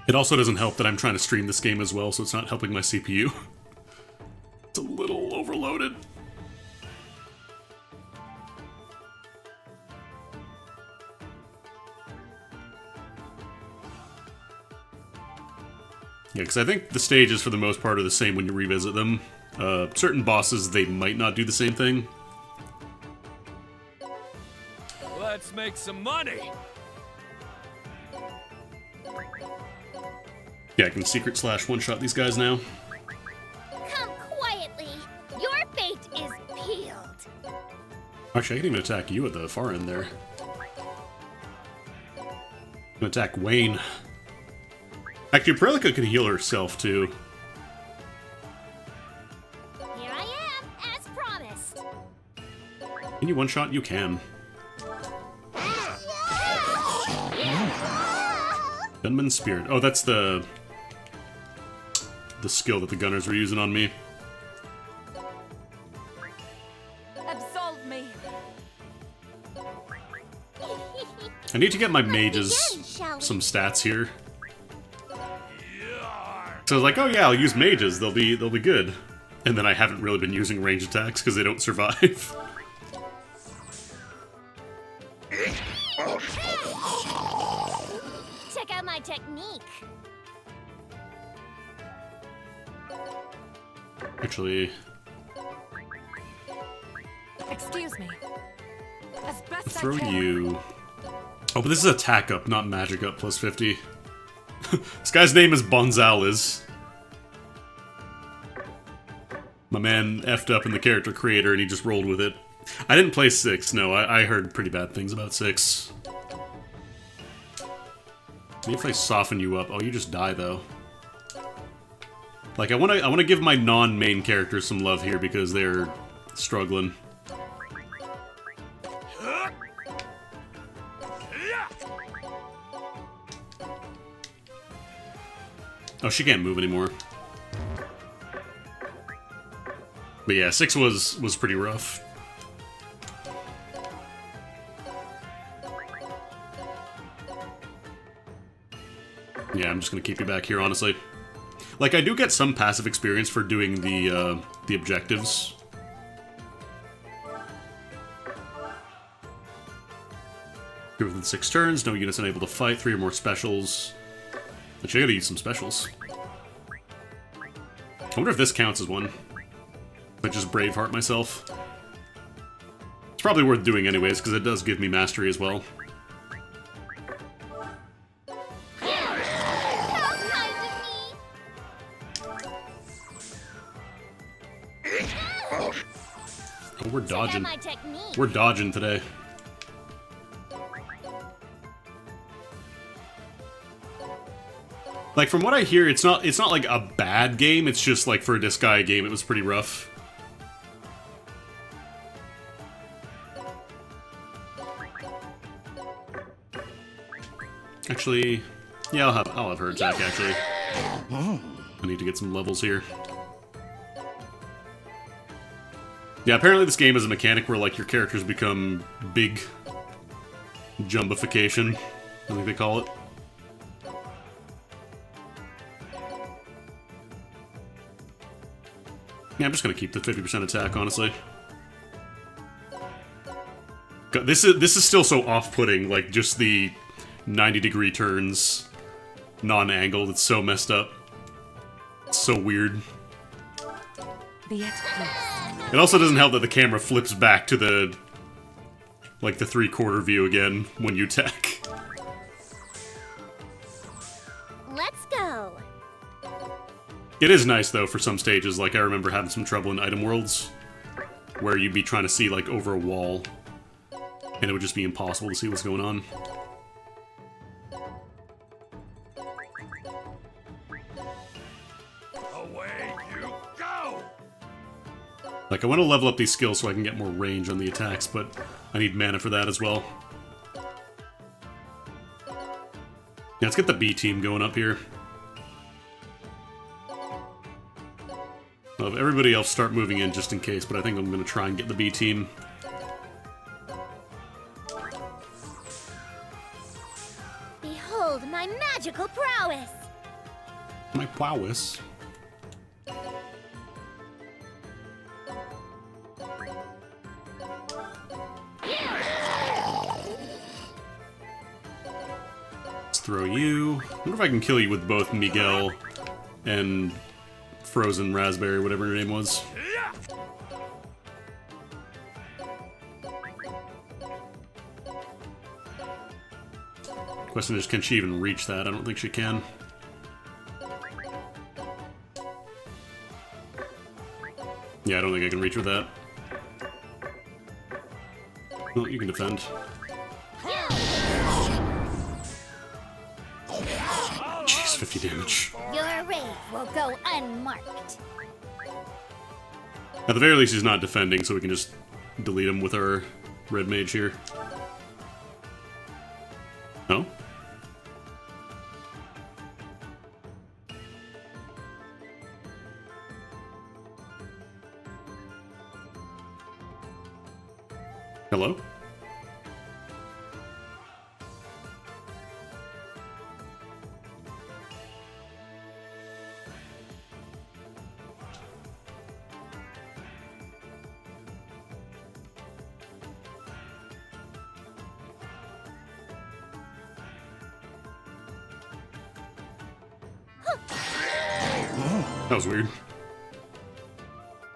It also doesn't help that I'm trying to stream this game as well, so it's not helping my CPU. It's a little overloaded. Yeah, because I think the stages for the most part are the same when you revisit them. Certain bosses, they might not do the same thing. Let's make some money! Yeah, I can secret slash one-shot these guys now. Come quietly. Your fate is peeled. Actually, I can even attack you at the far end there. I'm gonna attack Wayne. Actually, Pirilika can heal herself, too. Here I am, as promised. Can you one-shot? You can. Gunman's Spirit. Oh, that's the skill that the gunners were using on me. Absolve me. I need to get my mages some stats here. So I was like, oh yeah, I'll use mages. They'll be good. And then I haven't really been using range attacks because they don't survive. Check out my technique. Actually, Excuse me. As best throw I can. you. Oh, but this is attack up, not magic up plus 50. This guy's name is Bonzales. My man effed up in the character creator and he just rolled with it. I didn't play 6, no, I heard pretty bad things about 6. Maybe if I soften you up. Oh, you just die though. Like I wanna give my non-main characters some love here because they're struggling. Oh, she can't move anymore. But yeah, 6 was pretty rough. Yeah, I'm just gonna keep you back here, honestly. Like, I do get some passive experience for doing the objectives. Here within 6 turns, no units unable to fight, 3 or more specials. Actually, I gotta use some specials. I wonder if this counts as one. I just Braveheart myself. It's probably worth doing anyways, because it does give me mastery as well. Oh, we're dodging. We're dodging today. Like, from what I hear, it's not like a bad game, it's just like for a Disgaea game, it was pretty rough. Actually, yeah, I'll have her attack, actually. I need to get some levels here. Yeah, apparently this game is a mechanic where, like, your characters become big jumbification, I think they call it. Yeah, I'm just gonna keep the 50% attack, honestly. God, this is still so off-putting, like, just the 90-degree turns, non-angled, it's so messed up. It's so weird. Be at peace. It also doesn't help that the camera flips back to the, like, the 3/4 view again when you attack. Let's go. It is nice, though, for some stages. Like, I remember having some trouble in Item Worlds, where you'd be trying to see, like, over a wall, and it would just be impossible to see what's going on. Away you go! Like, I want to level up these skills so I can get more range on the attacks, but I need mana for that as well. Yeah, let's get the B team going up here. I'll have everybody else start moving in just in case, but I think I'm going to try and get the B team. Behold my magical prowess. My prowess. Let's throw you. I wonder if I can kill you with both Miguel and Frozen Raspberry, whatever her name was. Question is, can she even reach that? I don't think she can. Yeah, I don't think I can reach with that. Well, you can defend. Jeez, 50 damage. Your raid will go unmarked. At the very least, he's not defending, so we can just delete him with our red mage here. No? Hello? That was weird.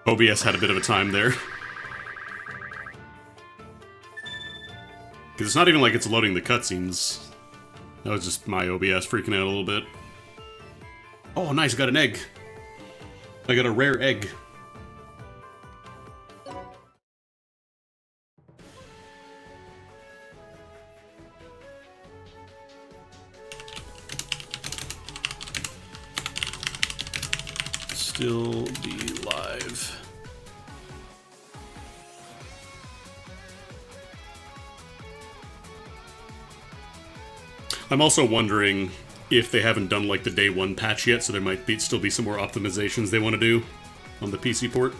OBS had a bit of a time there. Because it's not even like it's loading the cutscenes. That was just my OBS freaking out a little bit. Oh, nice, I got an egg. I got a rare egg. Still be live. I'm also wondering if they haven't done like the day 1 patch yet, so there might still be some more optimizations they want to do on the PC port.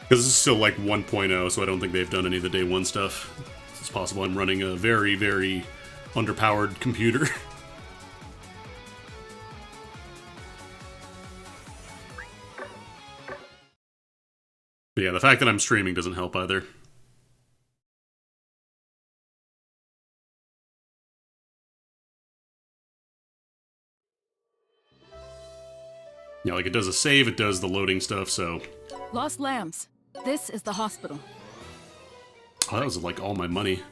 Because this is still like 1.0, so I don't think they've done any of the day 1 stuff. It's possible I'm running a very, very underpowered computer. But yeah, the fact that I'm streaming doesn't help either. Yeah, like it does a save, it does the loading stuff, so... Lost lambs. This is the hospital. Oh, that was like all my money.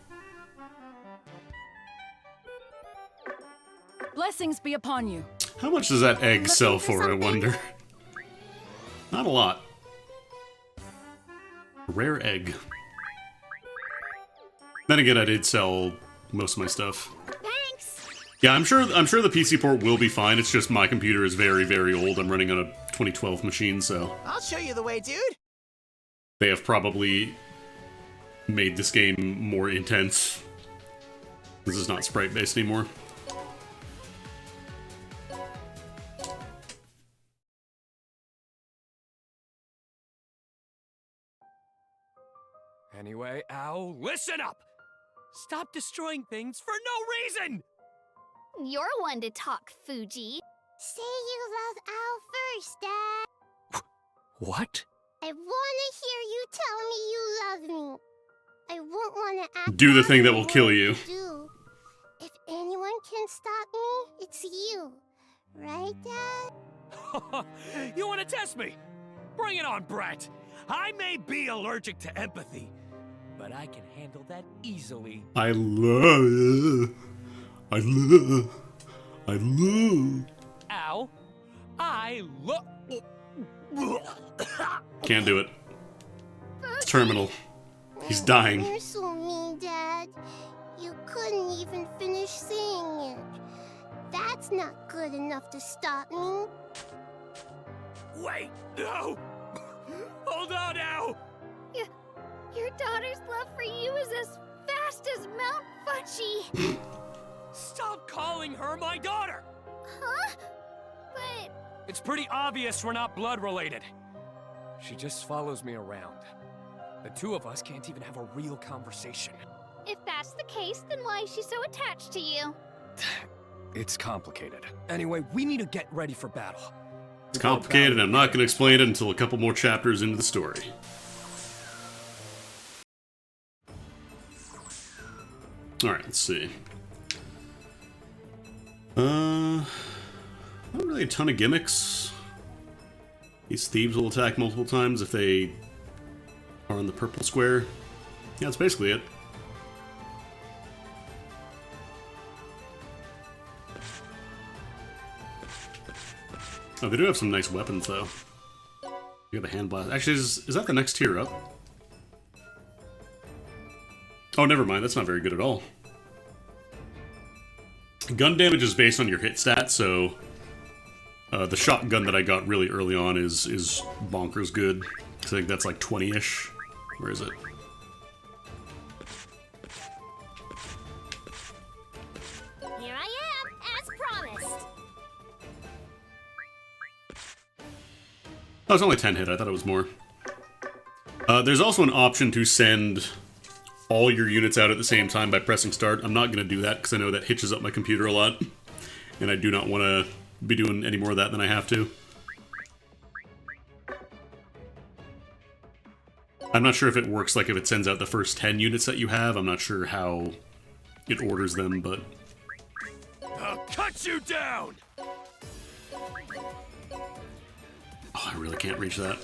Blessings be upon you. How much does that egg sell for, I wonder? Not a lot. Rare egg. Then again, I did sell most of my stuff. Thanks. Yeah, I'm sure the PC port will be fine. It's just my computer is very, very old. I'm running on a 2012 machine, so... I'll show you the way, dude. They have probably made this game more intense. This is not sprite-based anymore. Anyway, Owl, listen up! Stop destroying things for no reason! You're one to talk, Fuji. Say you love Al first, Dad. What? I want to hear you tell me you love me. I won't want to act Do the out thing that on will what kill I you. do. If anyone can stop me, it's you. Right, Dad? You trust me. Bring it on, Brett. I may be allergic to empathy, but I can handle that easily. I love. Ow. I love. Can't do it. It's terminal. He's dying. You're so mean, Dad. You couldn't even finish saying it. That's not good enough to stop me. Wait, no! Hold on now! Your daughter's love for you is as vast as Mount Fuji. Stop calling her my daughter! Huh? But... It's pretty obvious we're not blood related. She just follows me around. The two of us can't even have a real conversation. if that's the case, then why is she so attached to you? It's complicated. Anyway, we need to get ready for battle. It's complicated, and I'm not going to explain it until a couple more chapters into the story. Alright, let's see. Not really a ton of gimmicks. These thieves will attack multiple times if they are on the purple square. Yeah, that's basically it. Oh, they do have some nice weapons, though. You have a hand blast. Actually, is that the next tier up? Oh, never mind. That's not very good at all. Gun damage is based on your hit stat, so the shotgun that I got really early on is bonkers good. I think that's like 20-ish. Where is it? Here I am, as promised. Oh, it's only 10 hit. I thought it was more. There's also an option to send all your units out at the same time by pressing start. I'm not going to do that because I know that hitches up my computer a lot. And I do not want to be doing any more of that than I have to. I'm not sure if it works like if it sends out the first 10 units that you have. I'm not sure how it orders them, but... I'll cut you down! Oh, I really can't reach that.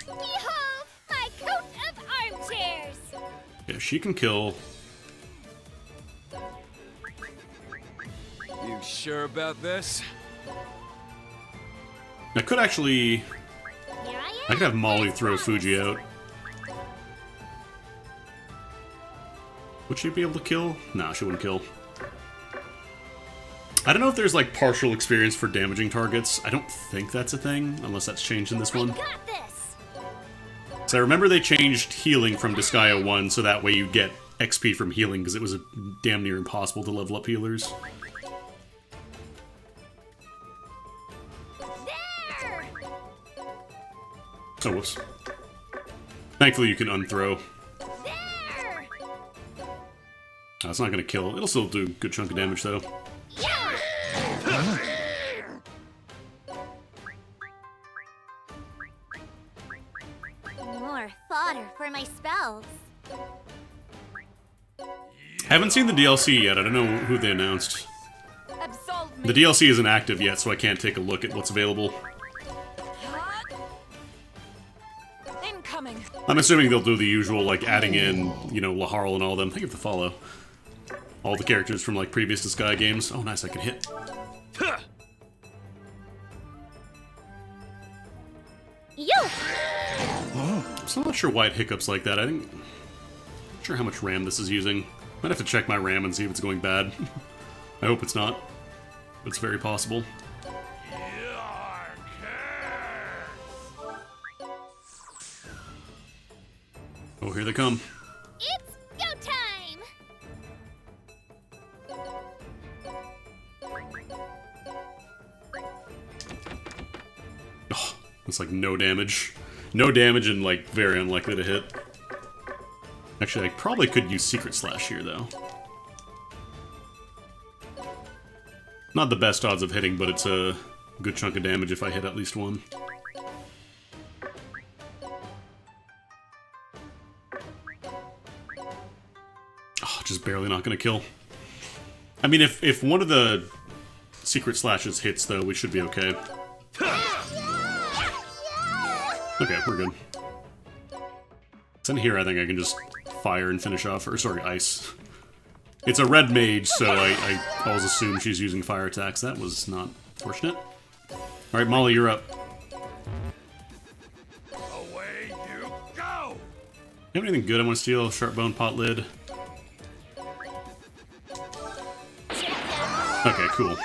Behold, my coat of armchairs! Yeah, she can kill. You sure about this? I could actually... I could have Molly throw Fuji out. Would she be able to kill? No, she wouldn't kill. I don't know if there's like partial experience for damaging targets. I don't think that's a thing, unless that's changed in this one. Got this! So I remember they changed healing from Disgaea 1, so that way you get XP from healing, because it was damn near impossible to level up healers. There! Oh, whoops. Thankfully you can unthrow. There! Oh, it's not going to kill. It'll still do a good chunk of damage, though. More fodder for my spells. I haven't seen the DLC yet. I don't know who they announced. Absolve me. The DLC isn't active yet, so I can't take a look at what's available. Incoming. I'm assuming they'll do the usual, like, adding in, you know, Laharl and all them. Thank you for the follow. All the characters from, like, previous Disgaea games. Oh, nice, I can hit. You! I'm still not sure why it hiccups like that. I'm not sure how much RAM this is using. Might have to check my RAM and see if it's going bad. I hope it's not. But it's very possible. Oh, here they come. It's go time! Oh, it's like no damage. No damage and like very unlikely to hit. Actually, I probably could use Secret Slash here though. Not the best odds of hitting, but it's a good chunk of damage if I hit at least one. Oh, just barely not gonna kill. I mean, if one of the Secret Slashes hits though, we should be okay. Okay, we're good. It's in here, I think I can just fire and finish off, or sorry, ice. It's a red mage, so I always assume she's using fire attacks. That was not fortunate. Alright, Molly, you're up. Away you go! You have anything good I want to steal? Sharp bone, pot lid. Okay, cool.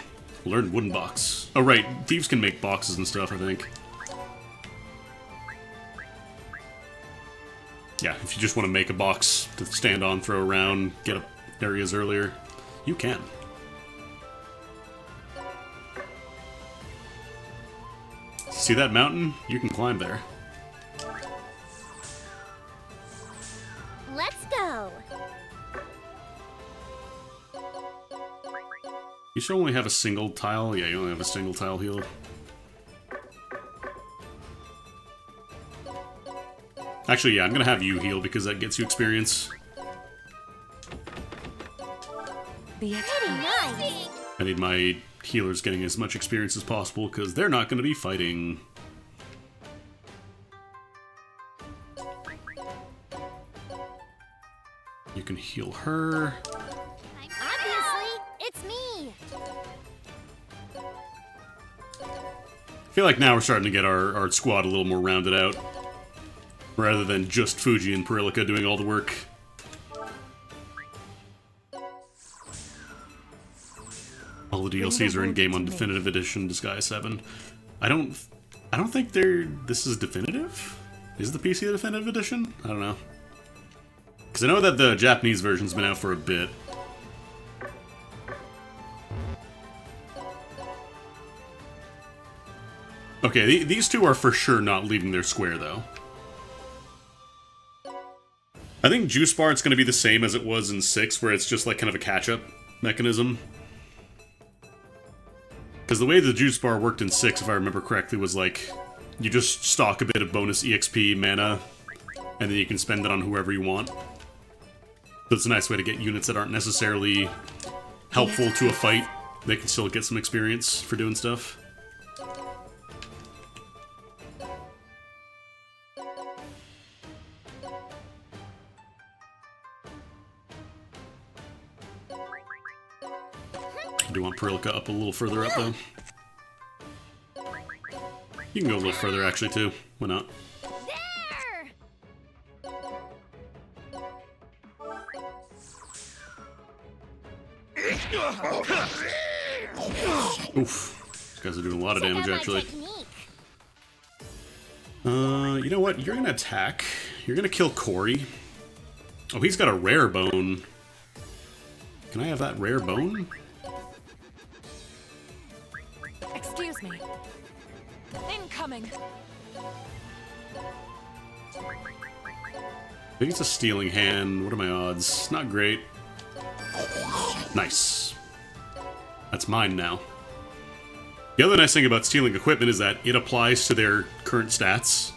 Learned wooden box. Oh right, thieves can make boxes and stuff, I think. Yeah, if you just want to make a box to stand on, throw around, get up areas earlier, you can. See that mountain? You can climb there. Let's go. You should only have a single tile? Yeah, you only have a single tile heal. Actually, yeah, I'm gonna have you heal because that gets you experience. Pretty nice. I need my healers getting as much experience as possible because they're not gonna be fighting. You can heal her. Obviously, it's me. I feel like now we're starting to get our squad a little more rounded out. Rather than just Fuji and Pirilika doing all the work. All the DLCs are in game on Definitive Edition, Disgaea 7. I don't think this is definitive? Is the PC a Definitive Edition? I don't know. Because I know that the Japanese version's been out for a bit. Okay, these two are for sure not leaving their square, though. I think Juice Bar it's going to be the same as it was in 6, where it's just like kind of a catch-up mechanism. Because the way the Juice Bar worked in 6, if I remember correctly, was like, you just stock a bit of bonus EXP mana, and then you can spend it on whoever you want. So it's a nice way to get units that aren't necessarily helpful to a fight. They can still get some experience for doing stuff. I do want Pirilika up a little further up, though. You can go a little further, actually, too. Why not? Oof. These guys are doing a lot of damage, actually. You know what? You're gonna attack. You're gonna kill Corey. Oh, he's got a rare bone. Can I have that rare bone? Excuse me. Incoming. I think it's a stealing hand. What are my odds? Not great. Nice. That's mine now. The other nice thing about stealing equipment is that it applies to their current stats.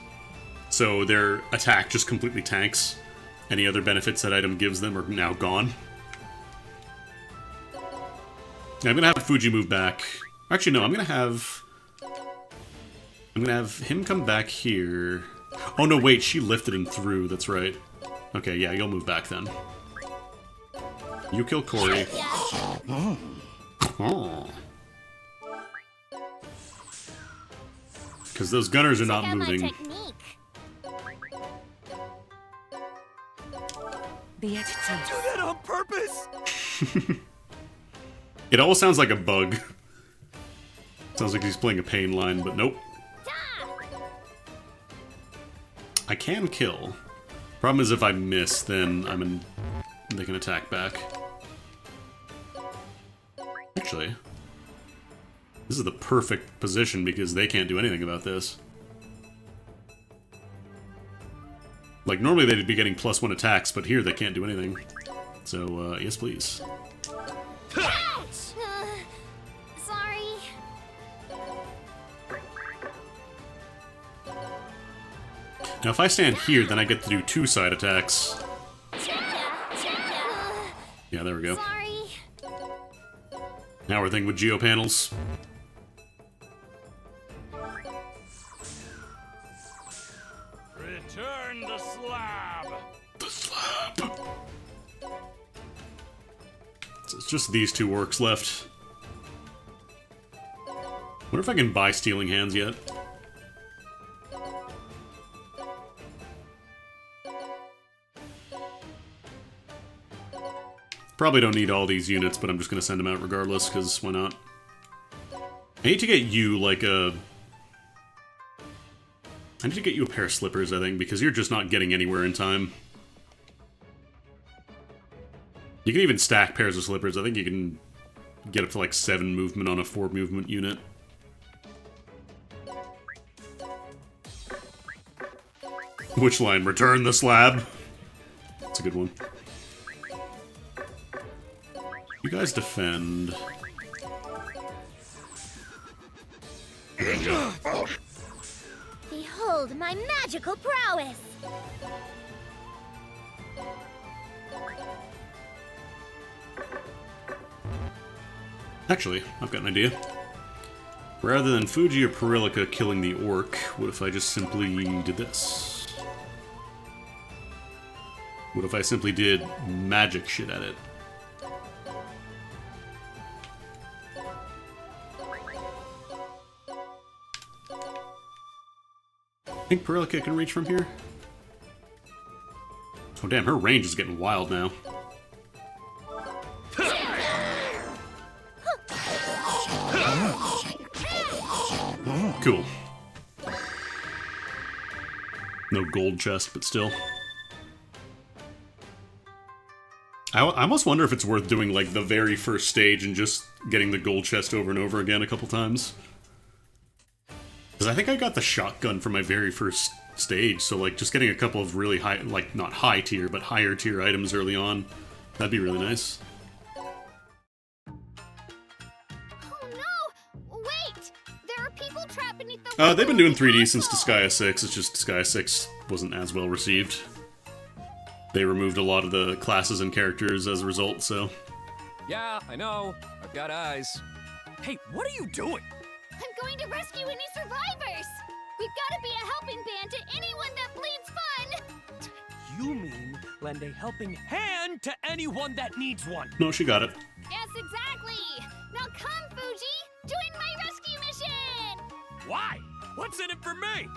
So their attack just completely tanks. Any other benefits that item gives them are now gone. Yeah, I'm gonna have Fuji move back. Actually, no, I'm gonna have him come back here. Oh no, wait, she lifted him through, that's right. Okay, yeah, you'll move back then. You kill Corey. Oh. Because those gunners are not moving. Do that on purpose? It almost sounds like a bug. Sounds like he's playing a pain line, but nope. I can kill. Problem is if I miss, then they can attack back. Actually, this is the perfect position because they can't do anything about this. Like, normally they'd be getting +1 attacks, but here they can't do anything. So, yes please. Sorry. Now if I stand here, then I get to do 2 side attacks. Yeah, there we go. Sorry. Now we're thinking with geo panels. Return the slab! The slab. So it's just these two orcs left. Wonder if I can buy Stealing Hands yet. Probably don't need all these units, but I'm just gonna send them out regardless, because why not? I need to get you, like, I need to get you a pair of slippers, I think, because you're just not getting anywhere in time. You can even stack pairs of slippers. I think you can get up to, like, 7 movement on a 4 movement unit. Which line? Return the slab? That's a good one. You guys defend. Behold my magical prowess! Actually, I've got an idea. Rather than Fuji or Pirilika killing the orc, what if I just simply did this? What if I simply did magic shit at it? I think Pirilika can reach from here? Oh damn, her range is getting wild now. Cool. No gold chest, but still. I almost wonder if it's worth doing, like, the very first stage and just getting the gold chest over and over again a couple times. Because I think I got the shotgun for my very first stage, so, like, just getting a couple of really high, like, not high tier, but higher tier items early on, that'd be really nice. They've been doing 3D since Disgaea 6, it's just Disgaea 6 wasn't as well received. They removed a lot of the classes and characters as a result, so... Yeah, I know. I've got eyes. Hey, what are you doing? I'm going to rescue any survivors! We've gotta be a helping band to anyone that bleeds fun! You mean lend a helping hand to anyone that needs one? No, she got it. Yes, exactly! Now come, Fuji! Join my rescue mission! Why? What's in it for me?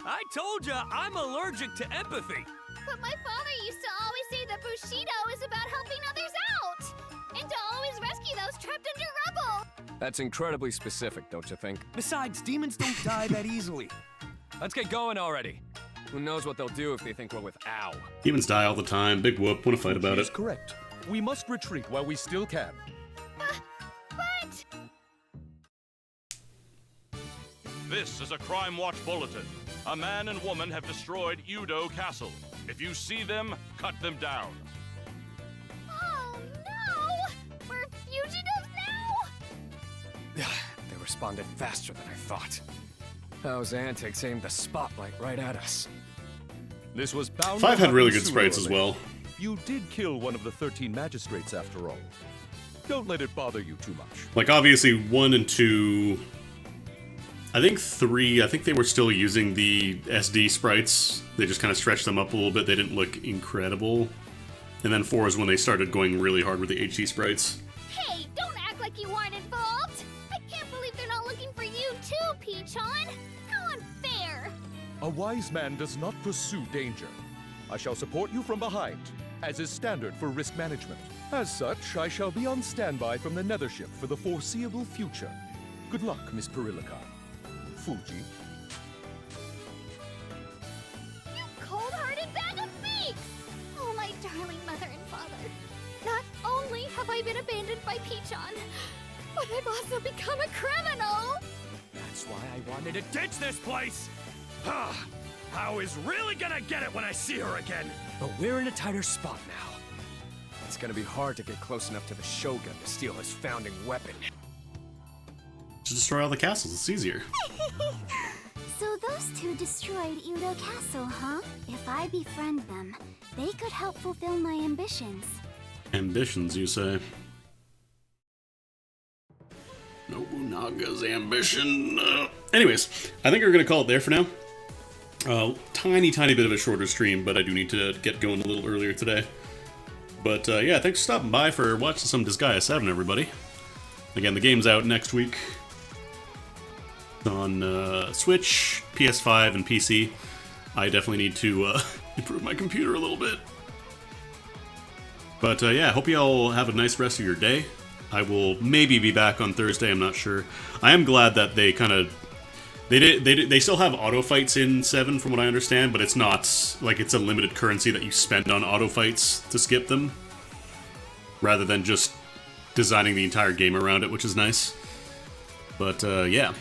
I told ya I'm allergic to empathy. But my father used to always say that Bushido is about helping others out! And to always rescue those trapped under rubble! That's incredibly specific, don't you think? Besides, demons don't die that easily. Let's get going already. Who knows what they'll do if they think we're with Ow. Demons die all the time. Big whoop. Wanna fight about it. That's correct. We must retreat while we still can. But... This is a Crime Watch bulletin. A man and woman have destroyed Udo Castle. If you see them, cut them down. Oh no! We're fugitives now? They responded faster than I thought. Those antics aimed the spotlight right at us. This was bound 5 to had really happen good sprites sooner as or well. later. You did kill one of the 13 magistrates after all. Don't let it bother you too much. Like, obviously, 1 and 2... I think 3, I think they were still using the SD sprites. They just kind of stretched them up a little bit. They didn't look incredible. And then 4 is when they started going really hard with the HD sprites. Hey, don't act like you aren't involved! I can't believe they're not looking for you too, Peachon! How unfair! A wise man does not pursue danger. I shall support you from behind, as is standard for risk management. As such, I shall be on standby from the Nethership for the foreseeable future. Good luck, Miss Pirilika. Fuji. You cold-hearted bag of beaks! Oh, my darling mother and father. Not only have I been abandoned by Peachon, but I've also become a criminal! That's why I wanted to ditch this place! How is really gonna get it when I see her again? But we're in a tighter spot now. It's gonna be hard to get close enough to the Shogun to steal his founding weapon. Just destroy all the castles, it's easier. So those two destroyed Udo Castle, huh? If I befriend them, they could help fulfill my ambitions. Ambitions, you say? Nobunaga's ambition. Anyways, I think we're gonna call it there for now. Tiny bit of a shorter stream, but I do need to get going a little earlier today. But yeah, thanks for stopping by for watching some Disgaea 7, everybody. Again, the game's out next week on Switch, PS5, and PC. I definitely need to improve my computer a little bit. But yeah, hope you all have a nice rest of your day. I will maybe be back on Thursday, I'm not sure. I am glad that they kind of... They still have auto fights in 7 from what I understand, but it's not like it's a limited currency that you spend on auto fights to skip them, rather than just designing the entire game around it, which is nice. But yeah.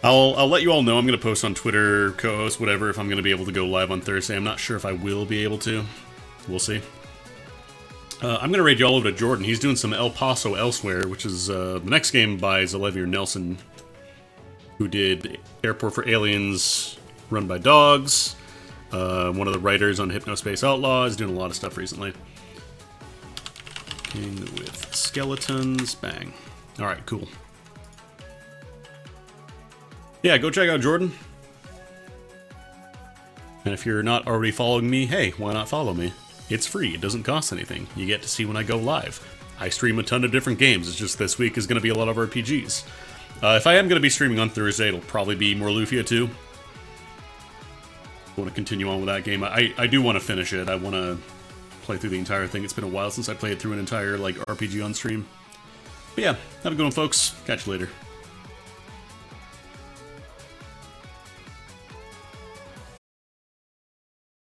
I'll let you all know. I'm going to post on Twitter, co-host, whatever, if I'm going to be able to go live on Thursday. I'm not sure if I will be able to. We'll see. I'm going to raid you all over to Jordan. He's doing some El Paso Elsewhere, which is the next game by Zalevier Nelson, who did Airport for Aliens, Run by Dogs, one of the writers on Hypnospace Outlaws, doing a lot of stuff recently. King with skeletons, bang. Alright, cool. Yeah, go check out Jordan. And if you're not already following me, hey, why not follow me? It's free, it doesn't cost anything. You get to see when I go live. I stream a ton of different games, it's just this week is going to be a lot of RPGs. If I am going to be streaming on Thursday, it'll probably be more Lufia 2. I want to continue on with that game. I do want to finish it. I want to play through the entire thing. It's been a while since I played through an entire like RPG on stream. But yeah, have a good one, folks. Catch you later.